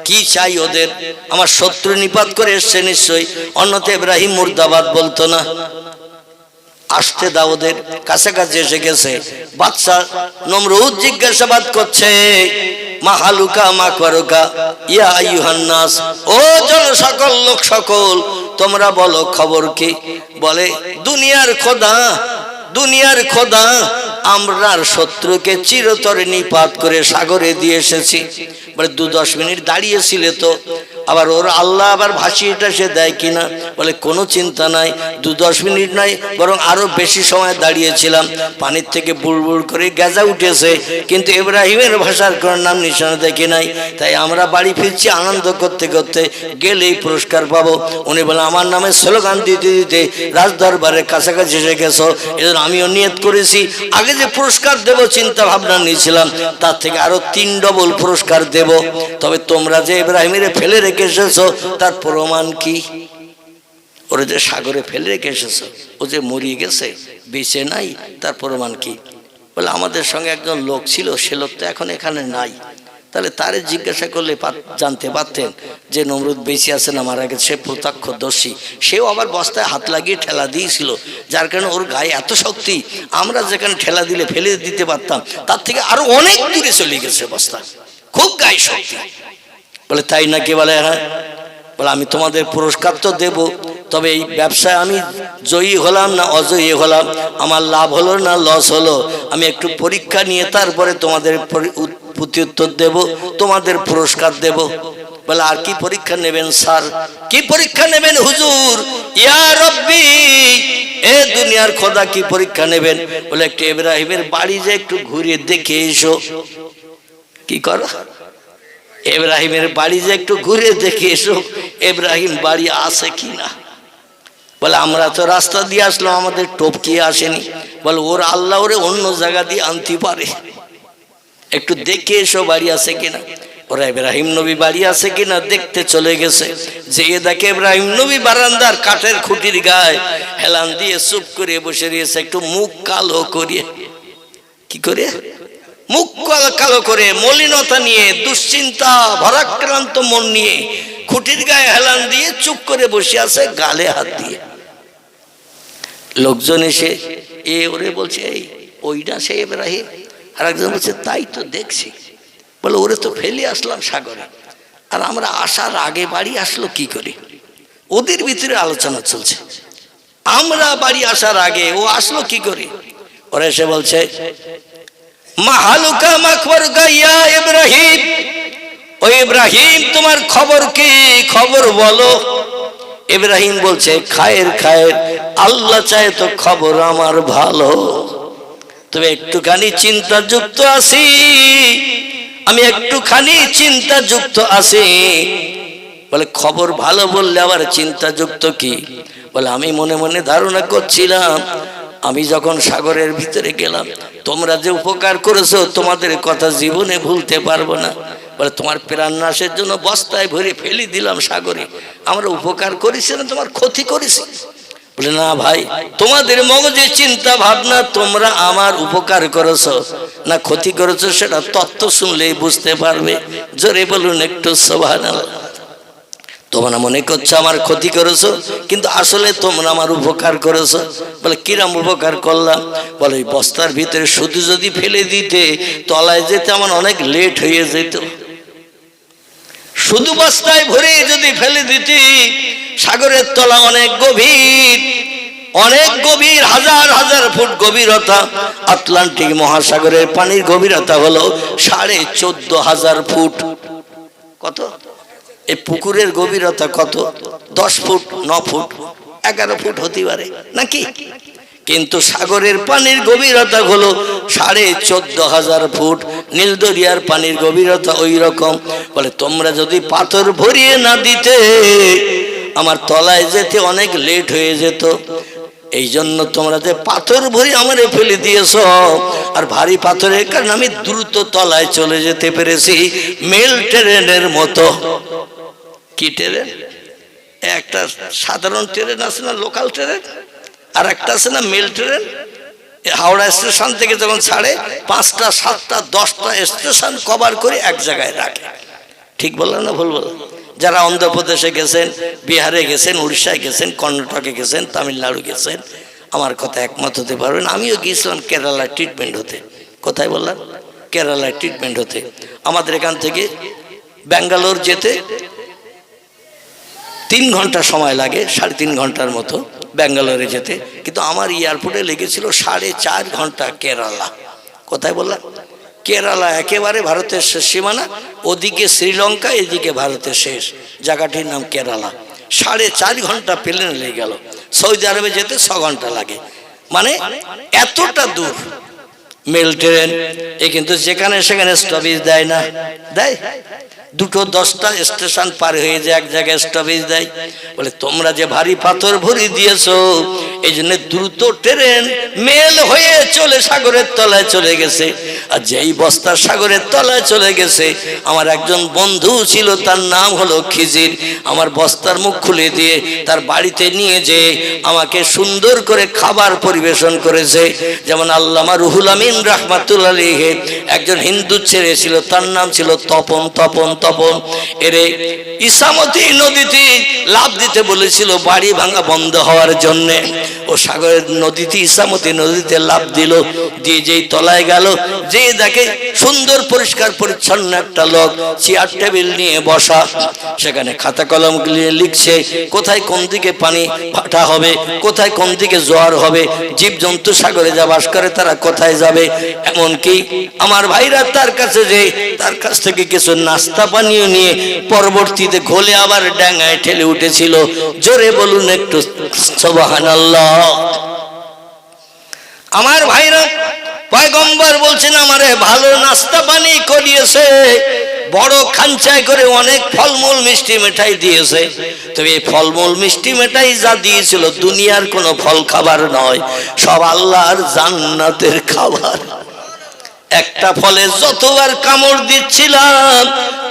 কি চাই ওদের? আমার শত্রু নিপাত করে এসছে নিশ্চয়ই, অন্যতে ইব্রাহিম মুর্দাবাদ বলতো না। আসতে দাও ওদের। কাছাকাছি এসে গেছে। বাদশা নমরুদ জিজ্ঞাসাবাদ করছে, মা হালুকা মা করুকা ইয়া আইয়ুহান নাস, ও জন সকল লোক সকল, তোমরা বলো খবর কি? বলে, দুনিয়ার খোদা আমরার শত্রুকে চিরতরে নিপাত করে সাগরে দিয়ে এসেছি। বলে 2-10 মিনিট দাঁড়িয়েছিলে তো, আবার ওর আল্লাহ আবার ভাসিয়েটা সে দেয় কিনা? বলে কোনো চিন্তা নাই, 2-10 মিনিট নাই, বরং আরো বেশি সময় দাঁড়িয়েছিলাম। পানির থেকে বুড়বুড় করে গেজা উঠেছে, কিন্তু ইব্রাহিমের ভাষার কোনো নাম নিশানা দেখি নাই। তাই আমরা বাড়ি ফিরছি আনন্দ করতে করতে, গেলেই পুরস্কার পাবো। উনি বলে আমার নামে স্লোগান দিতে দিতে রাজদরবারের কাছাকাছি এসে গেছো, এজন্য আমিও নিয়ত করেছি আগে যে পুরস্কার দেব চিন্তা ভাবনা নিয়েছিলাম, তার থেকে আরো 3 ডবল পুরস্কার দেব। তবে তোমরা যে ইব্রাহিমের ফেলে রেখে এসেছো তার প্রমাণ কি? ওরা যে সাগরে ফেলে রেখে এসেছো, ও যে মরিয়ে গেছে, বেঁচে নাই, তার প্রমাণ কি? বলে আমাদের সঙ্গে একজন লোক ছিল, সে লোক তো এখন এখানে নাই। তাহলে তারে জিজ্ঞাসা করলে জানতে পারতেন যে নমরুদ বেঁচে আছে না মারা গেছে। সে প্রত্যক্ষদর্শী, সেও আবার বস্তায় হাত লাগিয়ে ঠেলা দিয়েছিল, যার কারণে ওর গায়ে এত শক্তি, আমরা যেখানে ঠেলা দিলে ফেলে দিতে পারতাম তার থেকে আরো অনেক দূরে চলে গেছে বস্তা, খুব গায়ে শক্তি। বলে তাই নাকি? বলে হ্যাঁ। বলে আমি তোমাদের পুরস্কার তো দেব, তবে এই ব্যবসায় আমি জয়ী হলাম না অজয়ী হলাম, আমার লাভ হলো না লস হলো, আমি একটু পরীক্ষা নিয়ে তারপরে তোমাদের প্রত্যুত্তর দেব, তোমাদের পুরস্কার দেব। বলে আর কি পরীক্ষা নেবেন স্যার? কি পরীক্ষা নেবেন হুজুর? ইয়া রব্বি, এ দুনিয়ার খোদা কি পরীক্ষা নেবেন? বলে একটু ইব্রাহিমের বাড়ি যে একটু ঘুরে দেখে এসো। কি করো? ইব্রাহিমের বাড়ি যে একটু ঘুরে দেখে এসো, ইব্রাহিম বাড়ি আছে কিনা। বলে আমরা তো রাস্তা দিয়ে আসলাম, আমাদের টপকিয়ে আসেনি। বলে ওর আল্লাহ ওরে অন্য জায়গা দিয়ে আনতে পারে, একটু দেখে এসো বাড়ি আছে কিনা। ওরা ইব্রাহিম নবী বাড়ি আছে কিনা দেখতে চলে গেছে। যে দেখে ইব্রাহিম নবী বারান্দার কাঠের খুঁটির গায়ে হেলান দিয়ে চুপ করে বসে রয়েছে, একটু মুখ কালো করিয়ে। কি করে? মুখ কালো করে, মলিনতা নিয়ে, দুশ্চিন্তা ভারাক্রান্ত মন নিয়ে খুঁটির গায়ে হেলান দিয়ে চুপ করে বসে আছে, গালে হাত দিয়ে। লোকজন এসে ওরে বলছে এই ওইটা সে ইব্রাহিম। আর একজন বলছে তাই তো দেখছি। বলে ওরে তো ফেলে আসলাম সাগরে, আর আমরা আসার আগে বাড়ি আসলো কি করে? ওদের ভিতরে আলোচনা চলছে, আমরা বাড়ি আসার আগে ও আসলো কি করে? ওরা এসে বলছে মাহালুকা মাখবরুকা ইয়া ইব্রাহিম, ও ইব্রাহিম তোমার খবর কি? খবর বলো। ইব্রাহিম বলছে খায়ের খায়ের, আল্লাহ চায় তো খবর আমার ভালো, তবে একটুখানি চিন্তাযুক্ত আছি, আমি একটুখানি চিন্তাযুক্ত আছি। বলে খবর ভালো বললে আবার চিন্তাযুক্ত কি? বলে আমি মনে মনে ধারণা করছিলাম আমি যখন সাগরের ভিতরে গেলাম, তোমরা যে উপকার করেছো তোমাদের কথা জীবনে ভুলতে পারবো না। বলে তোমার প্রাণ নাশের জন্য বস্তায় ভরে ফেলে দিলাম সাগরে, আমরা উপকার করেছি না তোমার ক্ষতি করেছি? বলে না ভাই, তোমাদের মগজে চিন্তা ভাবনা, তোমরা আমার উপকার করেছো না ক্ষতি করেছো সেটা তত্ত্ব শুনলেই বুঝতে পারবে। জোরে বলুন একটু সুবহানাল্লাহ। তোমরা মনে করছো আমার ক্ষতি করেছো, কিন্তু আসলে তোমরা আমার উপকার করেছো। বলে কিরাম উপকার করলাম? বলে ওই বস্তার ভিতরে শুধু যদি ফেলে দিতে, তলায় যেতে আমার অনেক লেট হয়ে যেত। শুধু বস্তায় ভরে যদি ফেলে দিতি, সাগরের তলা অনেক গভীর, অনেক গভীর, হাজার হাজার ফুট গভীরতা। আটলান্টিক মহাসাগরের পানির গভীরতা হলো 14,500 ফুট। কত? এই পুকুরের গভীরতা কত? 10 ফুট, 9 ফুট, 11 ফুট হতে পারে নাকি? কিন্তু সাগরের পানির গভীরতা হলো 14,500 ফুট। নীলদরিয়ার পানির গভীরতা ওই রকম। বলে তোমরা যদি পাথর ভরিয়ে না দিতে, আমার তলায় যেতে অনেক লেট হয়ে যেত। এই জন্য তোমরা যে পাথর ভরি আমারে ফেলে দিয়েছ, আর ভারী পাথরের কারণে আমি দ্রুত তলায় চলে যেতে পেরেছি, মেল ট্রেনের মতো। কি ট্রেন? একটা সাধারণ ট্রেন আছে না, লোকাল ট্রেন, আর একটা আছে না মেল ট্রেন। হাওড়া স্টেশন থেকে যখন ছাড়ে 5টা 7টা 10টা স্টেশন কভার করে এক জায়গায় রাখে। ঠিক বললাম না ভুল বললাম? যারা অন্ধ্রপ্রদেশে গেছেন, বিহারে গেছেন, উড়িষ্যায় গেছেন, কর্ণাটকে গেছেন, তামিলনাড়ু গেছেন, আমার কথা একমত হতে পারবেন। আমিও গিয়েছিলাম কেরালায় ট্রিটমেন্ট হতে। কোথায় বললাম? কেরালায় ট্রিটমেন্ট হতে। আমাদের এখান থেকে ব্যাঙ্গালোর যেতে 3 ঘন্টা সময় লাগে, 3.5 ঘন্টার মতো ব্যাঙ্গালোরে যেতে। কিন্তু আমার এয়ারপোর্টে লেগেছিল 4.5 ঘন্টা। কেরালা, কোথায় বললাম? কেরালা, একেবারে ভারতের শেষ সীমানা, ওদিকে শ্রীলঙ্কা, এদিকে ভারতের শেষ, জায়গাটির নাম কেরালা। 4.5 ঘন্টা প্লেনে লেগে গেল। সৌদি আরবে যেতে 6 ঘন্টা লাগে, মানে এতটা দূর। মেল ট্রেন এ কিন্তু যেখানে সেখানে স্টপেজ দেয় না, দেয় 2-10টা স্টেশন পার হয়ে যায় এক জায়গায় স্টপেজ দেয়। বলে তোমরা যে ভারী পাথর ভরি দিয়েছো, এই জন্য দ্রুত ট্রেন মেল হয়ে চলে সাগরের তলায় চলে গেছে। আর যেই বস্তা সাগরের তলায় চলে গেছে, আমার একজন বন্ধু ছিল, তার নাম হলো খিজির, আমার বস্তার মুখ খুলে দিয়ে তার বাড়িতে নিয়ে যেয়ে আমাকে সুন্দর করে খাবার পরিবেশন করেছে। যেমন আল্লামা রুহুল আমিন রাহমাতুল্লাহ আলাইহি একজন হিন্দু ছেলে ছিল, তার নাম ছিল তপন। তপন তপন এরে ইসামতি নদীতে লাফ দিতে বলেছিল বাড়ি ভাঙা বন্ধ হওয়ার জন্য। ও সাগরের নদীতে, ইসামতি নদীতে লাফ দিল, দিয়ে যেই তলায় গেল, যে দেখে সুন্দর পরিষ্কার পরিচ্ছন্ন একটা লোক চেয়ার টেবিল নিয়ে বসা, সেখানে খাতা কলম নিয়ে লিখছে কোথায় কোন দিকে পানি ফাটা হবে, কোথায় কোন দিকে জোয়ার হবে, জীবজন্তু সাগরে যা বাস করে তারা কোথায় যাবে। এমনকি আমার ভাইরা তার কাছে যে তার কাছ থেকে কিছু নাস্তা পানীয় নিয়ে পরবর্তীতে ঘোলে আবার ডাঙায় ঠেলে উঠেছিল। জোরে বলুন একটু সুবহানাল্লাহ। আমার ভাইরা, পয়গম্বর বলছেন আমারে ভালো নাস্তা পানি করিয়েছে, বড় খাঞ্চায় করে অনেক ফলমূল মিষ্টি মিঠাই দিয়েছে। তবে এই ফলমূল মিষ্টি মিঠাই যা দিয়েছিল দুনিয়ার কোনো ফল খাবার নয়, সব আল্লাহর জান্নাতের খাবার। একটা ফলে যতবার কামড় দিচ্ছিলাম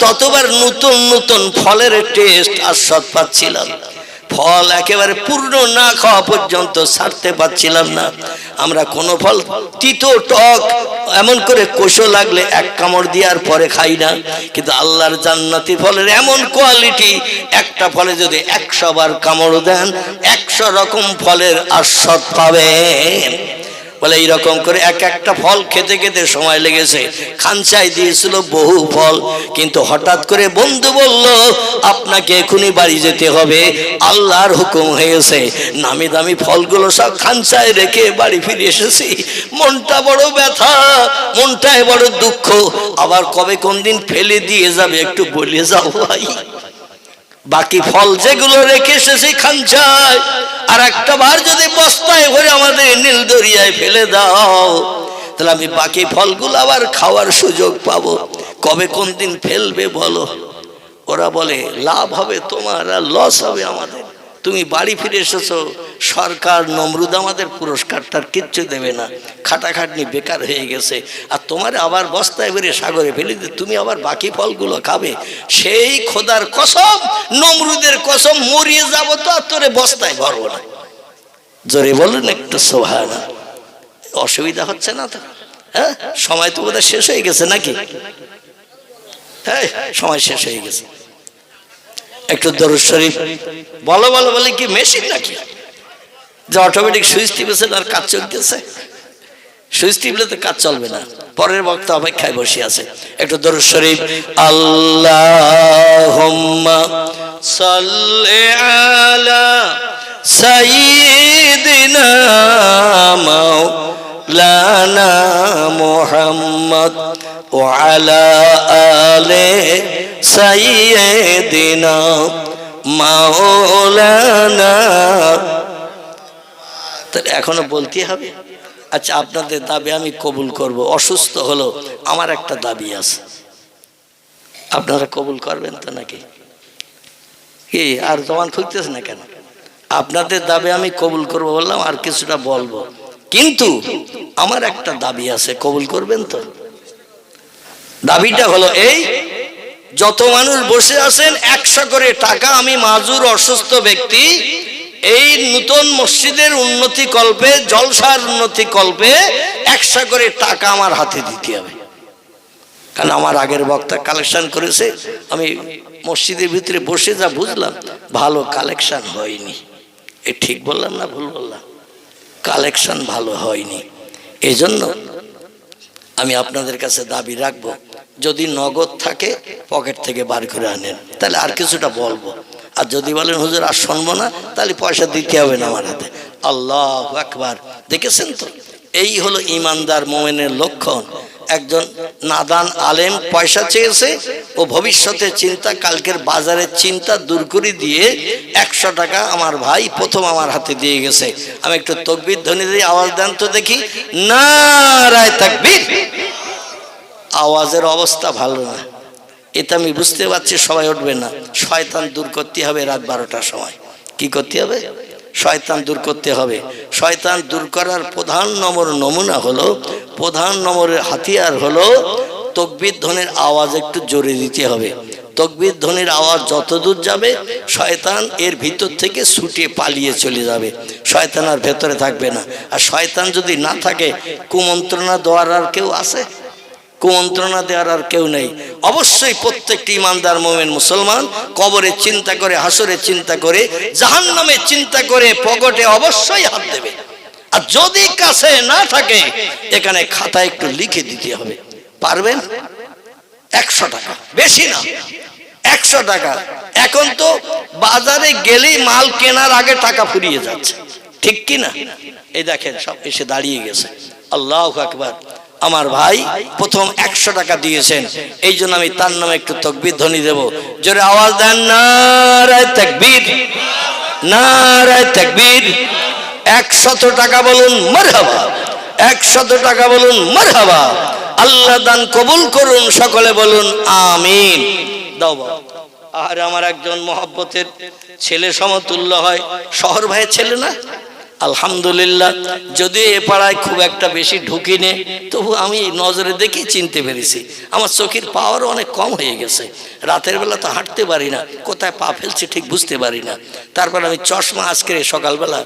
ততবার নতুন নতুন ফলের টেস্ট আর স্বাদ পাচ্ছিলাম। ফল একেবারে পূর্ণ না খাওয়া পর্যন্ত ছাড়তে পারছিলাম না। আমরা কোনো ফল তিতো টক এমন করে কোষো লাগলে এক কামড় দেওয়ার পরে খাই না, কিন্তু আল্লাহর জান্নাতি ফলের এমন কোয়ালিটি, একটা ফলে যদি 100 বার কামড় দেন 100 রকম ফলের আস্বাদ পাবেন। বলে এইরকম করে এক একটা ফল খেতে খেতে সময় লেগেছে। খাঞ্চায় দিয়েছিল বহু ফল, কিন্তু হঠাৎ করে বন্ধু বলল আপনাকে এখনই বাড়ি যেতে হবে, আল্লাহর হুকুম হয়েছে। নামি দামি ফলগুলো সব খাঞ্চায় রেখে বাড়ি ফিরে এসেছি। মনটা বড় ব্যথা, মনটায় বড় দুঃখ। আবার কবে কোন দিন ফেলে দিয়ে যাবে একটু বলে যাও ভাই। বাকি ফল যেগুলো রেখে এসেছি খাঞ্চায়, আর একটা বার যদি বস্তায় ভরে আমাদের নীল দরিয়ায় ফেলে দাও, তাহলে আমি বাকি ফলগুলো আবার খাওয়ার সুযোগ পাবো। কবে কোন দিন ফেলবে বলো? ওরা বলে লাভ হবে তোমার আর লস হবে আমাদের। তুমি বাড়ি ফিরে এসেছো, সরকার নমরুদ আমাদের পুরস্কারটার কিচ্ছু দেবে না, খাটাখাটনি বেকার হয়ে গেছে, আর তোমার আবার বস্তায় বেরিয়ে সাগরে ফেলে দিয়ে তুমি আবার বাকি ফলগুলো খাবে। সেই খোদার কসম, নমরুদের কসম, মরিয়ে যাবো তো আর তোরে বস্তায় ভরবো না। জোরে বলুন একটু সুবহানাল্লাহ। অসুবিধা হচ্ছে না তো? হ্যাঁ, সময় তো বোধহয় শেষ হয়ে গেছে নাকি? হ্যাঁ, সময় শেষ হয়ে গেছে। একটু দরুদ শরীফ বলো বলো। বলে কি মেশিন নাকি যে অটোমেটিক সুইচ টিপেছেন আর কাজ চলতেছে? সুইচ টিপলে তো কাজ চলবে না। পরের বক্তা অপেক্ষায় বসে আছে। একটু দরুদ শরীফ। আল্লাহুম্মা সাল্লি আলা সাইয়্যিদিনা মাওলানা মুহাম্মদ ওয়া আলা আলি সাইয়্যিদিনা মাওলানা। তাহলে এখনো বলতে হবে। আচ্ছা, আপনাদের দাবি আমি কবুল করব। অসুস্থ হলো আমার একটা দাবি আছে, আপনারা কবুল করবেন তো নাকি? কি আর জমান খুঁজতেছে না কেন? আপনাদের দাবি আমি কবুল করব বললাম, আর কিছুটা বলবো, কিন্তু আমার একটা দাবি আছে, কবুল করবেন তো? দাবিটা হলো এই, যত মানুষ বসে আছেন 100 করে টাকা আমি মাজুর অসুস্থ ব্যক্তি এই নতুন মসজিদের উন্নতি কল্পে, জলসার উন্নতি কল্পে 100 করে টাকা আমার হাতে দিতে হবে। কারণ আমার আগের বক্তা কালেকশন করেছে, আমি মসজিদের ভিতরে বসে যা বুঝলাম ভালো কালেকশন হয়নি। এ ঠিক বললাম না ভুল বললাম? কালেকশন ভালো হয়নি। এই জন্য আমি আপনাদের কাছে দাবি রাখবো, যদি নগদ থাকে পকেট থেকে বার করে আনেন, তাহলে আর কিছুটা বলবো। আর যদি বলেন হুজুর আর শুনবো না, তাহলে পয়সা দিতে হবে না আমার হাতে। আল্লাহু আকবার। দেখেছেন তো, এই হলো ইমানদার মুমিনের লক্ষণ। একজন নাদান আলেম পয়সা চেয়েছে, ও ভবিষ্যতের চিন্তা, কালকের বাজারের চিন্তা দূর করে দিয়ে 100 টাকা আমার ভাই প্রথম আমার হাতে দিয়ে গেছে। আমি একটু তাকবীর ধ্বনি দিয়ে আওয়াজ দেন তো দেখি, নারায়ে তাকবীর। আওয়াজের অবস্থা ভালো না, এটা আমি বুঝতে পারছি। সবাই উঠবে না, শয়তান দূর করতে হবে রাত 12টার সময়। কি করতে হবে? শয়তান দূর করতে হবে। শয়তান দূর করার প্রধান নমুনা হলো, প্রধান নম্বরের হাতিয়ার হলো তাকবীর ধ্বনির আওয়াজ একটু জোরে দিতে হবে। তাকবীর ধ্বনির আওয়াজ যত দূর যাবে, শয়তান এর ভিতর থেকে ছুটে পালিয়ে চলে যাবে, শয়তান আর ভেতরে থাকবে না। আর শয়তান যদি না থাকে, কুমন্ত্রণা দেওয়ার আর কেউ আছে? কুমন্ত্রণা দেওয়ার আর কেউ নেই। অবশ্যই প্রত্যেকটি ইমানদার মুমিন মুসলমান কবরের চিন্তা করে, হাসরের চিন্তা করে, জাহান্নামের চিন্তা করে পকেটে অবশ্যই হাত দেবে। আর যদি কাছে না থাকে, এখানে খাতায় একটু লিখে দিতে হবে। পারবেন? 100 টাকা, বেশি না, 100 টাকা। এখন তো বাজারে গেলেই মাল কেনার আগে টাকা ফুরিয়ে যাচ্ছে, ঠিক কি না? এই দেখেন সব এসে দাঁড়িয়ে গেছে। আল্লাহু আকবার। আমার ভাই প্রথম 100 টাকা দিয়েছেন, এই জন্য আমি তার নামে একটু তাকবীর ধ্বনি দেব। জোরে আওয়াজ দেন, নারায়ে তাকবীর, নারায়ে তাকবীর। 100 টাকা বলুন মারহাবা, 100 টাকা বলুন মারহাবা। আল্লাহ দান কবুল করুন, সকলে বলুন আমিন। দাও বাবা। আর আমার একজন মহব্বতের ছেলে সমতুল্য হয়, শহর ভাইয়ের ছেলে না? আলহামদুলিল্লাহ। যদি এ পাড়ায় খুব একটা বেশি ঢুকিনি, তবু আমি নজরে দেখে চিনতে পেরেছি। আমার চোখের পাওয়ার অনেক কম হয়ে গেছে, রাতের বেলা তো হাঁটতে পারি না, কোথায় পা ফেলছে ঠিক বুঝতে পারি না। তারপর আমি চশমা আজকে সকালবেলা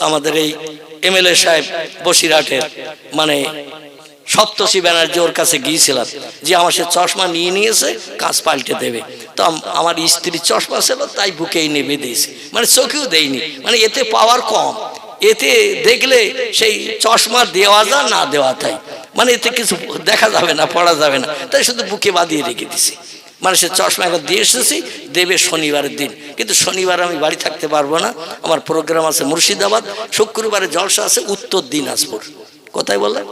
আমাদের এই এমএলএ সাহেব বসিরহাটের, মানে সপ্তর্ষি ব্যানার্জি, ওর কাছে গিয়েছিলাম যে আমার সে চশমা নিয়ে নিয়েছে, কাজ পাল্টে দেবে। তো আমার স্ত্রীর চশমা ছিল, তাই বুকেই নেবে দিয়েছি, মানে চোখেও দেয়নি। মানে এতে পাওয়ার কম, এতে দেখলে সেই চশমা দেওয়া যা না দেওয়া তাই, মানে এতে কিছু দেখা যাবে না, পড়া যাবে না, তাই শুধু বুকে বাঁধিয়ে রেখে দিছি। মানে সে চশমা এখন দিয়ে এসেছি, দেবে শনিবারের দিন। কিন্তু শনিবার আমি বাড়ি থাকতে পারবো না, আমার প্রোগ্রাম আছে মুর্শিদাবাদ। শুক্রবারে জলসা আছে উত্তর দিনাজপুর। কোথায় বললেন?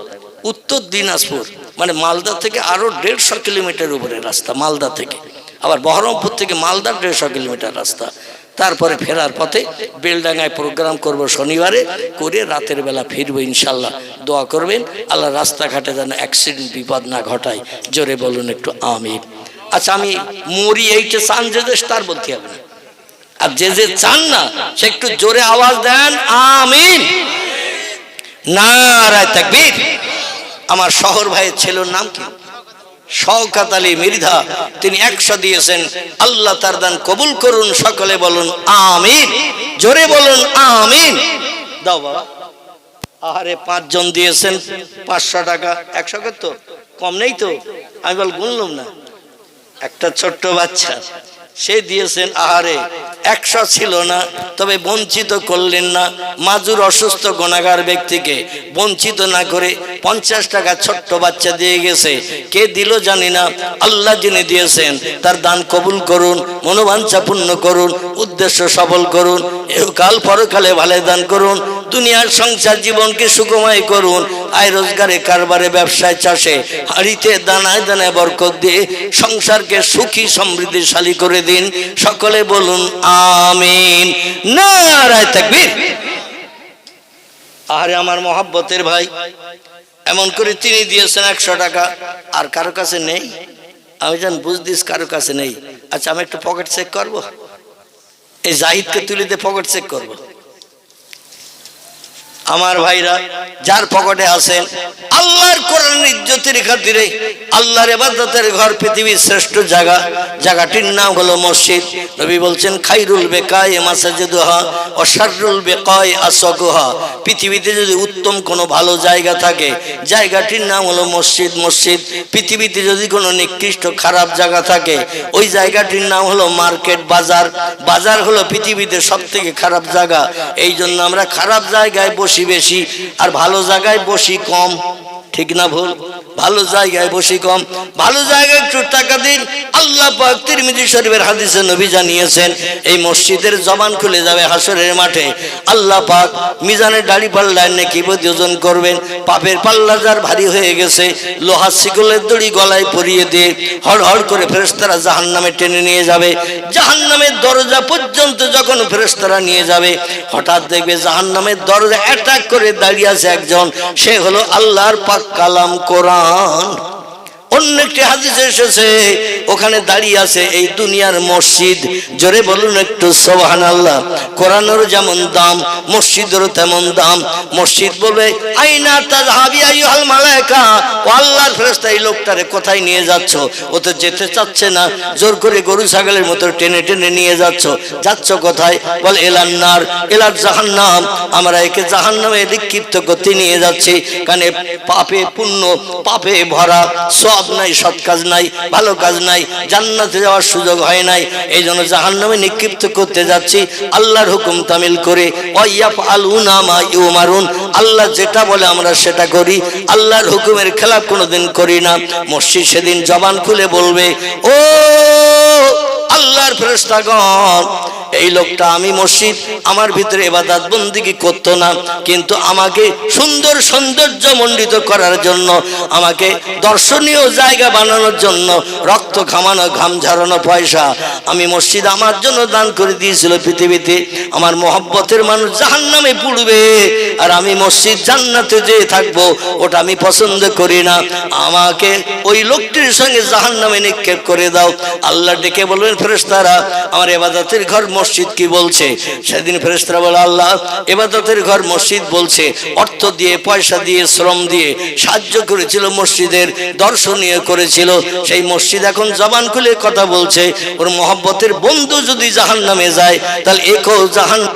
উত্তর দিনাজপুর, মানে মালদা থেকে আরো 150 কিলোমিটার উপরে রাস্তা, মালদা থেকে। আবার বহরমপুর থেকে মালদা 150 কিলোমিটার রাস্তা। তারপরে ফেরার পথে বেলডাঙ্গায় প্রোগ্রাম করব শনিবারে, করে রাতের বেলা ফিরবো ইনশাল্লাহ। দোয়া করবেন আল্লাহ রাস্তাঘাটে যেন অ্যাক্সিডেন্ট বিপদ না ঘটায়। জোরে বলুন একটু আমিন। আচ্ছা, আমি মরি এইটা চান যে তার বলতে হবে না, আর যে যে চান না সে একটু জোরে আওয়াজ দেন আমিন। নারায়ে তাকবীর। আমার শহর ভাইয়ের ছেলের নাম কি? শওকত আলী মৃধা। তিনি 100 দিয়েছেন, আল্লাহ তার দান কবুল করুন, সকলে বলুন আমিন। জোরে বলুন আমিন। দাও বাবা। আরে 5 জন দিয়েছেন 500 টাকা। 100 কত কম নেই তো? আমি বল গুনলাম না। একটা ছোট্ট বাচ্চা সে দিয়েছেন, আহারে 100 ছিল না, তবে বঞ্চিত করলেন না। মাজুর অসুস্থ গুনাহগার ব্যক্তিকে বঞ্চিত না করে 50 টাকা ছোট্ট বাচ্চা দিয়ে গেছে। কে দিল জানি না, আল্লাহ যিনি দিয়েছেন তার দান কবুল করুন, মনোবাঞ্ছা পূর্ণ করুন, উদ্দেশ্য সফল করুন, এহকাল পরকালে ভালো দান করুন, দুনিয়ার সংসার জীবনকে সুখময় করুন, আয় রোজগারে, কারবারে, ব্যবসায়, চাষে, হাড়িতে দানায় দানায় বরকত দিয়ে সংসারকে সুখী সমৃদ্ধিশালী করে দিন। সকলে বলুন আমিন। নারায়ে তাকবীর। আরে আমার মহব্বতের ভাই, এমন করে তিনি দিয়েছেন 100 টাকা। আর কারো কাছে নেই? আমি জান বুঝদিস কারো কাছে নেই। আচ্ছা, আমি একটু পকেট চেক করব, এই জাহিদকে তুলে দিয়ে পকেট চেক করব। আমার ভাইরা যার পকেটে আছেন, আল্লাহর কোরআনের ইজ্জতের খাতিরে, আল্লাহর ইবাদতের ঘর পৃথিবীর শ্রেষ্ঠ জায়গা, জায়গাটির নাম হলো মসজিদ। নবী বলছেন খাইরুল বিকাই মাসাজিদুহা ওয়া শাররুল বিকাই আসওয়াকুহা। পৃথিবীতে যদি উত্তম কোনো ভালো জায়গা থাকে, জায়গাটির নাম হলো মসজিদ। মসজিদ। পৃথিবীতে যদি কোনো নিকৃষ্ট খারাপ জায়গা থাকে, ওই জায়গাটির নাম হলো মার্কেট, বাজার। বাজার হলো পৃথিবীতে সবথেকে খারাপ জায়গা। এই জন্য আমরা খারাপ জায়গায় বসি বেশি, আর ভালো জায়গায় বসি কম। ঠিক না ভুল? ভালো জায়গায় বসি কম, ভালো জায়গায় একটু টাকা দিন। আল্লাহ পাক তিরমিজি শরীফের হাদিসে নবী জানিয়েছেন এই মসজিদের জবান খুলে যাবে হাসরের মাঠে। আল্লাহ পাক মিজানের দাড়ি পাল্লায় নেকি ওজন করবেন। পাপের পাল্লা যার ভারী হয়ে গেছে, লোহার শিকলের দড়ি গলায় পরিয়ে দিয়ে হড় হড় করে ফেরেশতারা জাহান্নামে টেনে নিয়ে যাবে। জাহান্নামের দরজা পর্যন্ত যখন ফেরেশতারা নিয়ে যাবে, হঠাৎ দেখবে জাহান্নামের দরজা অ্যাটাক করে দাঁড়িয়ে আছে একজন, সে হলো আল্লাহর পাক কালাম কোরআন। অন্য একটি হাদিসে এসেছে ওখানে দাঁড়িয়ে আছে এই দুনিয়ার মসজিদ। জোরে বলুন একটু সুবহানাল্লাহ। কোরআনেরও যেমন দাম, মসজিদেরও তেমন দাম। মসজিদ বলবে আইনা তাযহাবি আইয়ুহাল মালায়েকা, ও আল্লাহর ফেরেশতা এই লোকটারে কোথায় নিয়ে যাচ্ছ? ও তো যেতে চাচ্ছে না, জোর করে গরু ছাগলের মতো টেনে টেনে নিয়ে যাচ্ছ কোথায়? বল এলান্নার, এলার জাহান্নাম, আমরা একে জাহান্নামে নিক্ষিপ্ত করতে নিয়ে যাচ্ছি। কারণ পাপে পুণ্য, পাপে ভরা, সব নাই, সৎ কাজ নাই, ভালো কাজ নাই, জান্নাতে যাওয়ার সুযোগ হয় নাই, এই জন্য জাহান্নামে নিক্ষিপ্ত করতে যাচ্ছি। আল্লাহর হুকুম তামিল করে ওয়াইয়াফআলুনা মা ইউমারুন, আল্লাহ যেটা বলে আমরা সেটা করি, আল্লাহর হুকুমের খেলাফ কোনোদিন করি না। মসজিদ সেদিন জবান খুলে বলবে, ও আল্লাহর ফেরেশতাগণ, এই লোকটা আমি মসজিদ আমার ভিতরে ইবাদত বন্দেগী করতো না, কিন্তু আমাকে সুন্দর সৌন্দর্য মণ্ডিত করার জন্য, আমাকে দর্শনীয় জায়গা বানানোর জন্য রক্ত ঘামানো, ঘাম ঝরানো পয়সা আমি মসজিদ আমার জন্য দান করে দিয়েছিল। পৃথিবীতে আমার মহব্বতের মানুষ জাহান্নামে পুড়বে আর আমি মসজিদ জান্নাতে যেয়ে থাকবো, ওটা আমি পছন্দ করি না। আমাকে ওই লোকটির সঙ্গে জাহান্নামে নিক্ষেপ করে দাও। আল্লাহ ডেকে বলবেন ফেরেশতারা, আমার ইবাদতের ঘর মসজিদ কি বলছে? সেদিন ফেরেশতারা বলে, আল্লাহ ইবাদতের ঘর মসজিদ বলছে। অর্থ দিয়ে, পয়সা দিয়ে, শ্রম দিয়ে সাহায্য করেছিল, মসজিদের দর্শনীয় করেছিল, সেই মসজিদ এখন জবান খুলে কথা বলছে। ওর মহব্বতের বন্ধু যদি জাহান্নামে যায়, তাহলে একও জাহান্নাম